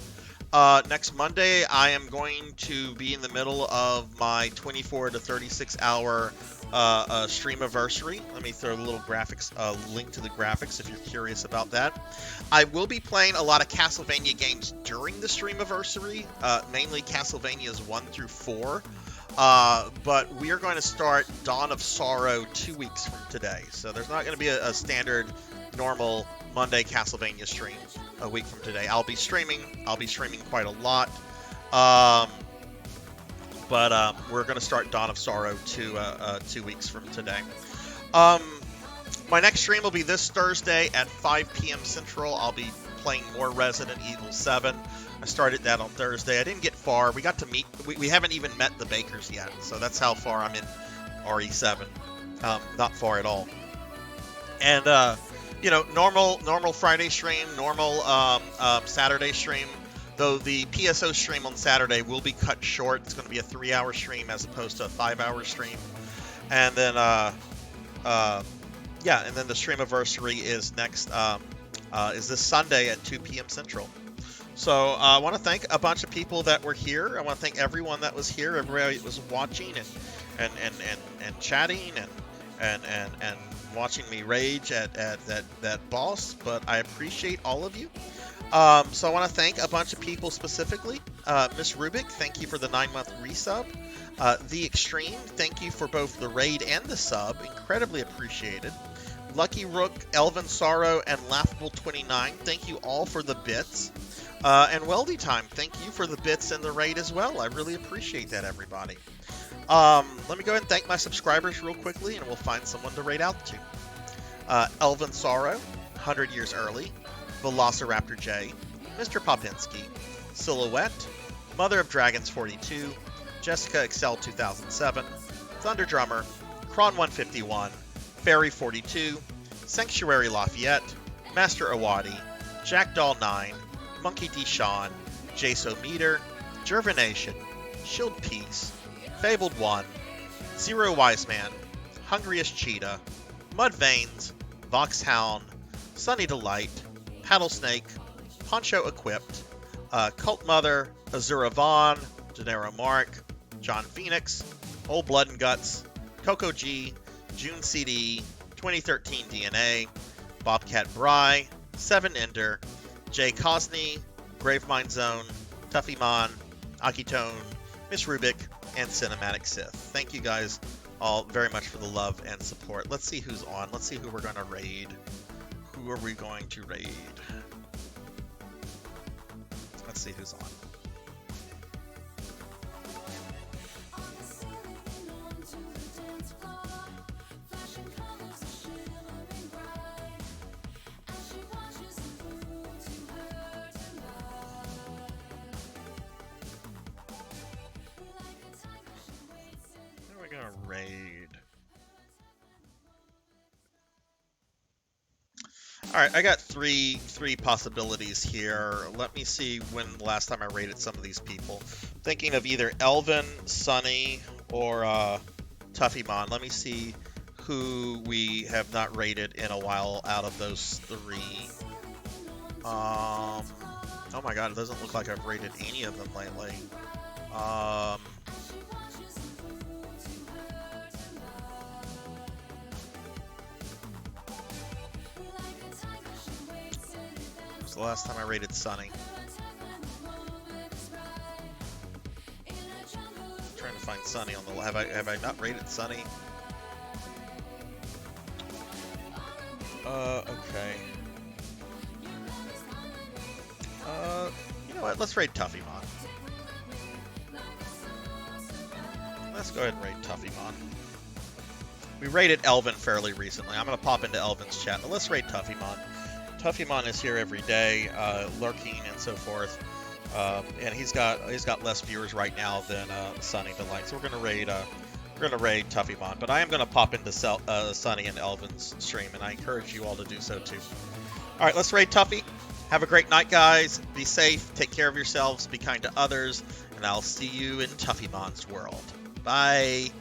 B: Next Monday, I am going to be in the middle of my 24 to 36 hour streamiversary. Let me throw a little graphics, link to the graphics if you're curious about that. I will be playing a lot of Castlevania games during the streamiversary, mainly Castlevanias 1 through 4. But we are going to start Dawn of Sorrow 2 weeks from today. So there's not going to be a standard, normal Monday Castlevania stream a week from today. I'll be streaming quite a lot. But we're going to start Dawn of Sorrow 2 weeks from today. My next stream will be this Thursday at 5 p.m. Central. I'll be playing more Resident Evil 7. I started that on Thursday. I didn't get far. We got to meet. We haven't even met the Bakers yet, so that's how far I'm in RE7. Not far at all. And normal Friday stream, normal Saturday stream. Though the PSO stream on Saturday will be cut short. It's going to be a 3-hour stream as opposed to a 5-hour stream. And then and then the streamiversary is next is this Sunday at 2 p.m. Central. So I want to thank a bunch of people that were here. I want to thank everyone that was here, everybody that was watching and chatting and watching me rage at that boss. But I appreciate all of you. So I want to thank a bunch of people specifically. Miss Rubik, thank you for the 9-month resub. The Extreme, thank you for both the raid and the sub. Incredibly appreciated. Lucky Rook, Elven Sorrow, and Laughable29, thank you all for the bits. And Weldy Time, thank you for the bits and the raid as well. I really appreciate that, everybody. Let me go ahead and thank my subscribers real quickly, and we'll find someone to raid out to. Elven Sorrow, 100 years early. Velociraptor J, Mr. Popinski, Silhouette, Mother of Dragons 42, Jessica Excel 2007, Thunder Drummer, Kron 151, Fairy 42, Sanctuary Lafayette, Master Awadi, Jackdaw 9, Monkey D. Sean, Jaso Meter, Jervination, Shield Peace, Fabled 1, Zero Wiseman, Hungriest Cheetah, Mud Veins, Voxhound, Sunny Delight, Paddlesnake, Poncho Equipped, Cult Mother, Azura Vaughn, Gennaro Mark, John Phoenix, Old Blood and Guts, Coco G, June CD, 2013 DNA, Bobcat Bry, Seven Ender, Jay Cosney, Gravemind Zone, Tuffymon, Akitone, Miss Rubik, and Cinematic Sith. Thank you guys all very much for the love and support. Let's see who's on. Let's see who we're going to raid. Who are we going to raid? Let's see who's on. Who are we going to raid? Alright, I got three possibilities here. Let me see when the last time I rated some of these people. Thinking of either Elvin, Sunny, or Tuffymon. Let me see who we have not rated in a while out of those three. Oh my god, it doesn't look like I've rated any of them lately. The last time I rated Sunny. Trying to find Sunny on the have I not rated Sunny? Okay. You know what? Let's raid Tuffymon. Let's go ahead and raid Tuffymon. We raided Elvin fairly recently. I'm gonna pop into Elvin's chat, but let's raid Tuffymon. Tuffymon is here every day, lurking and so forth, and he's got less viewers right now than Sunny Delight. So we're gonna raid Tuffymon, but I am gonna pop into Sunny and Elvin's stream, and I encourage you all to do so too. All right, let's raid Tuffy. Have a great night, guys. Be safe. Take care of yourselves. Be kind to others, and I'll see you in Tuffymon's world. Bye.